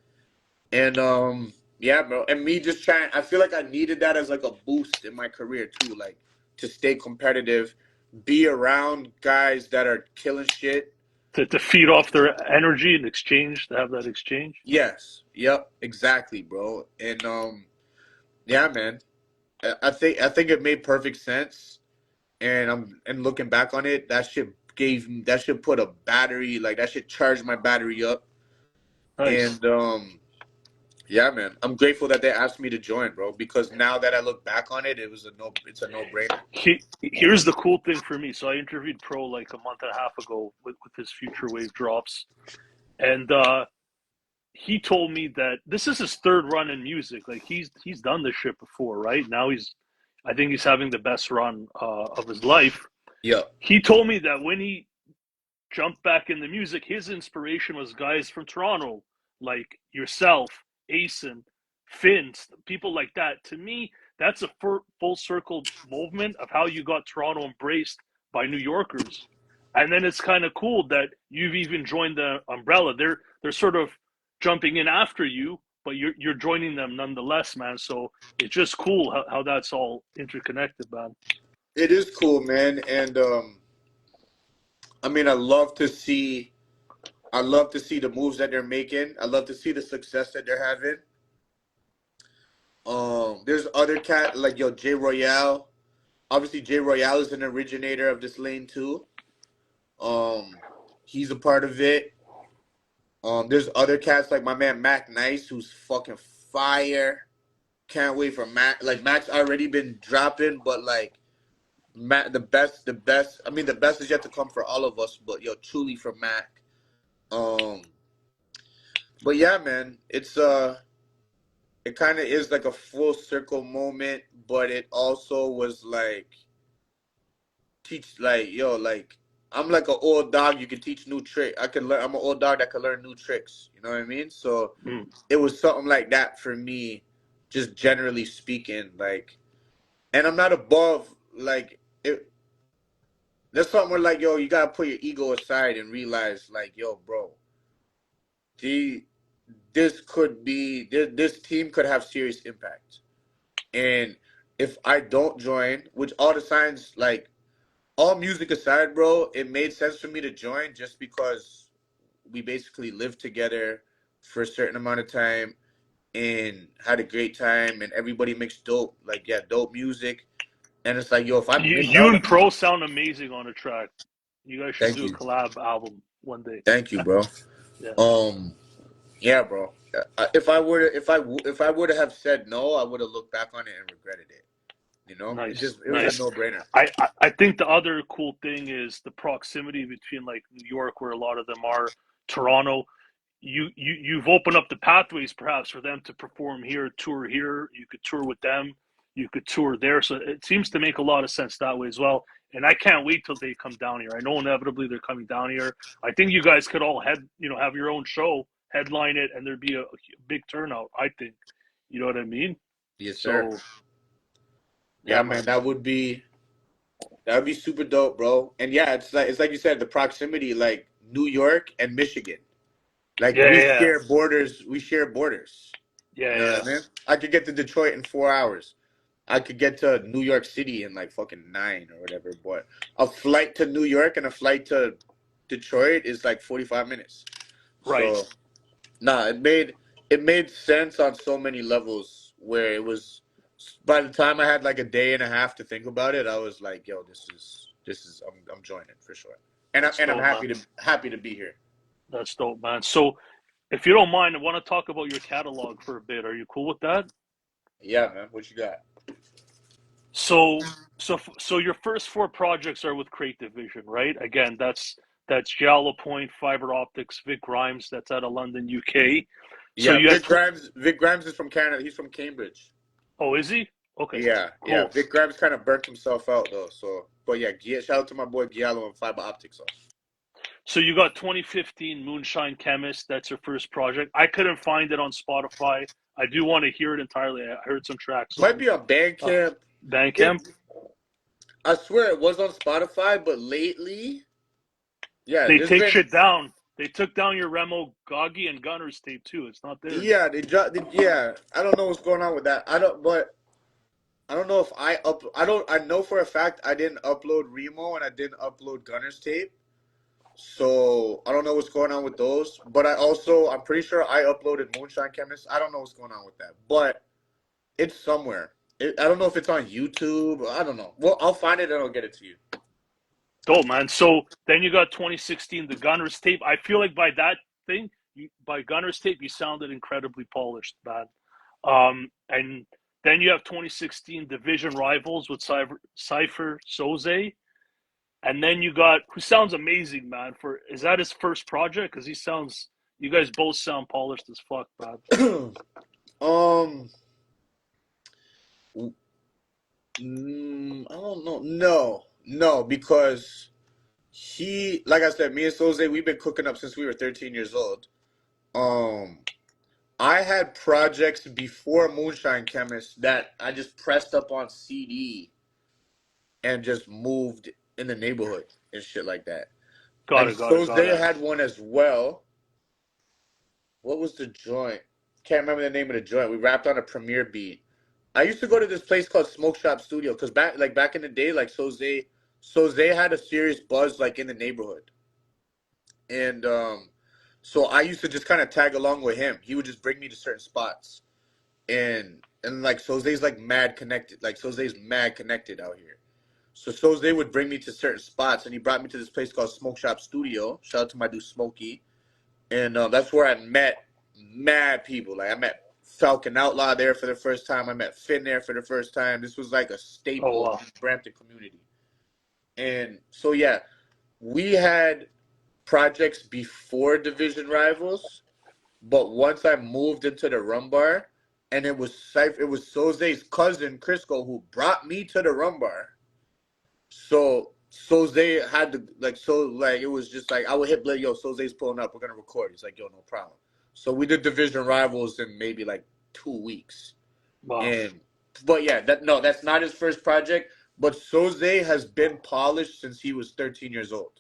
And yeah, bro. And me just trying, I feel like I needed that as like a boost in my career too, like to stay competitive, be around guys that are killing shit. To feed off their energy and exchange, to have that exchange. Yes. Yep, exactly, bro. And yeah, man. I think it made perfect sense, and looking back on it, that shit put a battery, like that shit charged my battery up, Nice. and yeah, man, I'm grateful that they asked me to join, bro, because now that I look back on it, it's a no brainer. Here's the cool thing for me. So I interviewed Pro like a month and a half ago with his Futurewave drops, and he told me that this is his third run in music. Like he's done this shit before, right? Now I think he's having the best run of his life. Yeah, He told me that when he jumped back into music, his inspiration was guys from Toronto, like yourself, Asan, Finns, people like that. To me, that's a full circle movement of how you got Toronto embraced by New Yorkers. And then it's kind of cool that you've even joined the umbrella. They're sort of jumping in after you, but you're joining them nonetheless, man. So it's just cool how that's all interconnected, man. it is cool, man, and I mean, I love to see the moves that they're making. I love to see the success that they're having. There's other cat like yo Jay Royale. Obviously, Jay Royale is an originator of this lane too. Um, he's a part of it. There's other cats like my man Mac Nice, who's fucking fire. Can't wait for Mac. Like Mac's already been dropping, but like Mac, the best. I mean, the best is yet to come for all of us. But yo, truly for Mac. Um, but yeah, man, it kind of is like a full circle moment, but it also was like teach like yo like I'm like an old dog. You can teach new trick. I can learn. I'm an old dog that can learn new tricks. You know what I mean? So Mm. it was something like that for me, just generally speaking. Like, and I'm not above like it. There's something where like yo, you gotta put your ego aside and realize like yo, bro, the this team could have serious impact. And if I don't join, which all the signs like all music aside, bro, it made sense for me to join just because we basically lived together for a certain amount of time and had a great time and everybody makes dope music. And it's like, yo, if I miss You out and on Pro sound amazing on a track. You guys should thank do a you. collab album one day. Thank you, bro. Yeah, Um yeah, bro. If I would have said no, I would have looked back on it and regretted it. You know? nice, It was a nice. no-brainer. I think the other cool thing is the proximity between like New York, where a lot of them are, Toronto. You've opened up the pathways perhaps for them to perform here, tour here. You could tour with them. You could tour there. So it seems to make a lot of sense that way as well. And I can't wait till they come down here. I know inevitably they're coming down here. I think you guys could all have your own show, headline it, and there'd be a big turnout. I think, you know what I mean. Yes, sir. So Yeah, yeah, man, man. that would be super dope, bro. And yeah, it's like you said, the proximity, like New York and Michigan. Like Yeah, yeah, we share borders. yeah, You know yeah. what I mean? I could get to Detroit in 4 hours. I could get to New York City in like fucking 9 or whatever. But a flight to New York and a flight to Detroit is like 45 minutes. Right. So nah, it made sense on so many levels where it was by the time I had like a day and a half to think about it, I was like, yo, I'm joining for sure. That's I'm dope, man. happy to be here. That's dope, man. So if you don't mind, I want to talk about your catalog for a bit. Are you cool with that? Yeah, man. What you got? So, so your first four projects are with Crate Division, right? Again, that's Giallo Point, Fiber Optics, Vic Grimes. That's out of London, UK. So Yeah, you had Vic Grimes is from Canada. He's from Cambridge. oh, is he? Okay, Yeah. cool. Vic Grimes kind of burnt himself out though. So, but yeah, shout out to my boy Giallo and Fiber Optics. So you got 2015 Moonshine Chemist. That's your first project. I couldn't find it on Spotify. I do want to hear it entirely. I heard some tracks Might on be on uh, Bandcamp. Bandcamp. It, I swear it was on Spotify, but lately, yeah, They there's take been shit down. They took down your Remo Goggy and Gunners tape too. It's not there. yeah, they dropped. Yeah, I don't know what's going on with that. I don't know if I don't. I know for a fact I didn't upload Remo and I didn't upload Gunner's tape. So I don't know what's going on with those. But I'm pretty sure I uploaded Moonshine Chemist. I don't know what's going on with that, but it's somewhere. I don't know if it's on YouTube. I don't know. Well, I'll find it and I'll get it to you. Dope, man. So then you got 2016, the Gunners tape. I feel like by that thing, by Gunners tape, you sounded incredibly polished, man. And then you have 2016 Division Rivals with Cypher Soze. And then you got, who sounds amazing, man. Is that his first project? Because you guys both sound polished as fuck, man. um, I don't know. No, because like I said, me and Soze, we've been cooking up since we were 13 years old. Um, I had projects before Moonshine Chemist that I just pressed up on CD and just moved in the neighborhood and shit like that. Got And it, got it, got Soze it. had one as well. What was the joint? Can't remember the name of the joint. We rapped on a Premiere beat. I used to go to this place called Smoke Shop Studio because back in the day, like Soze had a serious buzz like in the neighborhood, and so I used to just kind of tag along with him. He would just bring me to certain spots, and like Soze's like mad connected. Like Soze's mad connected out here. So Soze would bring me to certain spots, and he brought me to this place called Smoke Shop Studio. Shout out to my dude Smokey, and that's where I met mad people. Like I met Falcon Outlaw there for the first time. I met Finn there for the first time. This was like a Oh, staple wow. in the Brampton community. And so yeah, we had projects before Division Rivals, but once I moved into the Rumbar, and it was Soze's cousin Crisco who brought me to the Rumbar. So Soze had to it was just like I would hit Blake, yo, Soze's pulling up, we're gonna record. He's like, yo, no problem. So we did Division Rivals in maybe like 2 weeks. Wow. And but yeah, that's not his first project. But Soze has been polished since he was 13 years old.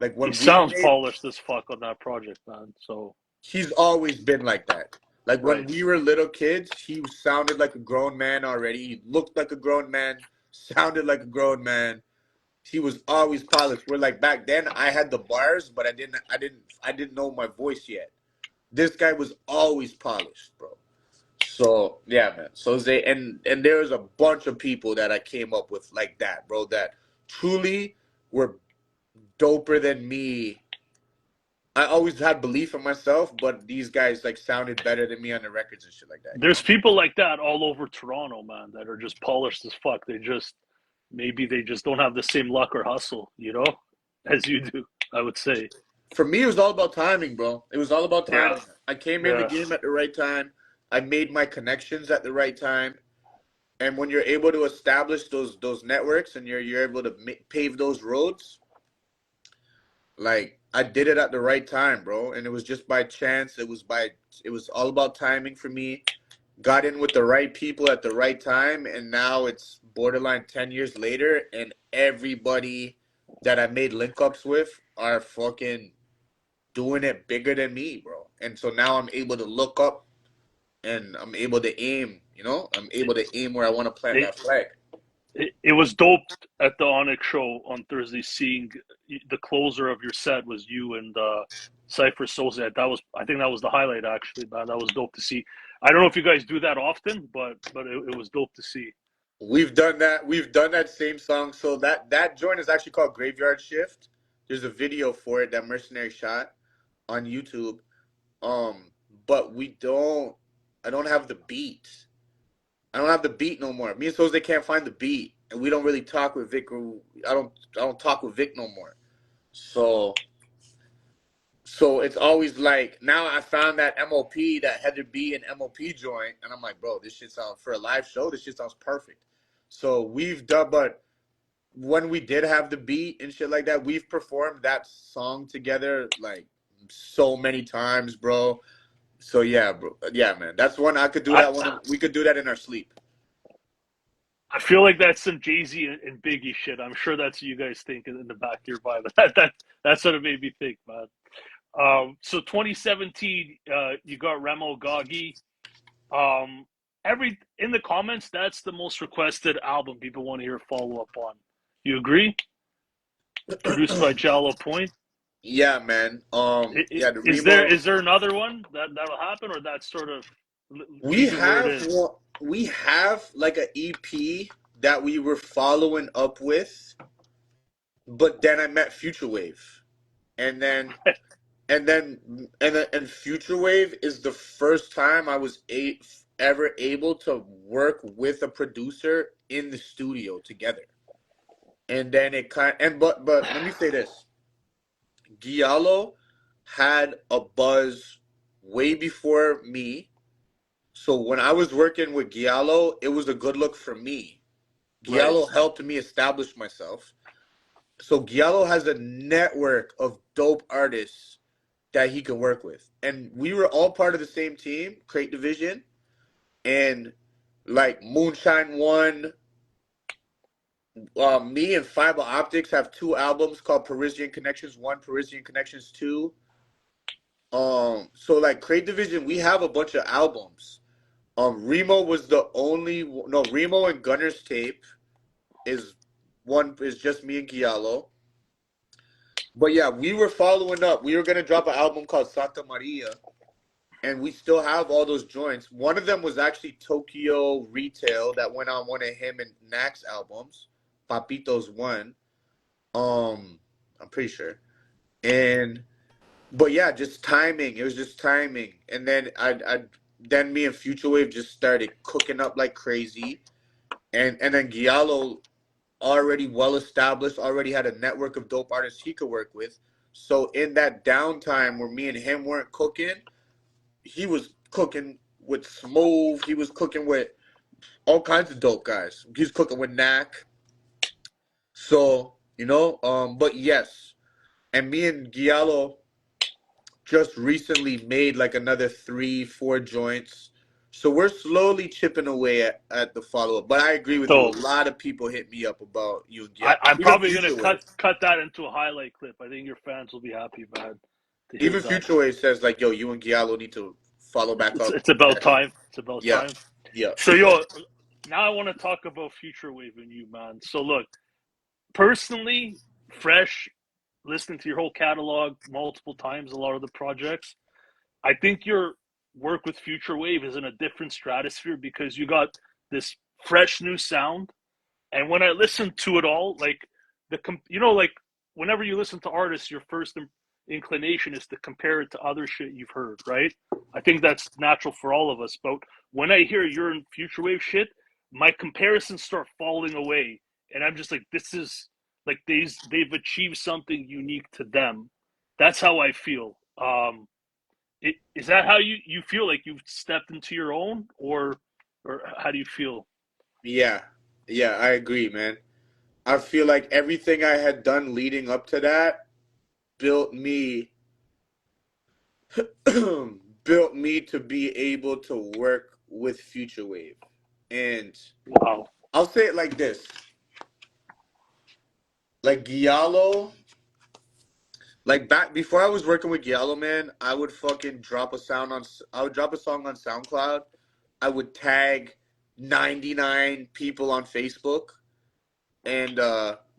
Like He when we sounds made polished as fuck on that project, man. So, he's always been like that. Like when right. we were little kids, he sounded like a grown man already. He looked like a grown man, sounded like a grown man. He was always polished. Where like back then I had the bars, but I didn't know my voice yet. This guy was always polished, bro. So yeah, man. So and there was a bunch of people that I came up with like that, bro, that truly were doper than me. I always had belief in myself, but these guys like sounded better than me on the records and shit like that, you There's know? people like that all over Toronto, man, that are just polished as fuck. Maybe they just don't have the same luck or hustle, as you do, I would say. For me, it was all about timing, bro. It was all about Yeah, timing. I came in the yeah. game at the right time. I made my connections at the right time. And when you're able to establish those networks and you're able to pave those roads, like I did it at the right time, bro. And it was just by chance. It was all about timing for me. Got in with the right people at the right time, and now it's borderline 10 years later, and everybody that I made link ups with are fucking doing it bigger than me, bro. And so now I'm able to look up and I'm able to aim, I'm able to aim where I want to plant It, that flag. it was dope at the Onyx show on Thursday. Seeing the closer of your set was you and Cypher Sosa. I think that was the highlight, actually, man. That was dope to see. I don't know if you guys do that often, but it was dope to see. We've done that. We've done that same song. So that joint is actually called Graveyard Shift. There's a video for it that Mercenary shot on YouTube. Um, but I don't have the beat. I don't have the beat no more. Me and Soze can't find the beat, and we don't really talk with Vic. I don't talk with Vic no more. So it's always like now I found that MOP, that Heather B and MOP joint, and I'm like, bro, this shit sounds for a live show. This shit sounds perfect. So we've done, but when we did have the beat and shit like that, we've performed that song together like so many times, bro. So yeah, bro. Yeah, man. That's one I could do I that one. We could do that in our sleep. I feel like that's some Jay Z and Biggie shit. I'm sure that's what you guys think in the back of your mind. That's what it made me think, man. So 2017, you got Remo Gagi. Um, every in the comments, that's the most requested album people want to hear follow up on. You agree? Produced by Jallo Point. Yeah, man. Yeah, the Is there Remo. another one that'll happen, or that's sort of We leave it where it have is? one. we have like an EP that we were following up with, but then I met Futurewave, and then and Futurewave is the first time I was ever able to work with a producer in the studio together. And then it kind and but let me say this. Giallo had a buzz way before me. So when I was working with Giallo, it was a good look for me. Right. Giallo helped me establish myself. So Giallo has a network of dope artists that he can work with. And we were all part of the same team, Crate Division, and like Moonshine One, me and Fiber Optics have two albums called Parisian Connections 1, Parisian Connections 2. So like Crate Division, we have a bunch of albums. Remo was the only no Remo and Gunner's tape is one is just me and Giallo. But yeah, we were following up. We were gonna drop an album called Santa Maria, and we still have all those joints. One of them was actually Tokyo Retail that went on one of him and Nack's albums, Papito's one. I'm pretty sure. And but yeah, just timing. It was just timing. And then then me and Futurewave just started cooking up like crazy. And then Giallo already well established, already had a network of dope artists he could work with. So in that downtime where me and him weren't cooking, he was cooking with Smooth. He was cooking with all kinds of dope guys. He's cooking with Knack. So, but yes. And me and Giallo just recently made like another 3, 4 joints. So we're slowly chipping away at the follow up. But I agree with you. A So lot of people hit me up about you and Giallo. I'm Even probably gonna Futurewave. cut that into a highlight clip. I think your fans will be happy, man, to hear Even that. Futurewave says like, yo, you and Giallo need to follow back up. It's about Yes. time. It's about Yeah. time. Yeah. So now I want to talk about Futurewave and you, man. So look, personally, fresh, listening to your whole catalog multiple times, a lot of the projects. I think your work with Futurewave is in a different stratosphere because you got this fresh new sound. And when I listen to it all, like like whenever you listen to artists, your first inclination is to compare it to other shit you've heard, right? I think that's natural for all of us. But when I hear your Futurewave shit, my comparisons start falling away, and I'm just like, this is like they've achieved something unique to them. That's how I feel. Is that how you feel like you've stepped into your own, or how do you feel? Yeah. Yeah, I agree, man. I feel like everything I had done leading up to that built me built me to be able to work with Futurewave. And Wow. I'll say it like this. Like Giallo, like back before I was working with Giallo, man, I would drop a song on SoundCloud. I would tag 99 people on Facebook and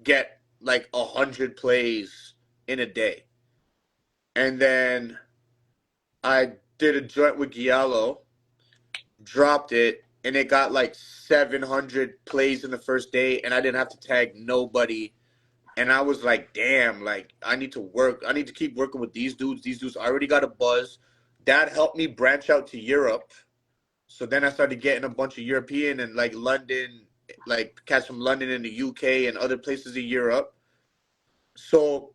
get like 100 plays in a day. And then I did a joint with Giallo, dropped it, and it got like 700 plays in the first day, and I didn't have to tag nobody. And I was like, damn, like I need to work. I need to keep working with these dudes. These dudes already got a buzz. That helped me branch out to Europe. So then I started getting a bunch of European and like London, like cats from London and the UK and other places in Europe. So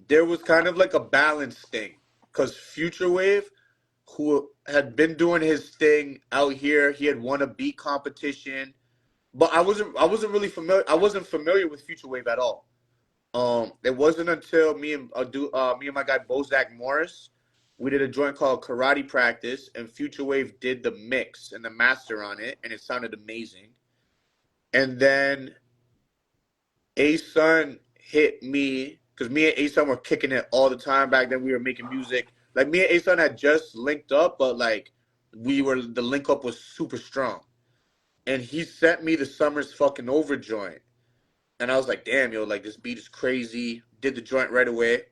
there was kind of like a balance thing because Futurewave, who had been doing his thing out here, he had won a beat competition, but I wasn't really familiar. I wasn't familiar with Futurewave at all. It wasn't until me and my guy Bozak Morris, we did a joint called Karate Practice, and Futurewave did the mix and the master on it, and it sounded amazing. And then Asan hit me because me and Asan were kicking it all the time back then. We were making music. Like me and Asan had just linked up, but like the link up was super strong. And he sent me the Summer's fucking over joint. And I was like, damn, yo, like this beat is crazy. Did the joint right away.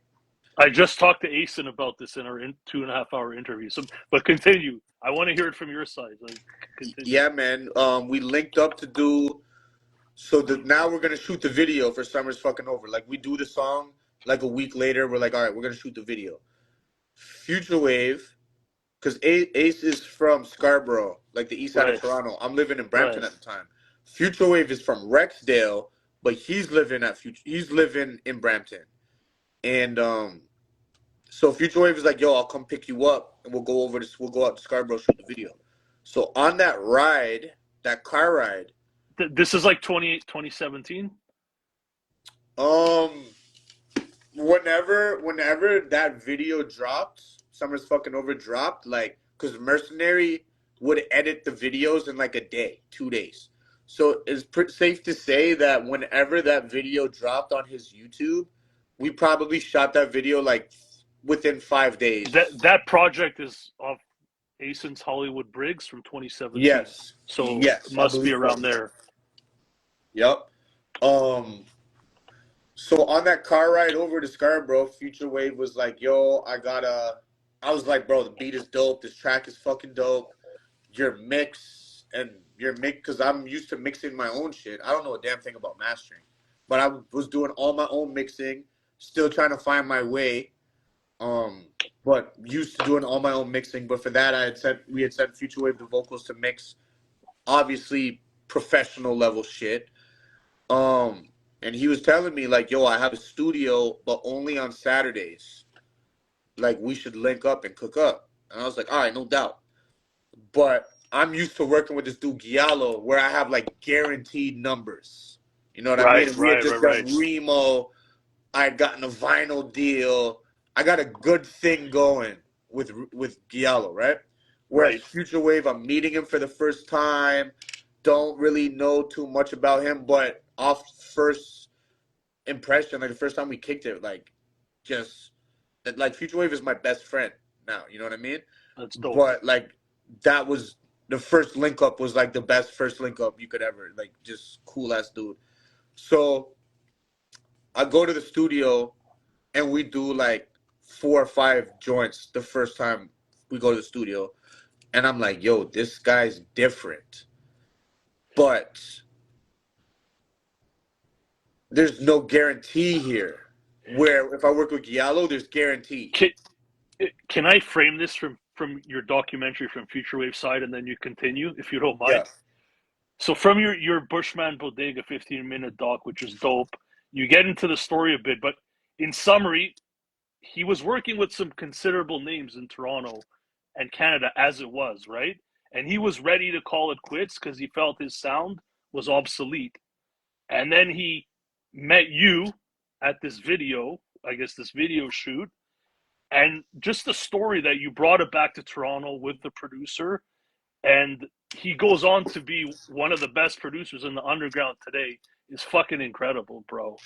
I just talked to Asan about this in our 2.5 hour interview. So, but continue. I want to hear it from your side. Like, continue. Yeah, man. We linked up to do. So now we're gonna shoot the video for Summer's Fucking Over. Like we do the song, like a week later, we're like, all right, we're gonna shoot the video. Futurewave, because Ace is from Scarborough, like the east side of Right, Toronto. I'm living in Brampton right. at the time. Futurewave is from Rexdale, but he's living in Brampton. And so Futurewave is like, yo, I'll come pick you up and we'll go out to Scarborough, shoot the video. So on that ride, that car ride, This is like 2017. um whenever that video dropped, Summer's Fucking Over dropped, like, because Mercenary would edit the videos in like a day, 2 days. So it's safe to say that whenever that video dropped on his YouTube, we probably shot that video like within 5 days. That project is of Asan's Hollywood Briggs from 2017. Yes, So it yes, I must be believe so. around there. Yep. So on that car ride over to Scarborough, Futurewave was like, yo, I was like, bro, the beat is dope. This track is fucking dope. Your mix, because I'm used to mixing my own shit. I don't know a damn thing about mastering. But I was doing all my own mixing, still trying to find my way. But used to doing all my own mixing. But for that, we had sent Futurewave the vocals to mix, obviously professional level shit. And he was telling me like, yo, I have a studio, but only on Saturdays. Like, we should link up and cook up. And I was like, all right, no doubt. But I'm used to working with this dude Giallo, where I have like guaranteed numbers. You know what I mean? And we had just done Remo. I had gotten a vinyl deal. I got a good thing going with Giallo, right? Whereas Futurewave, I'm meeting him for the first time. Don't really know too much about him, but off first impression, like the first time we kicked it, like Futurewave is my best friend now. You know what I mean? That's dope. But like that was the first link up was like the best first link up you could ever, like, just cool ass dude. So I go to the studio and we do like 4 or 5 joints the first time we go to the studio, and I'm like, yo, this guy's different. But there's no guarantee here. Where if I work with Giallo, there's guarantee. Can I frame this from your documentary from Futurewave side, and then you continue, if you don't mind? Yeah. So from your Bushman Bodega 15-minute doc, which is dope, you get into the story a bit, but in summary, he was working with some considerable names in Toronto and Canada as it was, right? And he was ready to call it quits because he felt his sound was obsolete. And then he met you at this video, I guess this video shoot, and just the story that you brought it back to Toronto with the producer, and he goes on to be one of the best producers in the underground today is fucking incredible, bro.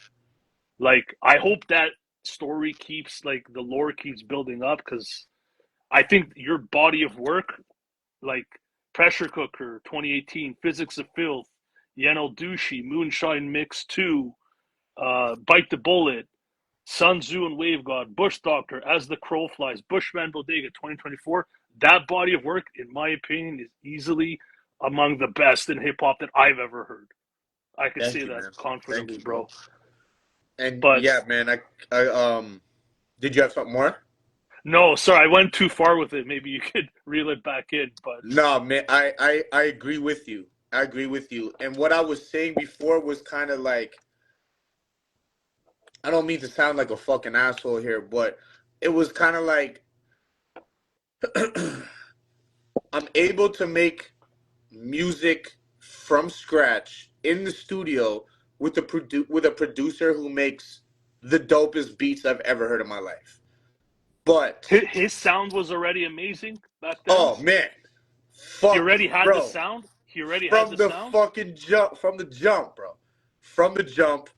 Like, I hope that story keeps, like, the lore keeps building up, because I think your body of work, like Pressure Cooker 2018, Physics of Filth, Yeno Dushi, Moonshine Mix 2, Bite the Bullet, Sun Tzu and Wave God, Bush Doctor, As the Crow Flies, Bushman Bodega 2024, that body of work, in my opinion, is easily among the best in hip hop that I've ever heard. I could say that confidently, bro. And yeah, man, I did you have something more? No, sorry, I went too far with it. Maybe you could reel it back in, but no, man, I agree with you. I agree with you. And what I was saying before was kind of like, I don't mean to sound like a fucking asshole here, but it was kind of like I'm able to make music from scratch in the studio with a producer who makes the dopest beats I've ever heard in my life. But his sound was already amazing back then. Oh man, he already had the sound. He already had the sound. Fucking jump, from the jump, bro. From the jump.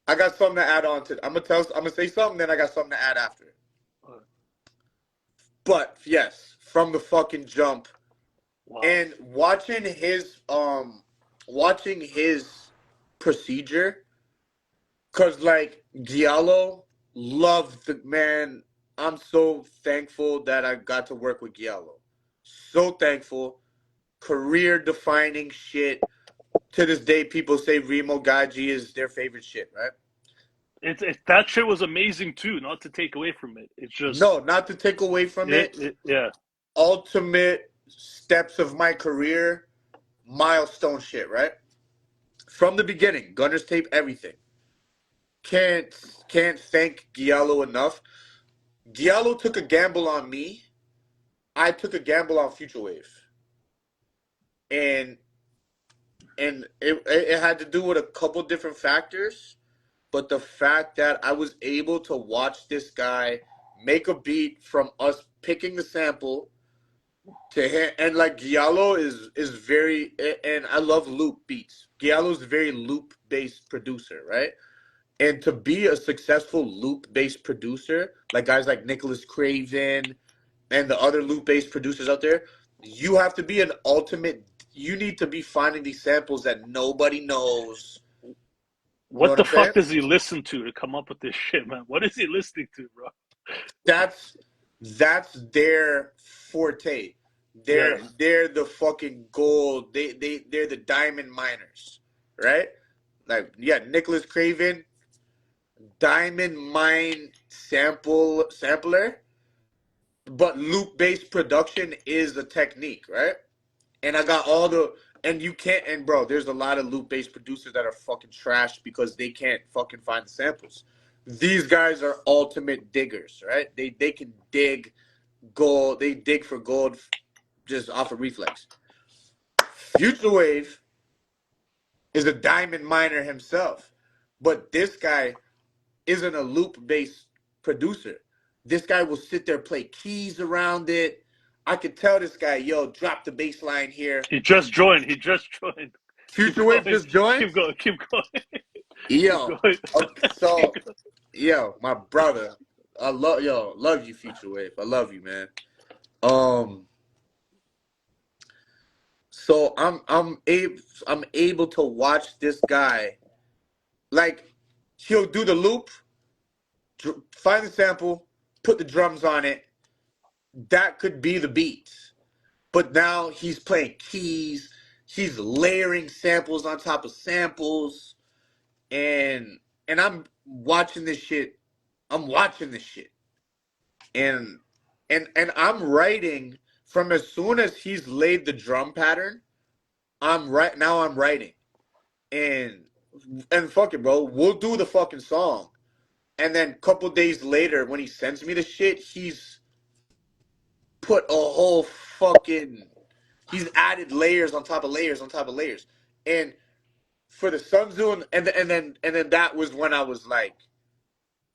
I got something to add on to. I'm gonna say something, then I got something to add after it. But yes, from the fucking jump. Wow. And watching his procedure, cause like Giallo love the man. I'm so thankful that I got to work with Giallo. So thankful. Career defining shit. To this day, people say Remo Gaji is their favorite shit, right? That shit was amazing too. Not to take away from it. It's just No, not to take away from it. yeah. Ultimate steps of my career, milestone shit, right? From the beginning, Gunner's tape, everything. Can't can't thank Giallo enough. Giallo took a gamble on me. I took a gamble on Futurewave, and it had to do with a couple different factors. But the fact that I was able to watch this guy make a beat from us picking the sample to him, and like Giallo is very, and I love loop beats. Giallo's a very loop based producer, right? And to be a successful loop based producer, like guys like Nicholas Craven and the other loop based producers out there, you have to be an ultimate. You need to be finding these samples that nobody knows. You know What what the I'm saying? fuck does he listen to come up with this shit, man? What is he listening to, bro? That's that's their forte. Yeah. They're the fucking gold. They're the diamond miners, right? Like yeah, Nicholas Craven, diamond mine sampler, but loop based production is the technique, right? And I got all the and you can't and bro, there's a lot of loop based producers that are fucking trash because they can't fucking find the samples. These guys are ultimate diggers, right? They can dig gold. They dig for gold just off of reflex. Futurewave is a diamond miner himself, but this guy isn't a loop based producer. This guy will sit there play keys around it. I could tell this guy, yo, drop the bass line here. He just joined. He just joined. Keep Futurewave going. just joined. Keep going. Keep going. Keep Yo, going. okay, Keep so going. yo, my brother, love you, Futurewave. I love you, man. Um, so I'm able to watch this guy like he'll do the loop, find the sample, put the drums on it. That could be the beat. But now he's playing keys, he's layering samples on top of samples, and I'm watching this shit. I'm watching this shit. And and I'm writing from as soon as he's laid the drum pattern, I'm writing. And fuck it, bro. We'll do the fucking song. And then a couple days later, when he sends me the shit, he's put a whole fucking. He's added layers on top of layers on top of layers. And for the Sun Tzu, and then that was when I was like,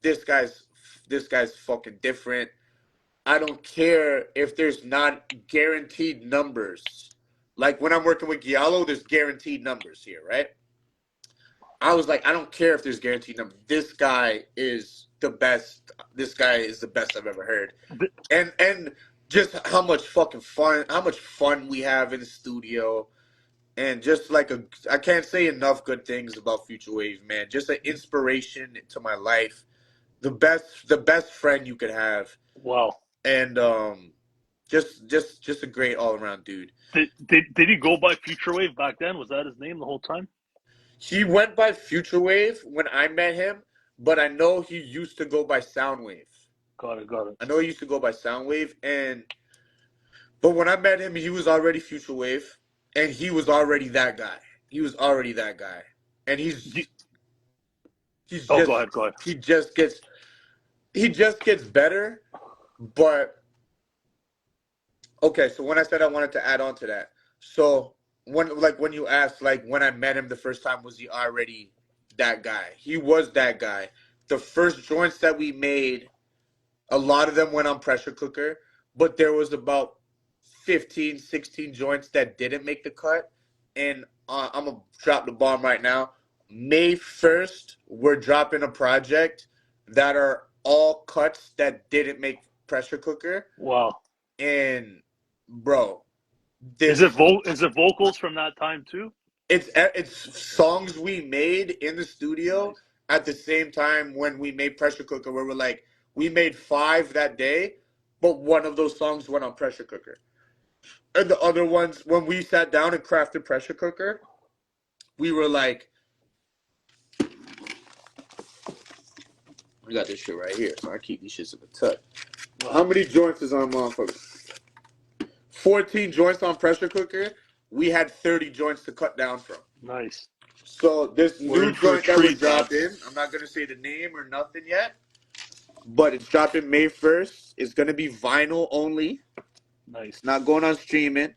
this guy's fucking different. I don't care if there's not guaranteed numbers. Like when I'm working with Giallo, there's guaranteed numbers here, right? I was like, I don't care if there's guaranteed numbers. This guy is the best. This guy is the best I've ever heard. And just how much fun we have in the studio, and just like I can't say enough good things about Futurewave, man. Just an inspiration to my life. The best friend you could have, Wow. and just a great all around dude. Did he go by Futurewave back then? Was that his name the whole time? He went by Futurewave when I met him, but I know he used to go by Soundwave. Got it. Got it. I know he used to go by Soundwave, but when I met him, he was already Futurewave, and he was already that guy. He was already that guy, and he's Oh, go just ahead. Go ahead. he just gets better. But okay, so when I said I wanted to add on to that, so when you asked like when I met him the first time, was he already that guy? He was that guy. The first joints that we made, a lot of them went on pressure cooker, but there was about 15, 16 joints that didn't make the cut. And I'm going to drop the bomb right now. May 1st, we're dropping a project that are all cuts that didn't make pressure cooker. Wow. And, bro, Is this it vocals from that time too? it's songs we made in the studio Nice. at the same time when we made Pressure Cooker, where we're like, we made 5 that day, but one of those songs went on Pressure Cooker. And the other ones, when we sat down and crafted Pressure Cooker, we were like, we got this shit right here, so I keep these shits in the tuck. How many joints is on motherfucker? 14 joints on Pressure Cooker. We had 30 joints to cut down from. Nice. So this We're new in for a joint that was treat, man. dropped in, I'm not going to say the name or nothing yet, but it's dropping May 1st. It's going to be vinyl only. Nice. Not going on streaming.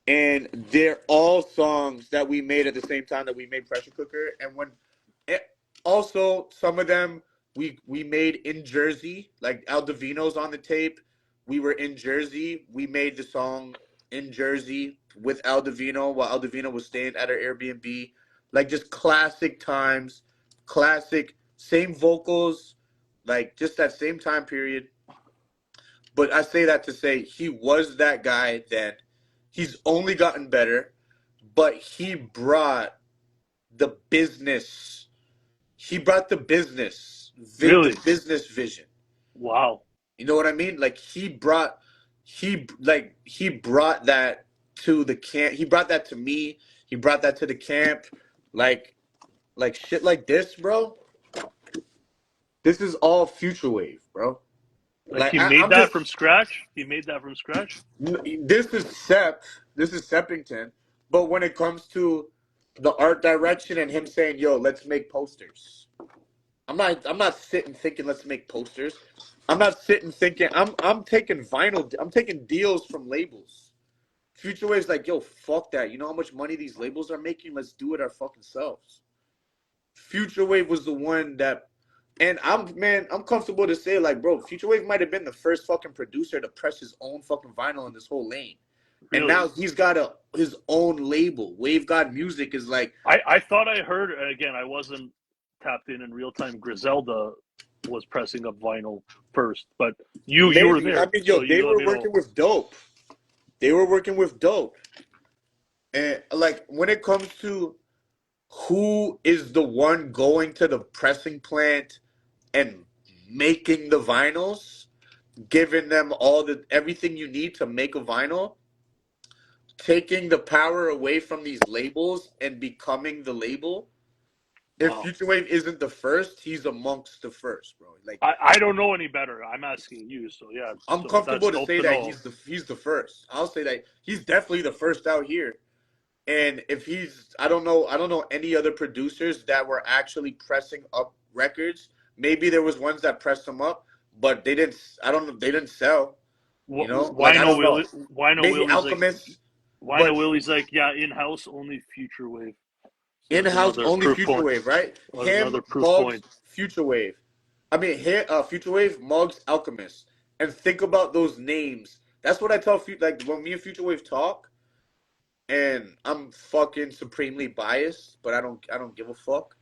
And they're all songs that we made at the same time that we made Pressure Cooker. And when also some of them we made in Jersey, like Al Divino's on the tape. We were in Jersey. We made the song in Jersey with Al Divino while Al Divino was staying at our Airbnb. Like just classic times, classic, same vocals, like just that same time period. But I say that to say he was that guy then. He's only gotten better, but he brought the business. He brought the business, Really? the business vision. Wow. You know what I mean? Like he brought that to the camp. He brought that to me. He brought that to the camp. Like shit like this, bro. This is all Futurewave, bro. Like he I'm made that just, from scratch? He made that from scratch? This is Seppington. But when it comes to the art direction and him saying, "Yo, let's make posters," I'm not sitting thinking, "Let's make posters." I'm not sitting thinking. I'm taking vinyl. I'm taking deals from labels. Futurewave's like, "Yo, fuck that. You know how much money these labels are making? Let's do it our fucking selves." Futurewave was the one that. And I'm comfortable to say, like, bro, Futurewave might have been the first fucking producer to press his own fucking vinyl in this whole lane. Really? And now he's got his own label. Wave God Music is like... I thought I heard, again, I wasn't tapped in real time, Griselda was pressing up vinyl first, but you were there. I mean, yo, so they were working with Dope. They were working with Dope. And, like, when it comes to who is the one going to the pressing plant and making the vinyls, giving them everything you need to make a vinyl, taking the power away from these labels and becoming the label. If Futurewave isn't the first, he's amongst the first, bro. Like I don't know any better. I'm asking you, so yeah. I'm comfortable to say that he's the first. I'll say that he's definitely the first out here. And if I don't know any other producers that were actually pressing up records. Maybe there was ones that pressed them up, but they didn't. I don't know. They didn't sell. You know, why no Willie? Why no maybe Willie's Alchemist? Like, why no Willie's like, yeah, in-house only Futurewave. So in-house only Futurewave, right? Him, Muggs, Futurewave. I mean, Futurewave, Muggs, Alchemist. And think about those names. That's what I tell like when me and Futurewave talk. And I'm fucking supremely biased, but I don't give a fuck.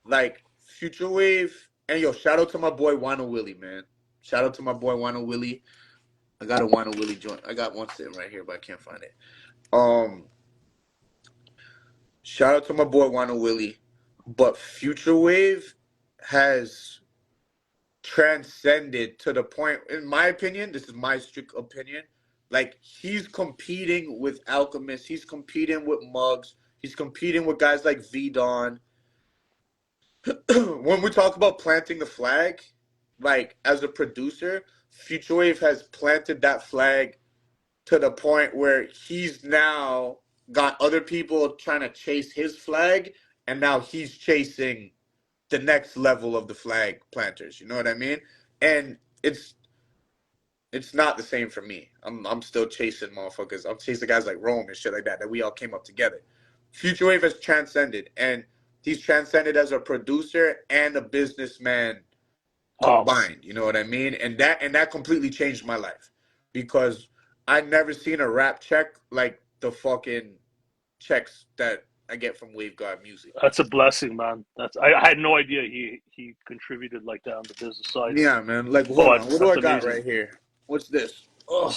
Like Futurewave, and yo, shout out to my boy Wano Willie, man. Shout out to my boy Wano Willie. I got a Wano Willie joint. I got one sitting right here, but I can't find it. Shout out to my boy Wano Willie. But Futurewave has transcended to the point, in my opinion, this is my strict opinion, like he's competing with Alchemist, he's competing with Muggs, he's competing with guys like V-Don. When we talk about planting the flag, like as a producer, Futurewave has planted that flag to the point where he's now got other people trying to chase his flag, and now he's chasing the next level of the flag planters. You know what I mean? And it's not the same for me. I'm still chasing motherfuckers. I'm chasing guys like Rome and shit like that we all came up together. Futurewave has transcended, and he's transcended as a producer and a businessman combined. You know what I mean? And that completely changed my life, because I'd never seen a rap check like the fucking checks that I get from Wave God Music. That's a blessing, man. I had no idea he contributed like that on the business side. Yeah, man. Like, hold on. What do I got right here? What's this? Oh,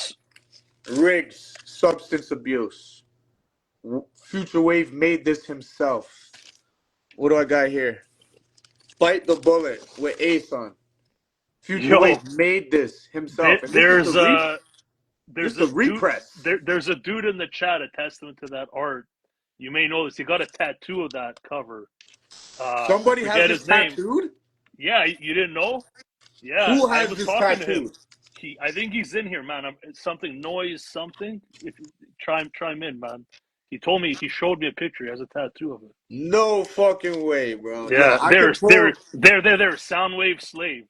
Riggs, substance abuse. Futurewave made this himself. What do I got here? Bite the Bullet with Asan. Yo, Futurewave made this himself, and this is the there's the this dude repress. there's a dude in the chat, a testament to that art. You may know this. He got a tattoo of that cover. I Somebody has forget this his name. tattooed. Yeah, you didn't know? Yeah, Who I has was this talking to him. tattooed? I think he's in here, man. It's something noise something. If you try him in, man. He told me, he showed me a picture. He has a tattoo of it. No fucking way, bro. Yo, Yeah, I can pull. there. Soundwave slave.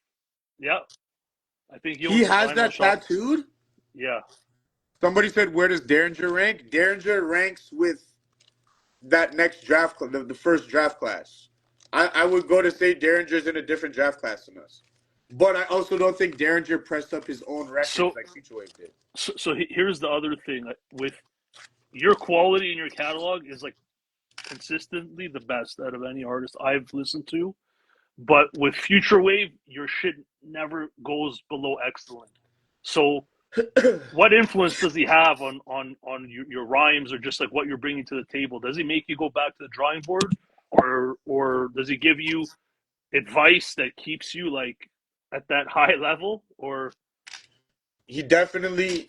Yeah, I think he He owns a has vinyl that shop. tattooed. Yeah. Somebody said, where does Derringer rank? Derringer ranks with that next draft, the first draft class. I would go to say Derringer's in a different draft class than us. But I also don't think Derringer pressed up his own records So like Futurewave did. here's the other thing with your quality in your catalog is like consistently the best out of any artist I've listened to. But with Futurewave, your shit never goes below excellent. So what influence does he have on your rhymes, or just like what you're bringing to the table? Does he make you go back to the drawing board, or does he give you advice that keeps you like at that high level? Or He definitely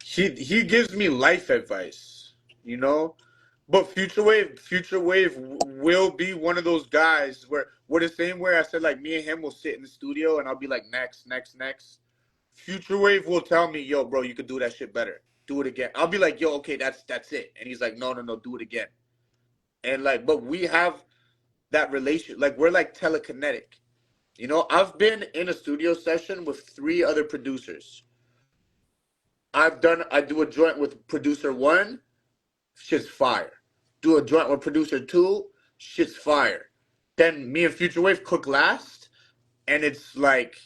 he gives me life advice, you know. But Futurewave will be one of those guys where we're the same way. I said, like, me and him will sit in the studio and I'll be like, next, next, next. Futurewave will tell me, yo, bro, you could do that shit better. Do it again. I'll be like, yo, okay, that's it. And he's like, no, no, no, do it again. And like, but we have that relation. Like, we're like telekinetic. You know, I've been in a studio session with 3 other producers. I do a joint with producer 1, shit's fire. Do a joint with producer 2, shit's fire. Then me and Futurewave cook last, and it's like,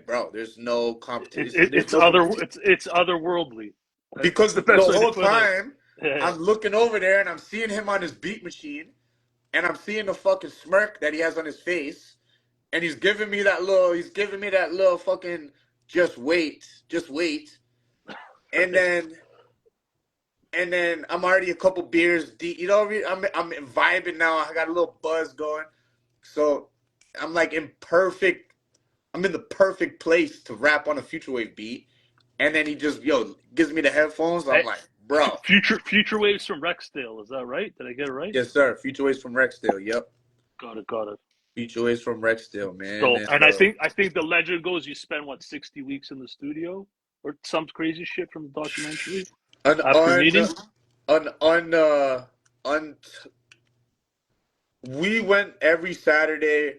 bro, there's no competition. There's no competition. it's otherworldly. That's Because the the best way to whole put it. time Yeah. I'm looking over there and I'm seeing him on his beat machine, and I'm seeing the fucking smirk that he has on his face, and he's giving me that little fucking just wait, and then I'm already a couple beers deep. You know, I'm vibing now. I got a little buzz going, so I'm like I'm in the perfect place to rap on a Futurewave beat, and then he just gives me the headphones. I'm like, bro, Future waves from Rexdale. Is that right? Did I get it right? yes sir. Futurewaves from Rexdale. Yep, Got it. Futurewaves from Rexdale, man. So, And and I think the legend goes you spend what 60 weeks in the studio or some crazy shit from the documentary un after un meeting. un un un. We went every Saturday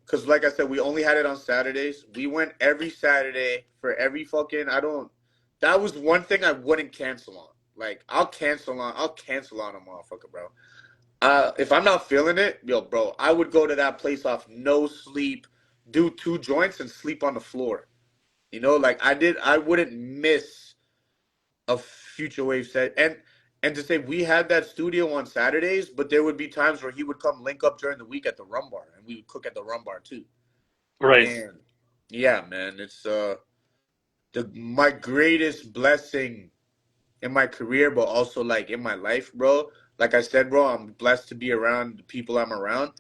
because, like I said, we only had it on Saturdays. We went every Saturday for every fucking. I don't. That was one thing I wouldn't cancel on. Like I'll cancel on a motherfucker, bro. If I'm not feeling it, yo, bro, I would go to that place off no sleep, do 2 joints and sleep on the floor. You know, like I wouldn't miss a Futurewave set. And to say we had that studio on Saturdays, but there would be times where he would come link up during the week at the Rumbar, and we would cook at the Rumbar too. Right. And yeah, man, it's my greatest blessing in my career, but also like in my life, bro. Like I said, bro, I'm blessed to be around the people I'm around,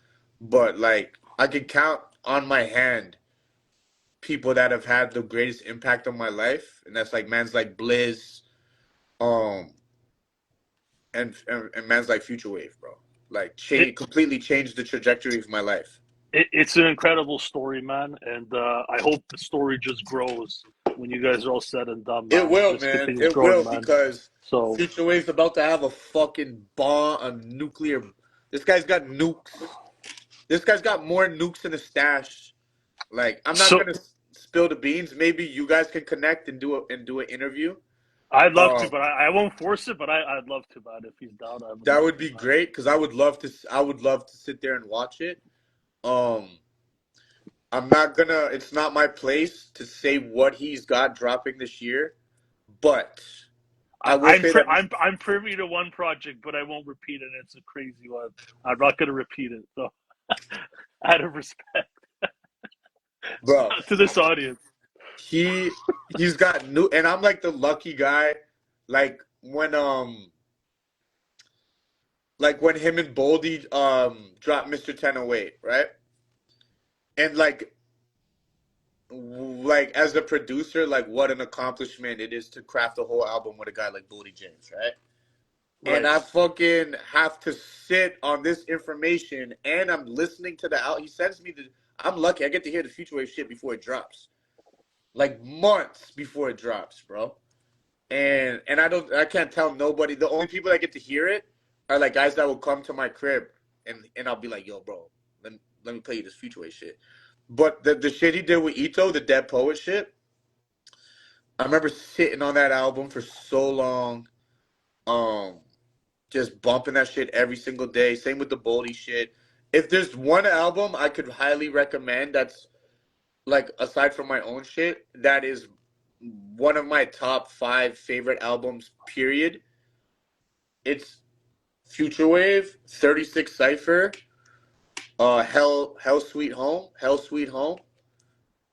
but like I can count on my hand people that have had the greatest impact on my life, and that's like man's like Blizz, um, and man's like Futurewave, bro. Like It, completely changed the trajectory of my life. it's an incredible story, man, and I hope the story just grows when you guys are all said and done, It man. will, Just man. continues It growing, will man. because So Futurewave's about to have a fucking bomb, a nuclear. This guy's got nukes. This guy's got more nukes in the stash. Like, I'm not so gonna spill the beans. Maybe you guys can connect and do an interview. I'd love to, Um, but I won't force it. But I'd love to, man. If he's down, I would that love would to, be man. great because I would love to. I would love to sit there and watch it. Um, I'm not gonna. It's not my place to say what he's got dropping this year, but I will say that I'm privy to one project, but I won't repeat it. It's a crazy one. I'm not gonna repeat it, so out of respect bro, to this audience. he he's got new, and I'm like the lucky guy. Like when like when him and Boldy dropped Mr. 1008, right? And like as a producer, like what an accomplishment it is to craft a whole album with a guy like Boldy James, right? And Right. I fucking have to sit on this information, and I'm listening to the out. He sends me the. I'm lucky. I get to hear the Futurewave shit before it drops, like months before it drops, bro. And I can't tell nobody. The only people that get to hear it are like guys that will come to my crib, and I'll be like, yo, bro, let me play you this Futurewave shit. But the shit he did with Ito, the Dead Poet shit, I remember sitting on that album for so long. Um, just bumping that shit every single day. Same with the Boldy shit. If there's one album I could highly recommend that's like aside from my own shit, that is one of my top 5 favorite albums, period. It's Futurewave, 36 Cypher, Hell Sweet Home. Hell Sweet Home.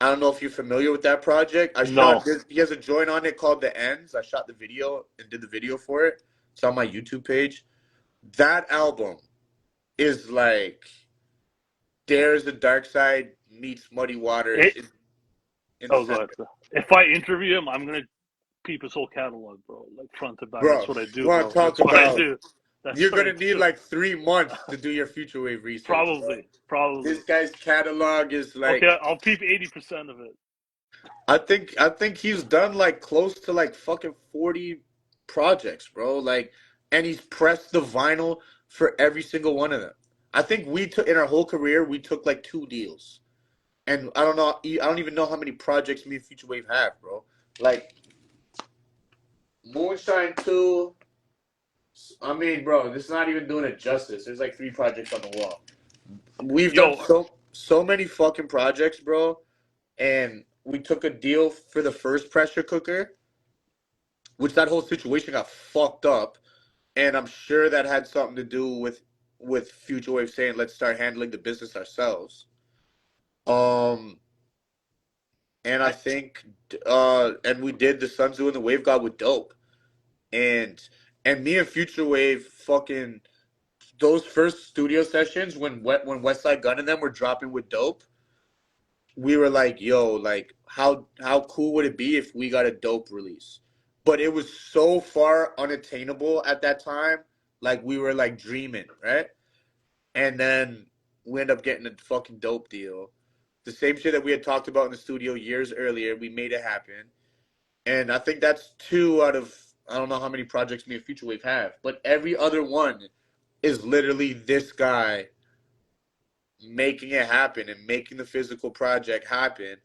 I don't know if you're familiar with that project. No. He has a joint on it called The Ends. I shot the video and did the video for it. It's on my YouTube page. That album is like Dares the Dark Side meets Muddy Waters It. in the Oh god. center. If I interview him, I'm gonna peep his whole catalog, bro. Like front to back. That's Bro, what I you do, want to bro. talk That's what I about, do. That's you're what going I to need do. like 3 months to do your Futurewave research, bro. Probably. This guy's catalog is like, Okay, I'll peep 80% of it. I think he's done like close to like fucking 40 projects, bro. Like, and he's pressed the vinyl for every single one of them. I think we took in our whole career, we took like 2 deals. And I don't know, I don't even know how many projects me and Futurewave have, bro. Like Moonshine 2, I mean, bro, this is not even doing it justice. There's like 3 projects on the wall. We've done Yo, so many fucking projects, bro. And we took a deal for the first pressure cooker, which that whole situation got fucked up. And I'm sure that had something to do with Futurewave saying let's start handling the business ourselves. Um, and I I, think and we did the Sun Tzu and the Wave God with Dope. And me and Futurewave fucking those first studio sessions when Westside Gun and them were dropping with Dope, we were like, yo, like how cool would it be if we got a Dope release? But it was so far unattainable at that time. Like we were like dreaming, right? And then we end up getting a fucking Dope deal. The same shit that we had talked about in the studio years earlier, we made it happen. And I think that's 2 out of I don't know how many projects me and Futurewave have, but every other one is literally this guy making it happen and making the physical project happen.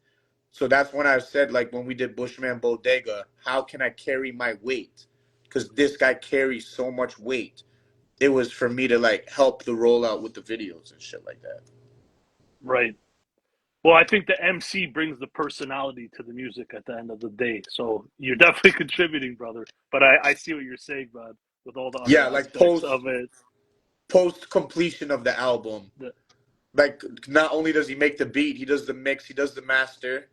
So that's when I said, like, when we did Bushman Bodega, how can I carry my weight? Because this guy carries so much weight. It was for me to, like, help the rollout with the videos and shit like that. right. Well, I think the MC brings the personality to the music at the end of the day. So you're definitely contributing, brother. But I see what you're saying, man, with all the other Yeah, like aspects of it. post completion of the album. The, Like, not only does he make the beat, he does the mix, he does the master,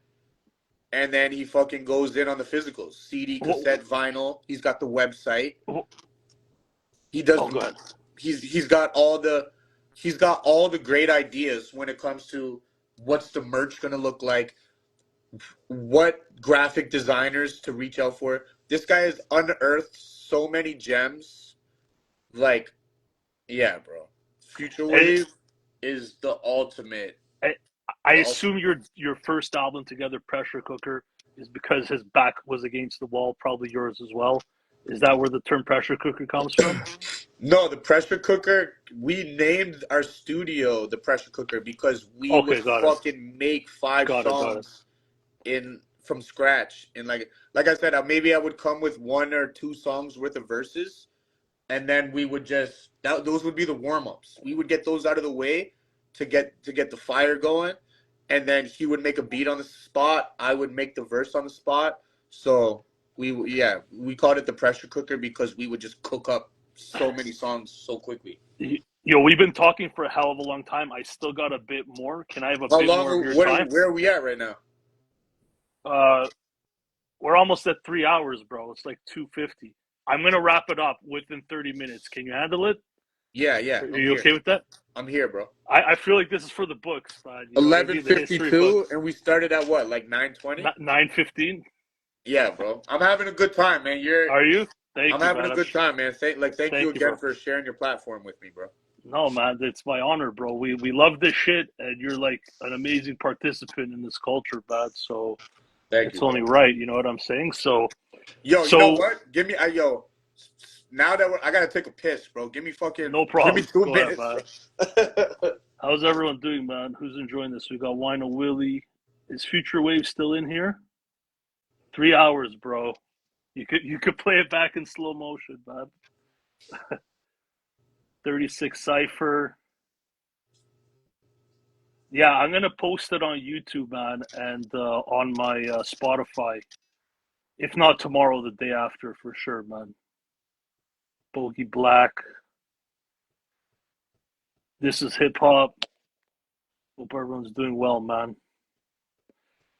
and then he fucking goes in on the physicals. CD, oh, cassette, vinyl. He's got the website. oh, He does. oh, God. He's got all the great ideas when it comes to what's the merch gonna look like, what graphic designers to reach out for. This guy has unearthed so many gems. Like, yeah, bro. And Futurewave is the ultimate. I, I The assume ultimate. your first album together, Pressure Cooker, is because his back was against the wall, probably yours as well. Is that where the term pressure cooker comes from? No, the pressure cooker. We named our studio the pressure cooker because we would Okay, got it. fucking make 5 Got it. songs in from scratch. And like I said, maybe I would come with 1 or 2 songs worth of verses, and then we would just those would be the warm ups. We would get those out of the way to get the fire going, and then he would make a beat on the spot. I would make the verse on the spot. So we called it the pressure cooker because we would just cook up so many songs so quickly. Yo, we've been talking for a hell of a long time. I still got a bit more. Can I have a How bit long? more of your What are time? where are we at right now? Uh, we're almost at 3 hours, bro. It's like 2:50. I'm gonna wrap it up within 30 minutes. Can you handle it? Yeah, Are I'm you here. okay with that? I'm here, bro. I feel like this is for the books, man. You know what I mean? The history 11:52, books. and we started at what, like 9:20? 9:15. Yeah, bro. I'm having a good time, man. Are you? I'm Thank you, having a man. good time, man. Thank you Thank you, again bro. for sharing your platform with me, bro. No, man, it's my honor, bro. We love this shit, and you're like an amazing participant in this culture, man. So Thank it's you, bro. only right. You know what I'm saying? So, Yo, you know so what? Give me, yo. Now that I gotta take a piss, bro. no Give me problem. two Go ahead, minutes, man. bro. How's everyone doing, man? Who's enjoying this? We got Wino Willie. Is Futurewave still in here? 3 hours, bro. You could play it back in slow motion, man. 36 Cipher. Yeah, I'm gonna post it on YouTube, man, and on my Spotify. If not tomorrow, the day after, for sure, man. Bogey Black. This is hip hop. Hope everyone's doing well, man.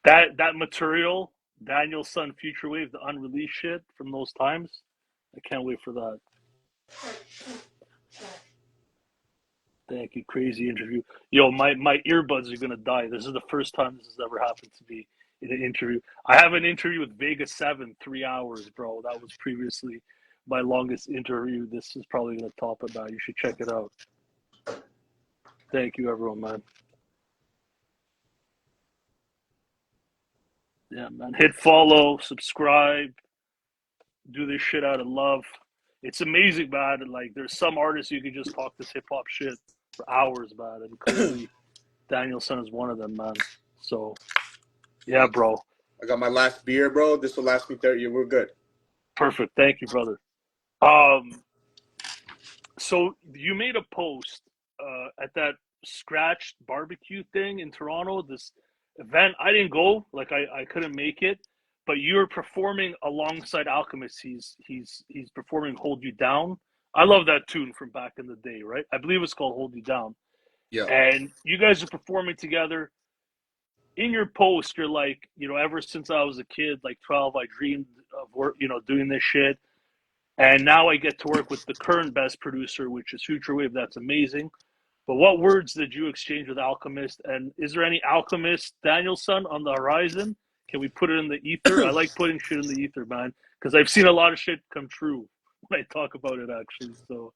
That material, Danielson Futurewave, the unreleased shit from those times. I can't wait for that. Thank you. Crazy interview. Yo, my earbuds are gonna die. This is the first time this has ever happened to me in an interview. I have an interview with Vega 7, 3 hours, bro. That was previously my longest interview. This is probably gonna top it now. You should check it out. Thank you, everyone, man. Yeah, man. Hit follow, subscribe, do this shit out of love. It's amazing, man. Like, there's some artists you can just talk this hip hop shit for hours, man. And clearly, Danielson is one of them, man. So, yeah, bro. I got my last beer, bro. This will last me 30 years. We're good. Perfect. Thank you, brother. So you made a post at that scratched barbecue thing in Toronto, this event. I didn't go, like I couldn't make it, but you're performing alongside Alchemist. He's performing Hold You Down. I love that tune from back in the day, right? I believe it's called Hold You Down. Yeah. And you guys are performing together. In your post, you're like, ever since I was a kid, like 12, I dreamed of work, doing this shit. And now I get to work with the current best producer, which is Futurewave. That's amazing. But what words did you exchange with Alchemist? And is there any Alchemist Danielson on the horizon? Can we put it in the ether? I like putting shit in the ether, man, because I've seen a lot of shit come true when I talk about it, actually. So,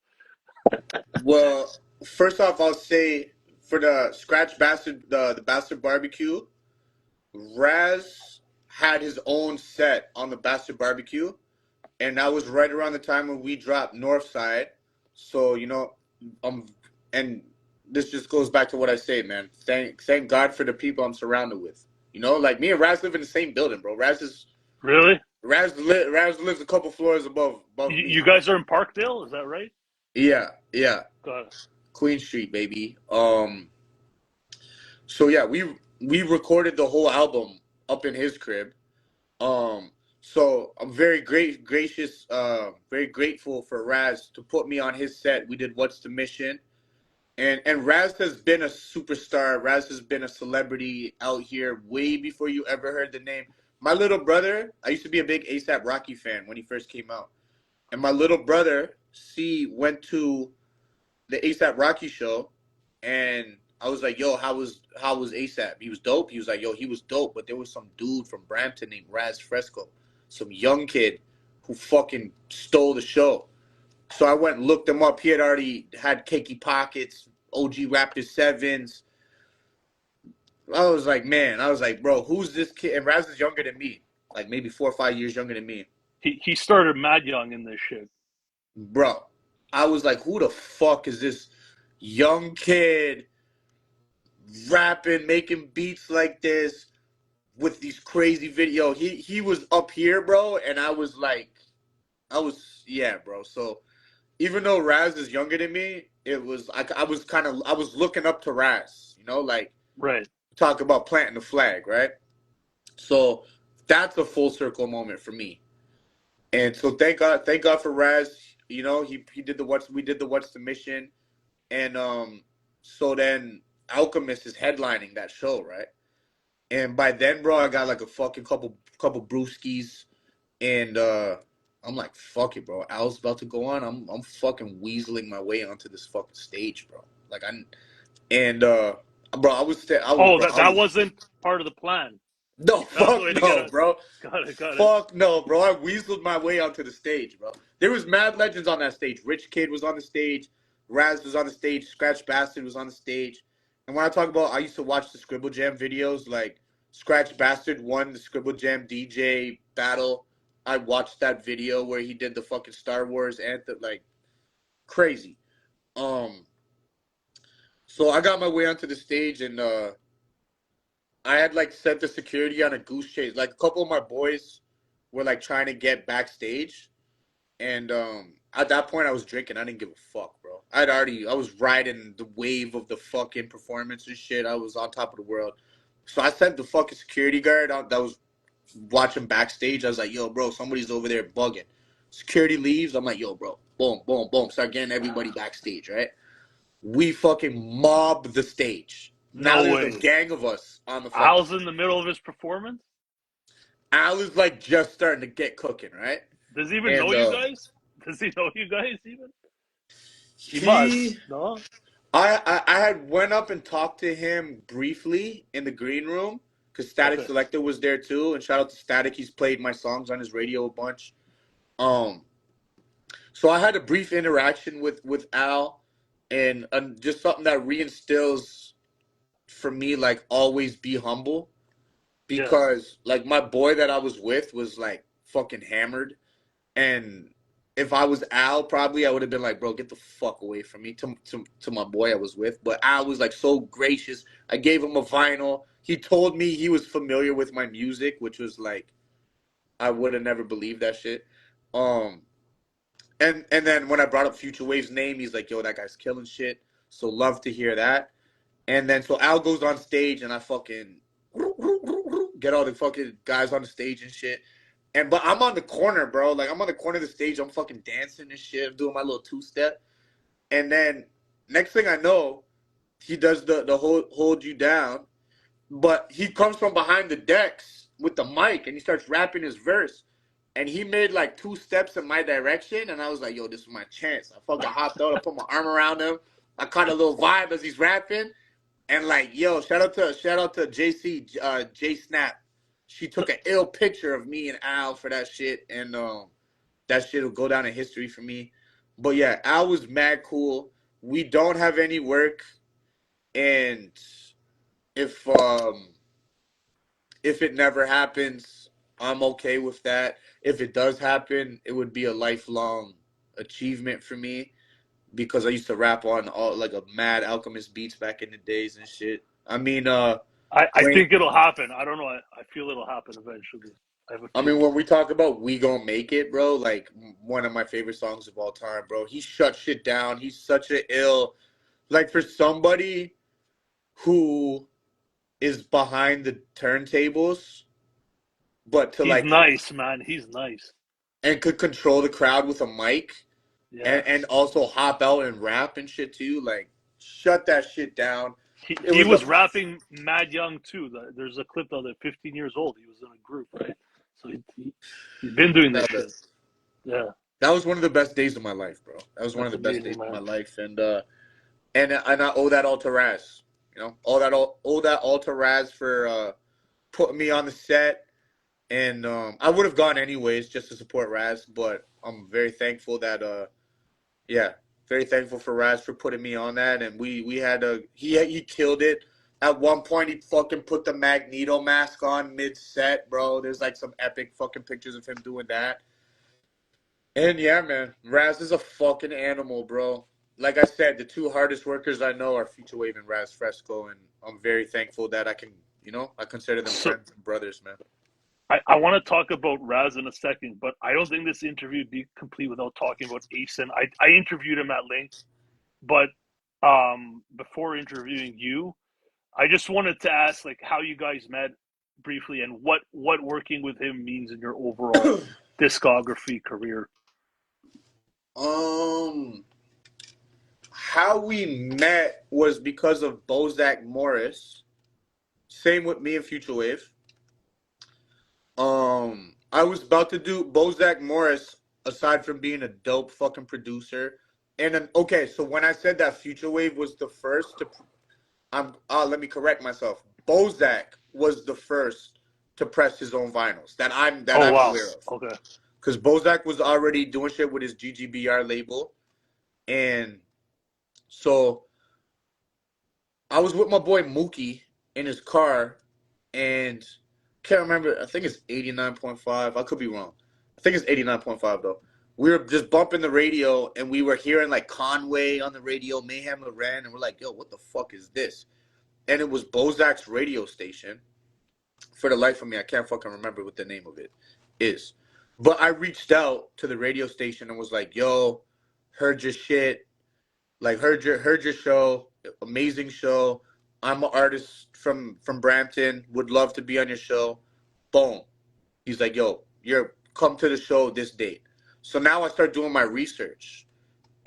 Well, first off, I'll say for the Scratch Bastard, the Bastard Barbecue, Raz had his own set on the Bastard Barbecue, and that was right around the time when we dropped Northside. So um, and this just goes back to what I say, man. Thank God for the people I'm surrounded with. Like me and Raz live in the same building, bro. really? Raz lives a couple floors above me. You guys are in Parkdale? Is that right? Yeah. Got it. Queen Street, baby. So yeah, we recorded the whole album up in his crib. Um, so I'm very grateful for Raz to put me on his set. We did What's the Mission, and Raz has been a superstar. Raz has been a celebrity out here way before you ever heard the name. My little brother, I used to be a big ASAP Rocky fan when he first came out, and my little brother went to the ASAP Rocky show, and I was like, "Yo, how was ASAP? He was dope." He was like, "Yo, he was dope," but there was some dude from Brampton named Raz Fresco, some young kid who fucking stole the show. So I went and looked him up. He had already had Cakey Pockets, OG Raptor Sevens. I was like, bro, who's this kid? And Raz is younger than me, like maybe 4 or 5 years younger than me. He started mad young in this shit. Bro, I was like, who the fuck is this young kid rapping, making beats like this with these crazy video? He was up here, bro, and yeah, bro. So even though Raz is younger than me, it was I was looking up to Raz, like Right. talk about planting the flag, right? So that's a full circle moment for me. And so thank God for Raz. He did the What's the Mission, and so then Alchemist is headlining that show, right? And by then, bro, I got like a fucking couple brewskis, and I'm like, fuck it, bro. Al's about to go on. I'm fucking weaseling my way onto this fucking stage, bro. Like bro, Oh, that wasn't part of the plan. no, You found a fuck way to get no, on. bro. Got it. Fuck no, bro. I weaseled my way onto the stage, bro. There was mad legends on that stage. Rich Kid was on the stage. Raz was on the stage. Scratch Bastard was on the stage. And when I talk about, I used to watch the Scribble Jam videos. Like Scratch Bastard won the Scribble Jam DJ battle. I watched that video where he did the fucking Star Wars anthem, like crazy. Um, so I got my way onto the stage and I had like set the security on a goose chase. Like a couple of my boys were like trying to get backstage, and at that point I was drinking. I didn't give a fuck, bro. I was riding the wave of the fucking performance and shit. I was on top of the world. So I sent the fucking security guard out that was watching backstage. I was like, yo, bro, somebody's over there bugging. Security leaves. I'm like, yo, bro, boom, boom, boom. Start getting everybody backstage, right? We fucking mob the stage. Now No there's way. a gang of us on the fucking Al's in the middle of his performance. Al is like just starting to get cooking, right? Does he even know And you guys? Does he know you guys even? He must. he, No. I had went up and talked to him briefly in the green room because Static Okay. Selector was there too. And shout out to Static, he's played my songs on his radio a bunch. Um, so I had a brief interaction with Al, and just something that reinstills for me like always be humble Yeah. because like my boy that I was with was like fucking hammered. And if I was Al, probably I would have been like, bro, get the fuck away from me to my boy I was with. But Al was like so gracious. I gave him a vinyl. He told me he was familiar with my music, which was like, I would have never believed that shit. Um, and then when I brought up Futurewave's name, he's like, yo, that guy's killing shit. So love to hear that. And then so Al goes on stage and I fucking get all the fucking guys on the stage and shit. But I'm on the corner, bro. Like I'm on the corner of the stage. I'm fucking dancing and shit. I'm doing my little two step. And then next thing I know, he does the hold you down. But he comes from behind the decks with the mic and he starts rapping his verse. And he made like two steps in my direction, and I was like, yo, this is my chance. I fucking hopped out, I put my arm around him. I caught a little vibe as he's rapping. And like, yo, shout out to JC, J Snap. She took an ill picture of me and Al for that shit, and that shit will go down in history for me. But yeah, Al was mad cool. We don't have any work, and if if it never happens, I'm okay with that. If it does happen, it would be a lifelong achievement for me because I used to rap on all like a mad Alchemist beats back in the days and shit. I mean, I when think it'll happen. I don't know. I feel it'll happen eventually. I have a I mean, feeling. when we talk about "We Gon' Make It," bro, like one of my favorite songs of all time, bro. He shut shit down. He's such a ill, like for somebody who is behind the turntables, but to He's like nice, man. He's nice. and could control the crowd with a mic, Yeah. and also hop out and rap and shit too. Like, shut that shit down. It He was a was rapping mad young too. There's a clip of it, 15 years old. He was in a group, right? So he's been doing this shit. Yeah, that was one of the best days of my life, bro. That was one of that's the best amazing, days of my man. life, and I owe that all to Raz. You know, owe that all to Raz for putting me on the set. And I would have gone anyways just to support Raz, but I'm very thankful that yeah, very thankful for Raz for putting me on that. And we had he killed it. At one point, he fucking put the Magneto mask on mid set, bro. There's like some epic fucking pictures of him doing that. And yeah, man, Raz is a fucking animal, bro. Like I said, the two hardest workers I know are Futurewave and Raz Fresco, and I'm very thankful that I can, I consider them So friends and brothers, man. I want to talk about Raz in a second, but I don't think this interview would be complete without talking about Asan. I interviewed him at length, but before interviewing you, I just wanted to ask like how you guys met briefly and what working with him means in your overall discography career. Um, how we met was because of Bozak Morris. Same with me and Futurewave. I was about to do Bozak Morris. aside from being a dope fucking producer. And then, okay, so when I said that Futurewave was the first to, let me correct myself. Bozak was the first to press his own vinyls that I'm Oh wow. aware of. Okay. Because Bozak was already doing shit with his GGBR label, and so I was with my boy Mookie in his car, and can't remember. I think it's 89.5. I could be wrong. I think it's 89.5 though. We were just bumping the radio, and we were hearing like Conway on the radio, Mayhem Loren, and we're like, "Yo, what the fuck is this?" And it was Bozak's radio station. For the life of me, I can't fucking remember what the name of it is. But I reached out to the radio station and was like, "Yo, heard your shit. Like heard your show. Amazing show. I'm an artist from Brampton. Would love to be on your show." Boom. He's like, "Yo, you're come to the show this date." So now I start doing my research,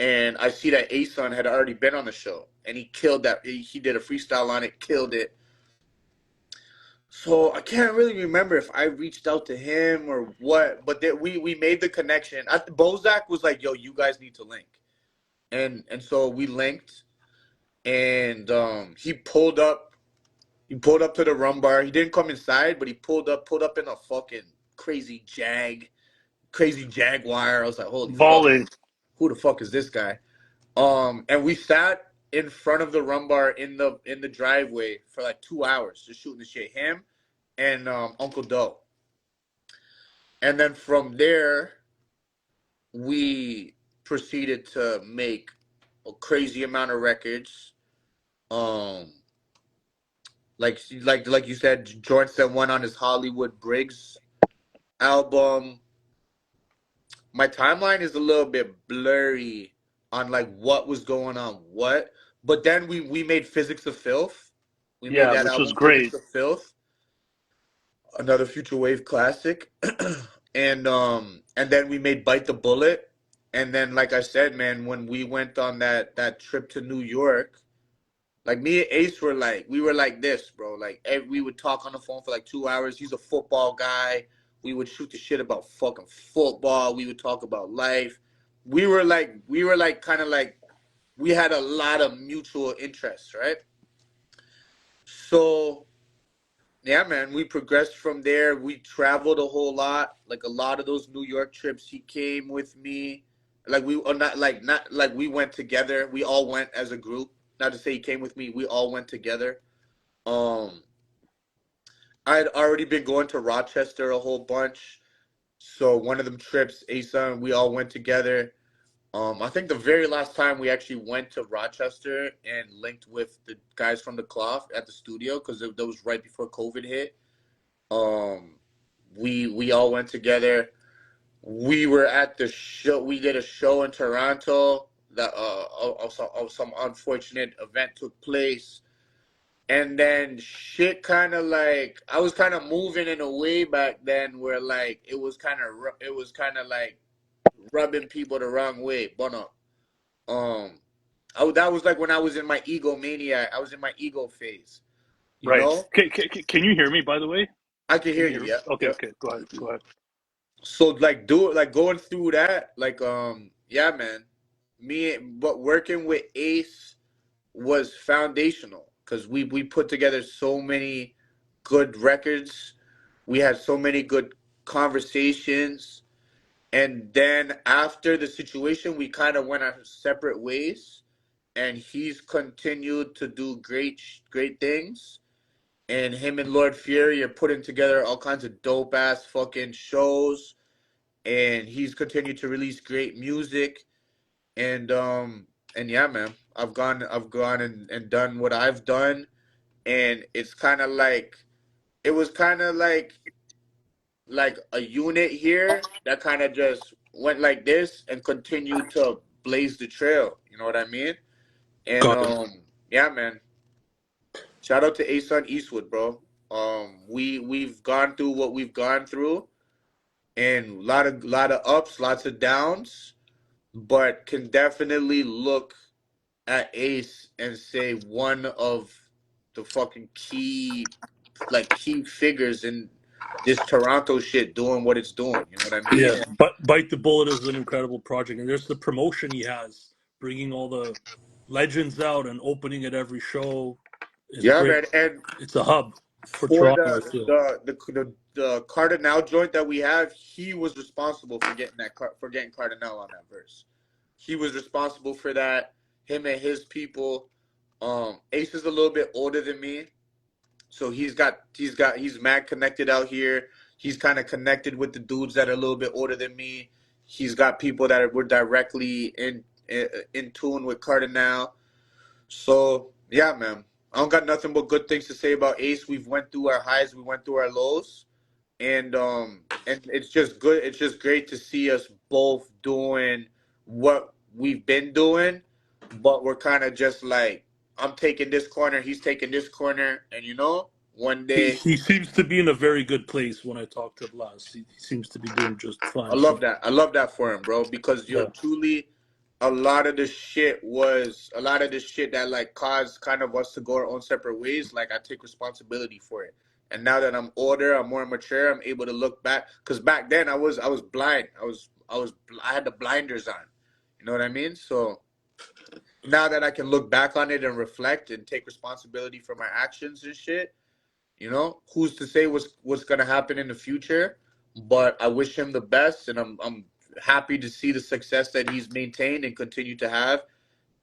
and I see that Asan had already been on the show, and he killed that. He did a freestyle on it, killed it. So I can't really remember if I reached out to him or what, but we made the connection. Bozak was like, "Yo, you guys need to link," and so we linked, and he pulled up. He pulled up to the Rumbar. He didn't come inside, but he pulled up in a fucking crazy Jaguar. I was like, "Holy fuck, Balling. who the fuck is this guy?" And we sat in front of the Rumbar in the driveway for like 2 hours just shooting the shit. Him and Uncle Doe. And then from there, we proceeded to make a crazy amount of records. Like you said, Jordan went on his Hollywood Briggs album. My timeline is a little bit blurry on like what was going on what, but then we made Physics of Filth. We made Yeah, that which was album great. Physics of Filth, another Futurewave classic. And then we made Bite the Bullet. And then like I said, man, when we went on that trip to New York, like me and Ace we were like this, bro. Like we would talk on the phone for like 2 hours. He's a football guy. We would shoot the shit about fucking football. We would talk about life. We were like kind of like we had a lot of mutual interests, right? So yeah, man, we progressed from there. We traveled a whole lot. Like a lot of those New York trips, he came with me. Like we are not like we went together. We all went as a group. Not to say he came with me. We all went together. Um, I had already been going to Rochester a whole bunch. So one of them trips, Asa, we all went together. I think the very last time we actually went to Rochester and linked with the guys from the Cloth at the studio because that was right before COVID hit. Um, we all went together. We were at the show. We did a show in Toronto. That some unfortunate event took place, and then shit kind of like I was kind of moving in a way back then where like it was kind of like rubbing people the wrong way. But no, that was like when I was in my egomaniac. I was in my ego phase. You Right. know, Can you hear me, by the way? I can Can hear you you. hear me? Yeah, Okay, yeah. okay. Go ahead. Go ahead. So like going through that, like yeah, man. But working with Ace was foundational because we put together so many good records. We had so many good conversations. And then after the situation, we kind of went our separate ways. And he's continued to do great things. And him and Lord Fury are putting together all kinds of dope ass fucking shows. And he's continued to release great music. And yeah, man, I've gone and done what I've done. And it's kind of like it was kind of like a unit here that kind of just went like this and continued to blaze the trail. You know what I mean? And Got it. yeah, man. Shout out to Asan Eastwood, bro. We've gone through what we've gone through, and a lot of ups, lots of downs, but can definitely look at Ace and say one of the fucking key figures in this Toronto shit doing what it's doing. You know what I mean? Yeah, And but Bite the Bullet is an incredible project, and there's the promotion he has, bringing all the legends out and opening at every show is yeah, great. man. And It's a hub for for Toronto, I feel. the Cardinal joint that we have, he was responsible for getting for getting Cardinal on that verse. He was responsible for that. Him and his people. Ace is a little bit older than me, so he's mad connected out here. He's kind of connected with the dudes that are a little bit older than me. He's got people that were directly in tune with Cardinal. So yeah, man, I don't got nothing but good things to say about Ace. We've went through our highs, we went through our lows, and it's just good. It's just great to see us both doing what we've been doing, but we're kind of just like I'm taking this corner, he's taking this corner, and one day He seems to be in a very good place when I talk to him last. He seems to be doing just I fine. So love that. I love that for him, bro, because yeah, truly a lot of this shit that like caused kind of us to go our own separate ways. Like I take responsibility for it. And now that I'm older, I'm more mature, I'm able to look back cuz back then I was blind. I had the blinders on. You know what I mean? So now that I can look back on it and reflect and take responsibility for my actions and shit, who's to say what's gonna happen in the future? But I wish him the best, and I'm happy to see the success that he's maintained and continue to have.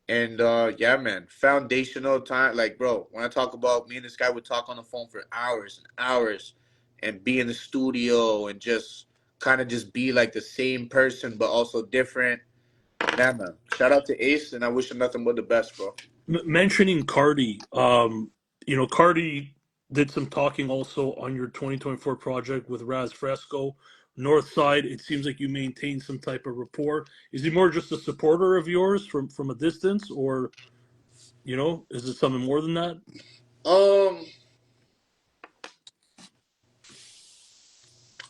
And yeah, man, foundational time. Like, bro, when I talk about me and this guy would talk on the phone for hours and hours, and be in the studio and just kind of just be like the same person but also different. Yeah, man. Shout out to Ace, and I wish him nothing but the best, bro. mentioning Cardi, Cardi did some talking also on your 2024 project with Raz Fresco. North Side, it seems like you maintain some type of rapport. Is he more just a supporter of yours from a distance, or is it something more than that? Um,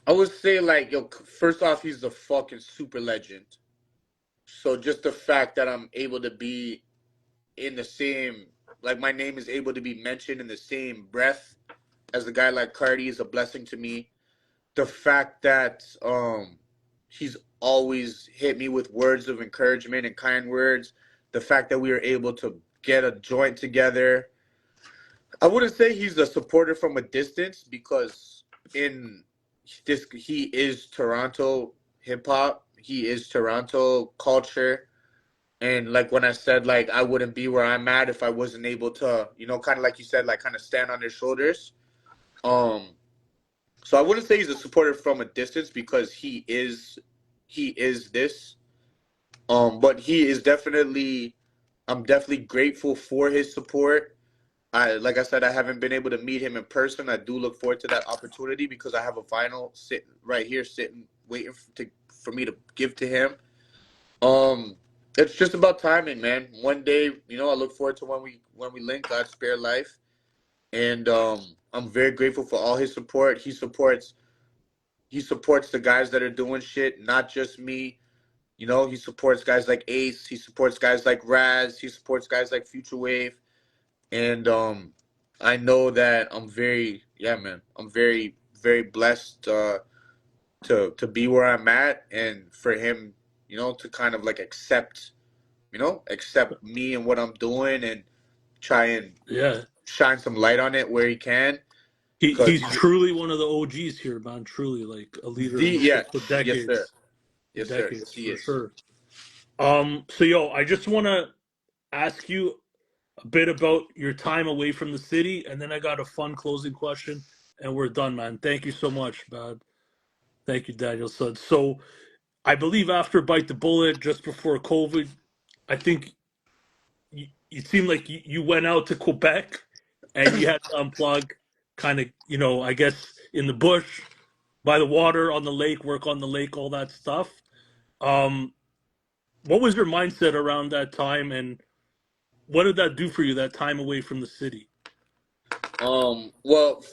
I would say like, yo, first off, he's a fucking super legend. So just the fact that I'm able to be in the same, like my name is able to be mentioned in the same breath as a guy like Cardi is a blessing to me. The fact that he's always hit me with words of encouragement and kind words. The fact that we were able to get a joint together. I wouldn't say he's a supporter from a distance because in he is Toronto hip hop. He is Toronto culture. And like when I said like I wouldn't be where I'm at if I wasn't able to, kind of like you said, like kind of stand on their shoulders. Um, so I wouldn't say he's a supporter from a distance because he is this. But he is definitely I'm definitely grateful for his support. Like I said, I haven't been able to meet him in person. I do look forward to that opportunity because I have a vinyl sitting right here, sitting waiting for me to give to him. Um, it's just about timing, man. One day, I look forward to when we link. God spare life, and I'm very grateful for all his support. He supports the guys that are doing shit, not just me. He supports guys like Ace. He supports guys like Raz. He supports guys like Futurewave, and I know that I'm very, yeah, man. I'm very, very blessed to be where I'm at, and for him, to kind of like accept me and what I'm doing and try and Yeah, shine some light on it where he can. Cause he's truly one of the OGs here, man. Truly, like a leader yeah, for yes sir, decades, yes sir, yes he for is. sure. So I just want to ask you a bit about your time away from the city, and then I got a fun closing question, and we're done, man. Thank you so much, man. Thank you, Daniel. So I believe after Bite the Bullet, just before COVID, I think it seemed like you went out to Quebec and you had to unplug, kind of, I guess in the bush, by the water, on the lake, work on the lake, all that stuff. Um, what was your mindset around that time, and what did that do for you, that time away from the city? Well,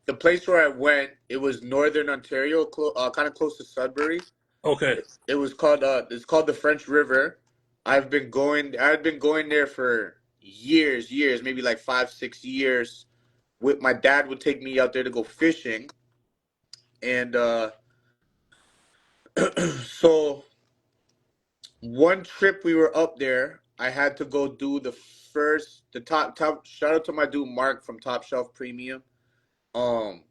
the place where I went, it was Northern Ontario, kind of close to Sudbury. Okay. It's called the French River. I had been going there for years, maybe like 5, 6 years. My dad would take me out there to go fishing, And so one trip we were up there, I had to go do the top. Shout out to my dude Mark from Top Shelf Premium. Um,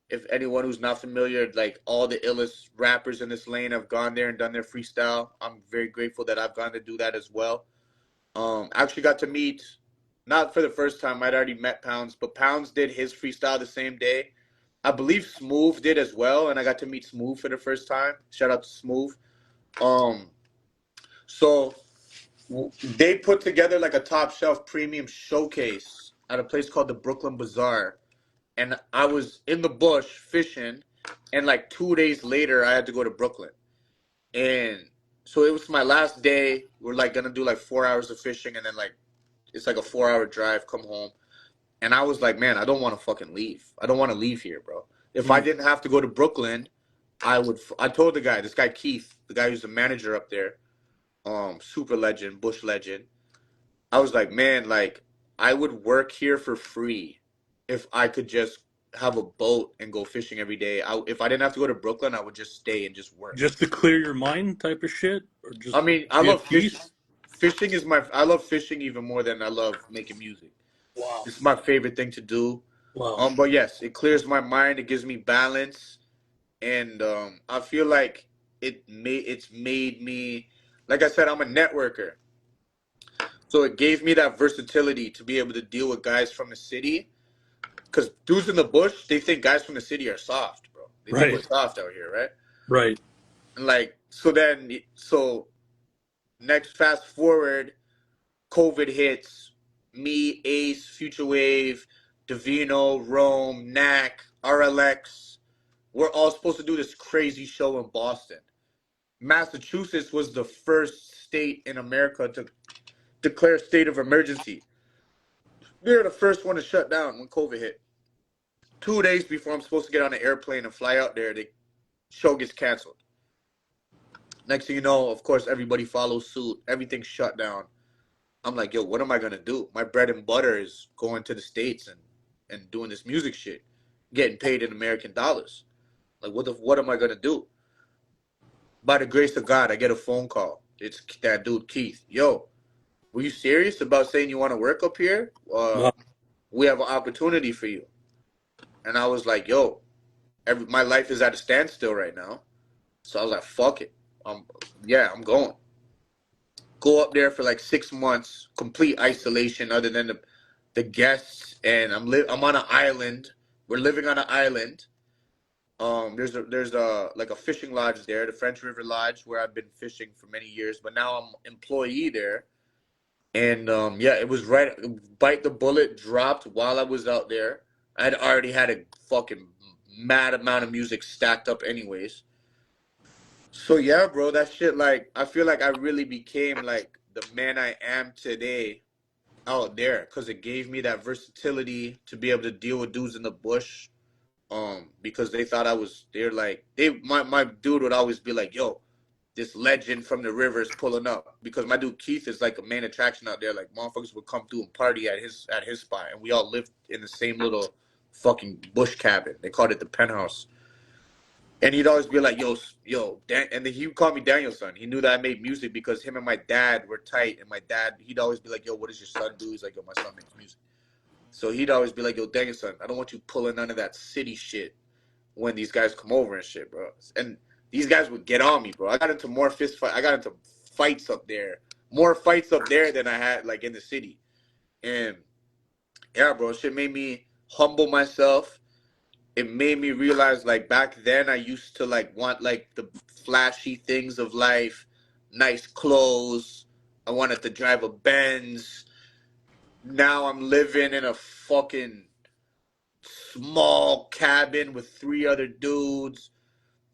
if anyone who's not familiar, like all the illest rappers in this lane have gone there and done their freestyle. I'm very grateful that I've gone to do that as well. Actually got to meet, not for the first time, I'd already met Pounds, but Pounds did his freestyle the same day. I believe Smooth did as well, and I got to meet Smooth for the first time. Shout out to Smooth. Um, so they put together like a top shelf premium showcase at a place called the Brooklyn Bazaar, and I was in the bush fishing, and like 2 days later, I had to go to Brooklyn, and so it was my last day. We're like gonna do like 4 hours of fishing, and then like it's like a 4 hour drive, come home. And I was like, man, I don't want to fucking leave. I don't want to leave here, bro. If I didn't have to go to Brooklyn, I would. I told the guy, this guy Keith, the guy who's the manager up there, super legend, Bush legend. I was like, man, like I would work here for free if I could just have a boat and go fishing every day. If I didn't have to go to Brooklyn, I would just stay and just work. Just to clear your mind type of shit? Or just I mean, I be love at fishing. peace? Fishing is I love fishing even more than I love making music. Wow. It's my favorite thing to do. Wow. But yes, it clears my mind. It gives me balance, and I feel like it's made me, like I said, I'm a networker. So it gave me that versatility to be able to deal with guys from the city. Because dudes in the bush, they think guys from the city are soft, bro. They think we're Right. soft out here, right? Right. And like, so next fast forward, COVID hits. Me, Ace, Futurewave, Davino, Rome, Knack, RLX. We're all supposed to do this crazy show in Boston. Massachusetts was the first state in America to declare state of emergency. They're the first one to shut down when COVID hit. 2 days before I'm supposed to get on an airplane and fly out there, the show gets canceled. Next thing you know, of course, everybody follows suit. Everything's shut down. I'm like, yo, what am I gonna do? My bread and butter is going to the States and doing this music shit, getting paid in American dollars. Like, what am I gonna do? By the grace of God, I get a phone call. It's that dude Keith. Yo, were you serious about saying you want to work up here? Wow. We have an opportunity for you. And I was like, yo, my life is at a standstill right now. So I was like, fuck it. Yeah, I'm going. Go up there for like 6 months, complete isolation other than the guests, and I'm on an island. We're living on an island. There's a like a fishing lodge there, the French River Lodge, where I've been fishing for many years, but now I'm employee there. And yeah, it was right. Bite the bullet dropped while I was out there. I'd already had a fucking mad amount of music stacked up, anyways. So yeah, bro, that shit. Like, I feel like I really became like the man I am today out there because it gave me that versatility to be able to deal with dudes in the bush. Because they thought they're like, my dude would always be like, yo, this legend from the rivers pulling up, because my dude Keith is like a main attraction out there. Like, motherfuckers would come through and party at his spot, and we all lived in the same little fucking bush cabin. They called it the penthouse. And he'd always be like, yo, and then he would call me Daniel's son. He knew that I made music because him and my dad were tight. And my dad, he'd always be like, yo, what does your son do? He's like, yo, my son makes music. So he'd always be like, yo, Daniel's son, I don't want you pulling none of that city shit when these guys come over and shit, bro. And these guys would get on me, bro. I got into I got into fights up there. More fights up there than I had like in the city. And yeah, bro, shit made me humble myself. It made me realize, like, back then I used to like want like the flashy things of life, nice clothes. I wanted to drive a Benz. Now I'm living in a fucking small cabin with 3 other dudes.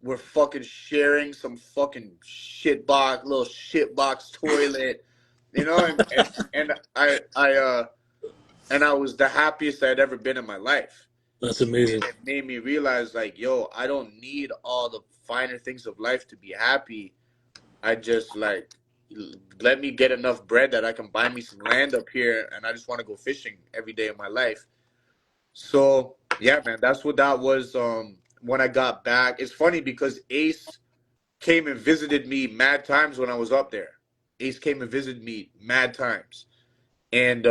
We're fucking sharing some fucking little shitbox toilet, you know, and I was the happiest I'd ever been in my life. That's amazing. It made me realize, like, yo, I don't need all the finer things of life to be happy. I just, like, let me get enough bread that I can buy me some land up here, and I just want to go fishing every day of my life. So, yeah, man, that's what that was. when I got back, it's funny because Ace came and visited me mad times when I was up there. Ace came and visited me mad times. And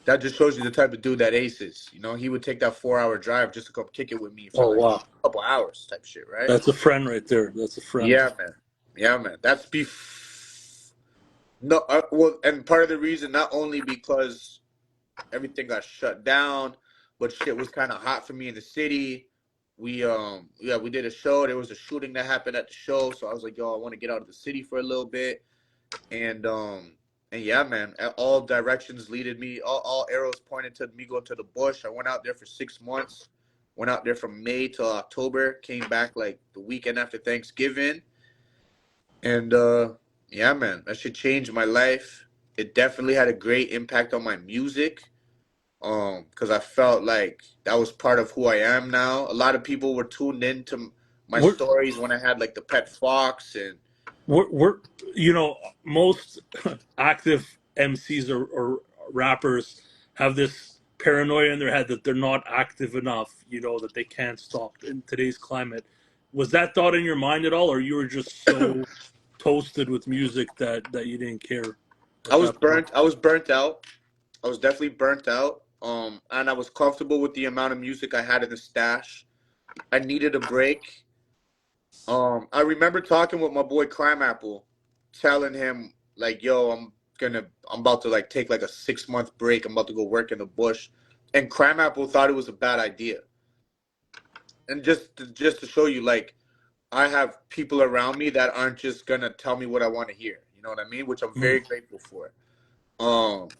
that just shows you the type of dude that Ace is. You know, he would take that 4-hour drive just to come kick it with me for Oh like wow, a couple hours type shit, right? that's a friend right there. That's a friend. Yeah, man. Yeah, man. That's no, well, and part of the reason, not only because everything got shut down, but shit was kind of hot for me in the city. We did a show. There was a shooting that happened at the show, so I was like, yo, I want to get out of the city for a little bit. And yeah, man, all directions leaded me, all arrows pointed to me going to the bush. I went out there for 6 months, went out there from May till October, came back like the weekend after Thanksgiving. And yeah, man, that shit changed my life. It definitely had a great impact on my music. Because I felt like that was part of who I am now. A lot of people were tuned into my We're, stories when I had like the pet fox and we're you know, most active MCs or rappers have this paranoia in their head that they're not active enough, you know, that they can't stop in today's climate. Was that thought in your mind at all, or you were just so toasted with music that you didn't care I at was that point? burnt. I was burnt out. I was definitely burnt out. And I was comfortable with the amount of music I had in the stash. I needed a break. I remember talking with my boy Crime Apple, telling him like, "Yo, I'm about to like take like a 6 month break. I'm about to go work in the bush." And Crime Apple thought it was a bad idea. And just to show you, like, I have people around me that aren't just gonna tell me what I want to hear. You know what I mean? Which I'm Mm. very grateful for.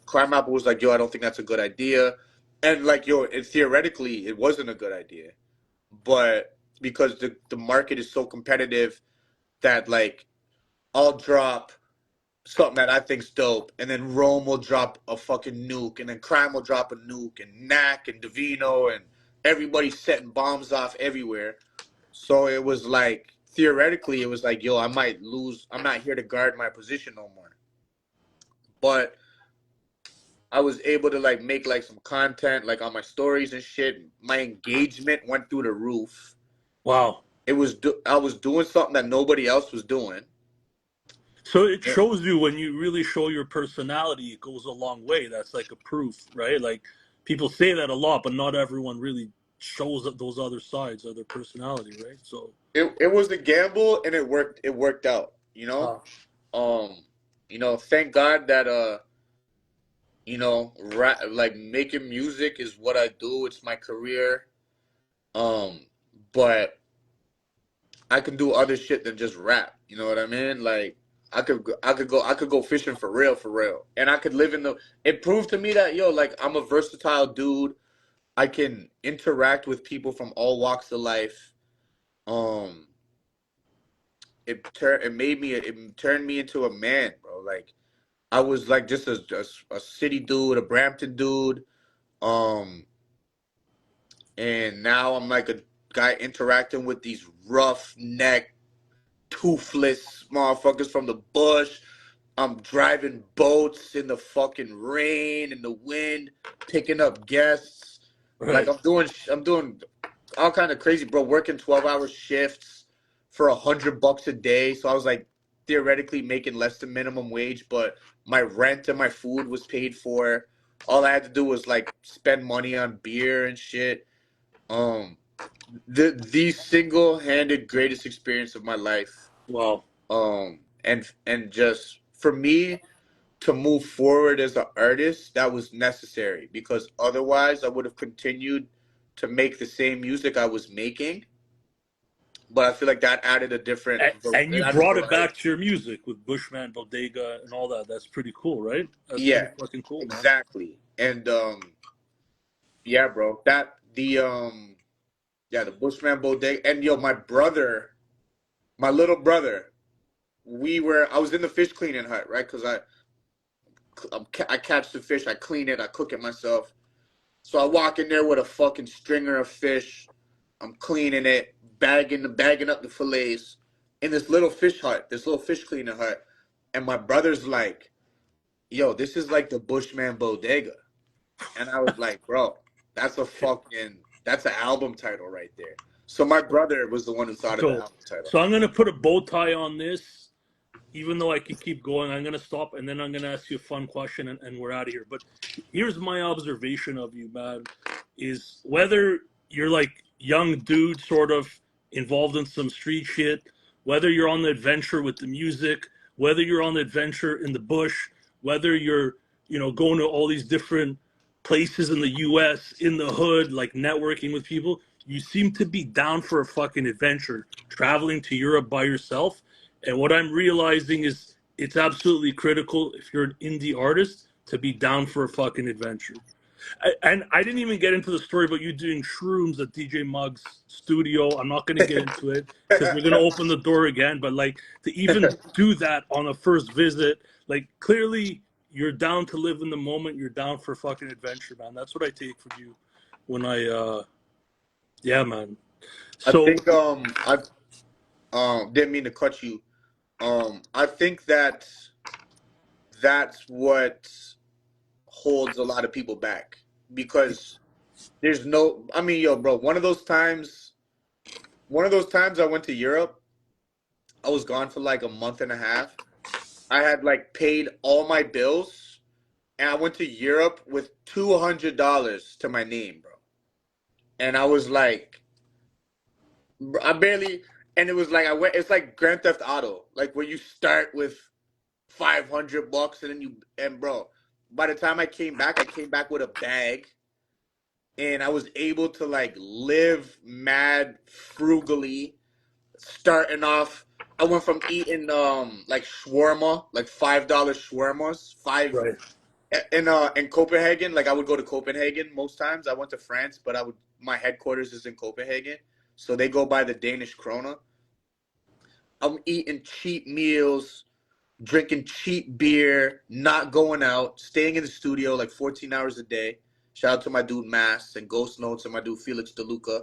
Crime Apple was like, "Yo, I don't think that's a good idea," and like, yo, theoretically, it wasn't a good idea, but because the market is so competitive that like I'll drop something that I think's dope, and then Rome will drop a fucking nuke, and then Crime will drop a nuke, and Knack and Davino and everybody's setting bombs off everywhere. So it was like theoretically, it was like, yo, I might lose. I'm not here to guard my position no more. But I was able to like make like some content like on my stories and shit. My engagement went through the roof. Wow. I was doing something that nobody else was doing. So it shows you when you really show your personality, it goes a long way. That's like a proof, right? Like people say that a lot, but not everyone really shows those other sides of their personality, right? So, It was a gamble and it worked out, you know? uh, Um, thank God that like making music is what I do. It's my career. Um, but I can do other shit than just rap. You know what I mean? Like I could go fishing for real. And I could live in the it proved to me that yo, like I'm a versatile dude. I can interact with people from all walks of life. Um it turned me into a man, bro. Like I was like just a city dude, a Brampton dude. Um and now I'm like a guy interacting with these rough neck toothless motherfuckers from the bush. I'm driving boats in the fucking rain and the wind, picking up guests. Like right. I'm doing all kind of crazy, bro. Working 12-hour shifts for $100 a day. So I was like theoretically making less than minimum wage, but my rent and my food was paid for. All I had to do was like spend money on beer and shit. Um, the single-handed greatest experience of my life. Wow. And just for me to move forward as an artist, that was necessary because otherwise I would have continued to make the same music I was making. But I feel like that added a different, And it you added brought it variety. back to your music with Bushman, Bodega, and all that. That's pretty cool, right? That's pretty Yeah, fucking cool, man. exactly. And yeah, bro, that the Bushman Bodega, and yo, my little brother, I was in the fish cleaning hut, right? Because I catch the fish, I clean it, I cook it myself. So I walk in there with a fucking stringer of fish. I'm cleaning it, bagging up the fillets in this little fish hut, this little fish cleaner hut. And my brother's like, "Yo, this is like the Bushman Bodega." And I was like, "Bro, That's an album title right there. So my brother was the one who thought of the album title. So I'm gonna put a bow tie on this, even though I could keep going. I'm gonna stop, and then I'm gonna ask you a fun question, and we're out of here. But here's my observation of you, man: is whether you're like young dude, sort of involved in some street shit, whether you're on the adventure with the music, whether you're on the adventure in the bush, whether you're going to all these different places in the U.S. in the hood, like networking with people. You seem to be down for a fucking adventure, traveling to Europe by yourself. And what I'm realizing is it's absolutely critical if you're an indie artist to be down for a fucking adventure. And I didn't even get into the story about you doing shrooms at DJ Muggs' studio. I'm not going to get into it because we're going to open the door again. But like to even do that on a first visit, like clearly you're down to live in the moment. You're down for fucking adventure, man. That's what I take from you when yeah, man. So I think I didn't mean to cut you. I think that's what holds a lot of people back because there's no. I mean, yo, bro, one of those times I went to Europe. I was gone for like a month and a half. I had like paid all my bills, and I went to Europe with $200 to my name, bro. And I was like, I barely, and it was like I went. It's like Grand Theft Auto, like where you start with $500 and then bro, by the time I came back with a bag, and I was able to like live mad frugally. Starting off, I went from eating like shawarma, like $5 shawarmas, right. in Copenhagen. Like I would go to Copenhagen most times. I went to France, but my headquarters is in Copenhagen, so they go by the Danish krona. I'm eating cheap meals, drinking cheap beer, not going out, staying in the studio like 14 hours a day. Shout out to my dude Mass and Ghost Notes and my dude Felix DeLuca.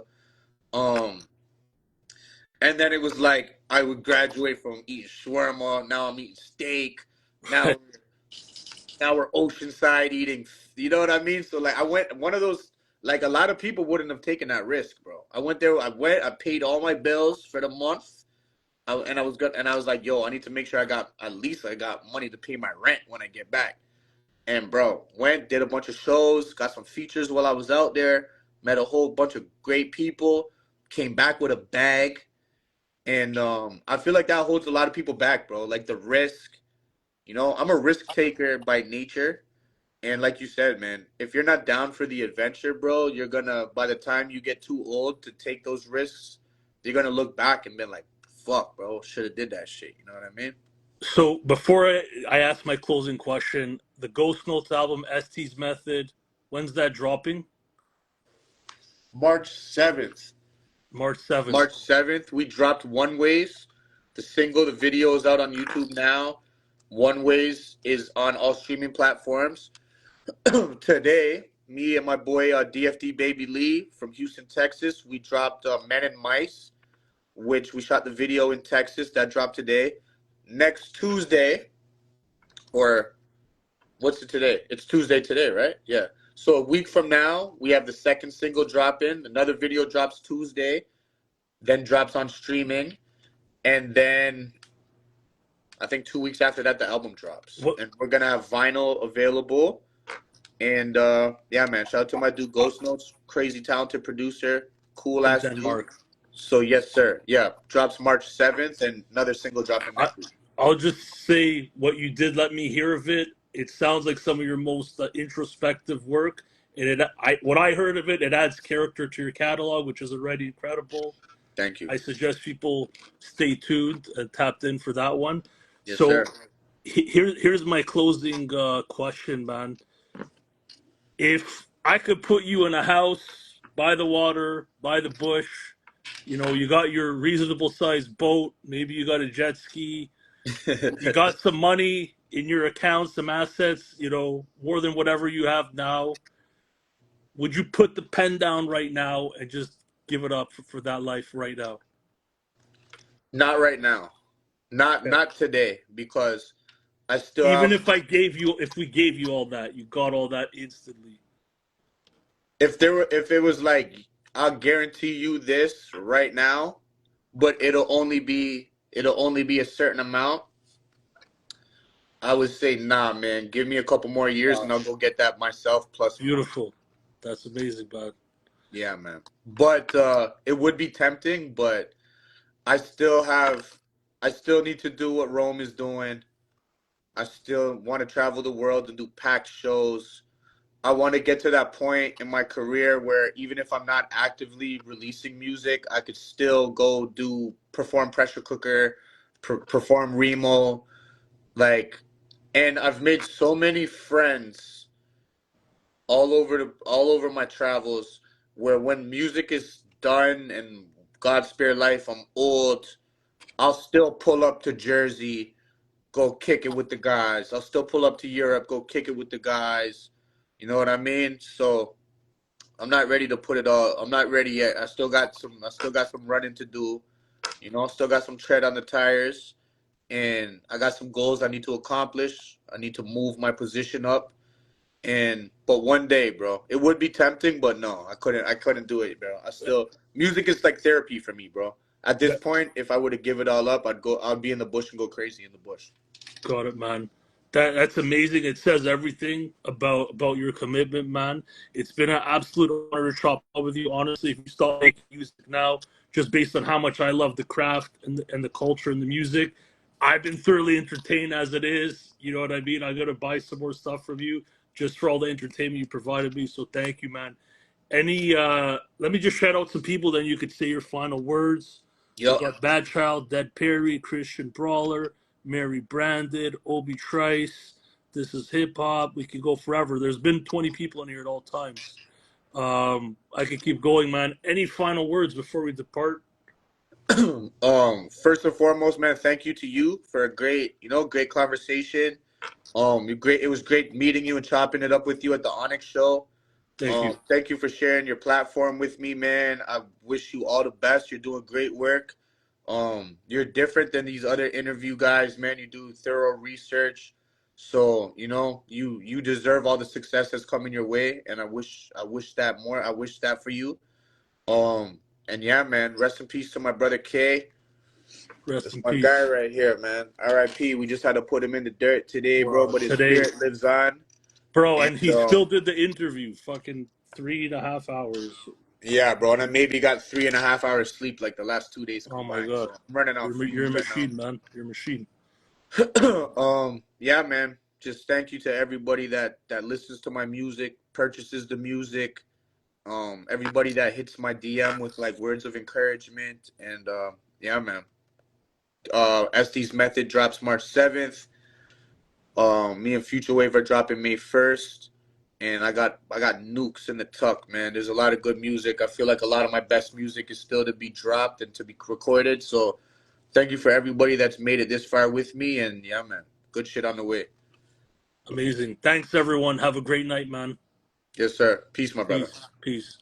And then it was like I would graduate from eating shawarma. Now I'm eating steak. Now we're oceanside eating. You know what I mean? So like I went one of those. Like a lot of people wouldn't have taken that risk, bro. I went there. I paid all my bills for the month. And I was good. And I was like, yo, I need to make sure I got money to pay my rent when I get back. And bro, did a bunch of shows, got some features while I was out there, met a whole bunch of great people, came back with a bag. And I feel like that holds a lot of people back, bro. Like the risk, I'm a risk taker by nature. And like you said, man, if you're not down for the adventure, bro, by the time you get too old to take those risks, you're going to look back and be like, fuck, bro, should have did that shit. You know what I mean? So before I ask my closing question, the Ghost Notes album, Estes Method, when's that dropping? March 7th. March 7th. March 7th, we dropped One Ways. The single, the video is out on YouTube now. One Ways is on all streaming platforms. Today, me and my boy DFD Baby Lee from Houston, Texas, we dropped Men and Mice, which we shot the video in Texas. That dropped today. Next Tuesday, or what's it today? It's Tuesday today, right? Yeah. So a week from now, we have the second single drop in. Another video drops Tuesday, then drops on streaming. And then I think 2 weeks after that, the album drops. And we're going to have vinyl available. And yeah, man, shout out to my dude Ghost Notes, crazy talented producer, cool ass dude. So yes, sir. Yeah, drops March 7th and another single dropping next week. I'll just say what you did let me hear of it. It sounds like some of your most introspective work. And what I heard of it, it adds character to your catalog, which is already incredible. Thank you. I suggest people stay tuned and tapped in for that one. Yes, so sir. Here's my closing question, man. If I could put you in a house by the water, by the bush, you got your reasonable sized boat, maybe you got a jet ski, you got some money in your account, some assets, more than whatever you have now. Would you put the pen down right now and just give it up for that life right now? Not right now. Not today, because I still Even if we gave you all that, you got all that instantly. If it was like I'll guarantee you this right now, but it'll only be a certain amount. I would say, nah, man, give me a couple more years and I'll go get that myself plus more. Beautiful. That's amazing, bud. Yeah, man. But it would be tempting, but I still need to do what Rome is doing. I still want to travel the world and do packed shows. I want to get to that point in my career where even if I'm not actively releasing music, I could still go perform Pressure Cooker, perform Remo, like, and I've made so many friends all over my travels where when music is done and God spare life, I'm old, I'll still pull up to Jersey, go kick it with the guys. I'll still pull up to Europe, go kick it with the guys. You know what I mean? So I'm not ready to put it all. I'm not ready yet. I still got some running to do. You know, still got some tread on the tires, and I got some goals I need to accomplish. I need to move my position up, but one day, bro, it would be tempting, but no, I couldn't do it, bro. Music is like therapy for me, bro. At this point, if I were to give it all up, I'd be in the bush and go crazy in the bush. Got it, man. That's amazing. It says everything about your commitment, man. It's been an absolute honor to chop up with you. Honestly, if you start making music now, just based on how much I love the craft and the culture and the music, I've been thoroughly entertained as it is. You know what I mean? I got to buy some more stuff from you just for all the entertainment you provided me. So thank you, man. Let me just shout out some people, then you could say your final words. We Yep. got Bad Child, Dead Perry, Christian Brawler, Mary Branded, Obi Trice. This is hip hop. We could go forever. There's been 20 people in here at all times. I could keep going, man. Any final words before we depart? First and foremost, man, thank you to you for a great conversation. It was great meeting you and chopping it up with you at the Onyx show. Thank you. Thank you for sharing your platform with me, man. I wish you all the best. You're doing great work. You're different than these other interview guys, man. You do thorough research. So, you deserve all the success that's coming your way, and I wish that more. I wish that for you. And yeah, man, rest in peace to my brother Kade. Rest That's in my peace. guy right here, man. R.I.P. We just had to put him in the dirt today, bro, but his Today, spirit lives on. bro, and he still did the interview. Fucking 3.5 hours. Yeah, bro, and I maybe got 3.5 hours sleep like the last 2 days Oh my combined. god, So I'm running out you're a fumes right machine, man. You're a machine. now. Yeah, man. Just thank you to everybody that listens to my music, purchases the music. Everybody that hits my DM with like words of encouragement, and yeah, man. Estes Method drops March 7th. Me and Futurewave are dropping May 1st. And I got nukes in the tuck, man. There's a lot of good music. I feel like a lot of my best music is still to be dropped and to be recorded. So thank you for everybody that's made it this far with me. And yeah, man, good shit on the way. Amazing. Thanks, everyone. Have a great night, man. Yes, sir. Peace, my brother. Peace.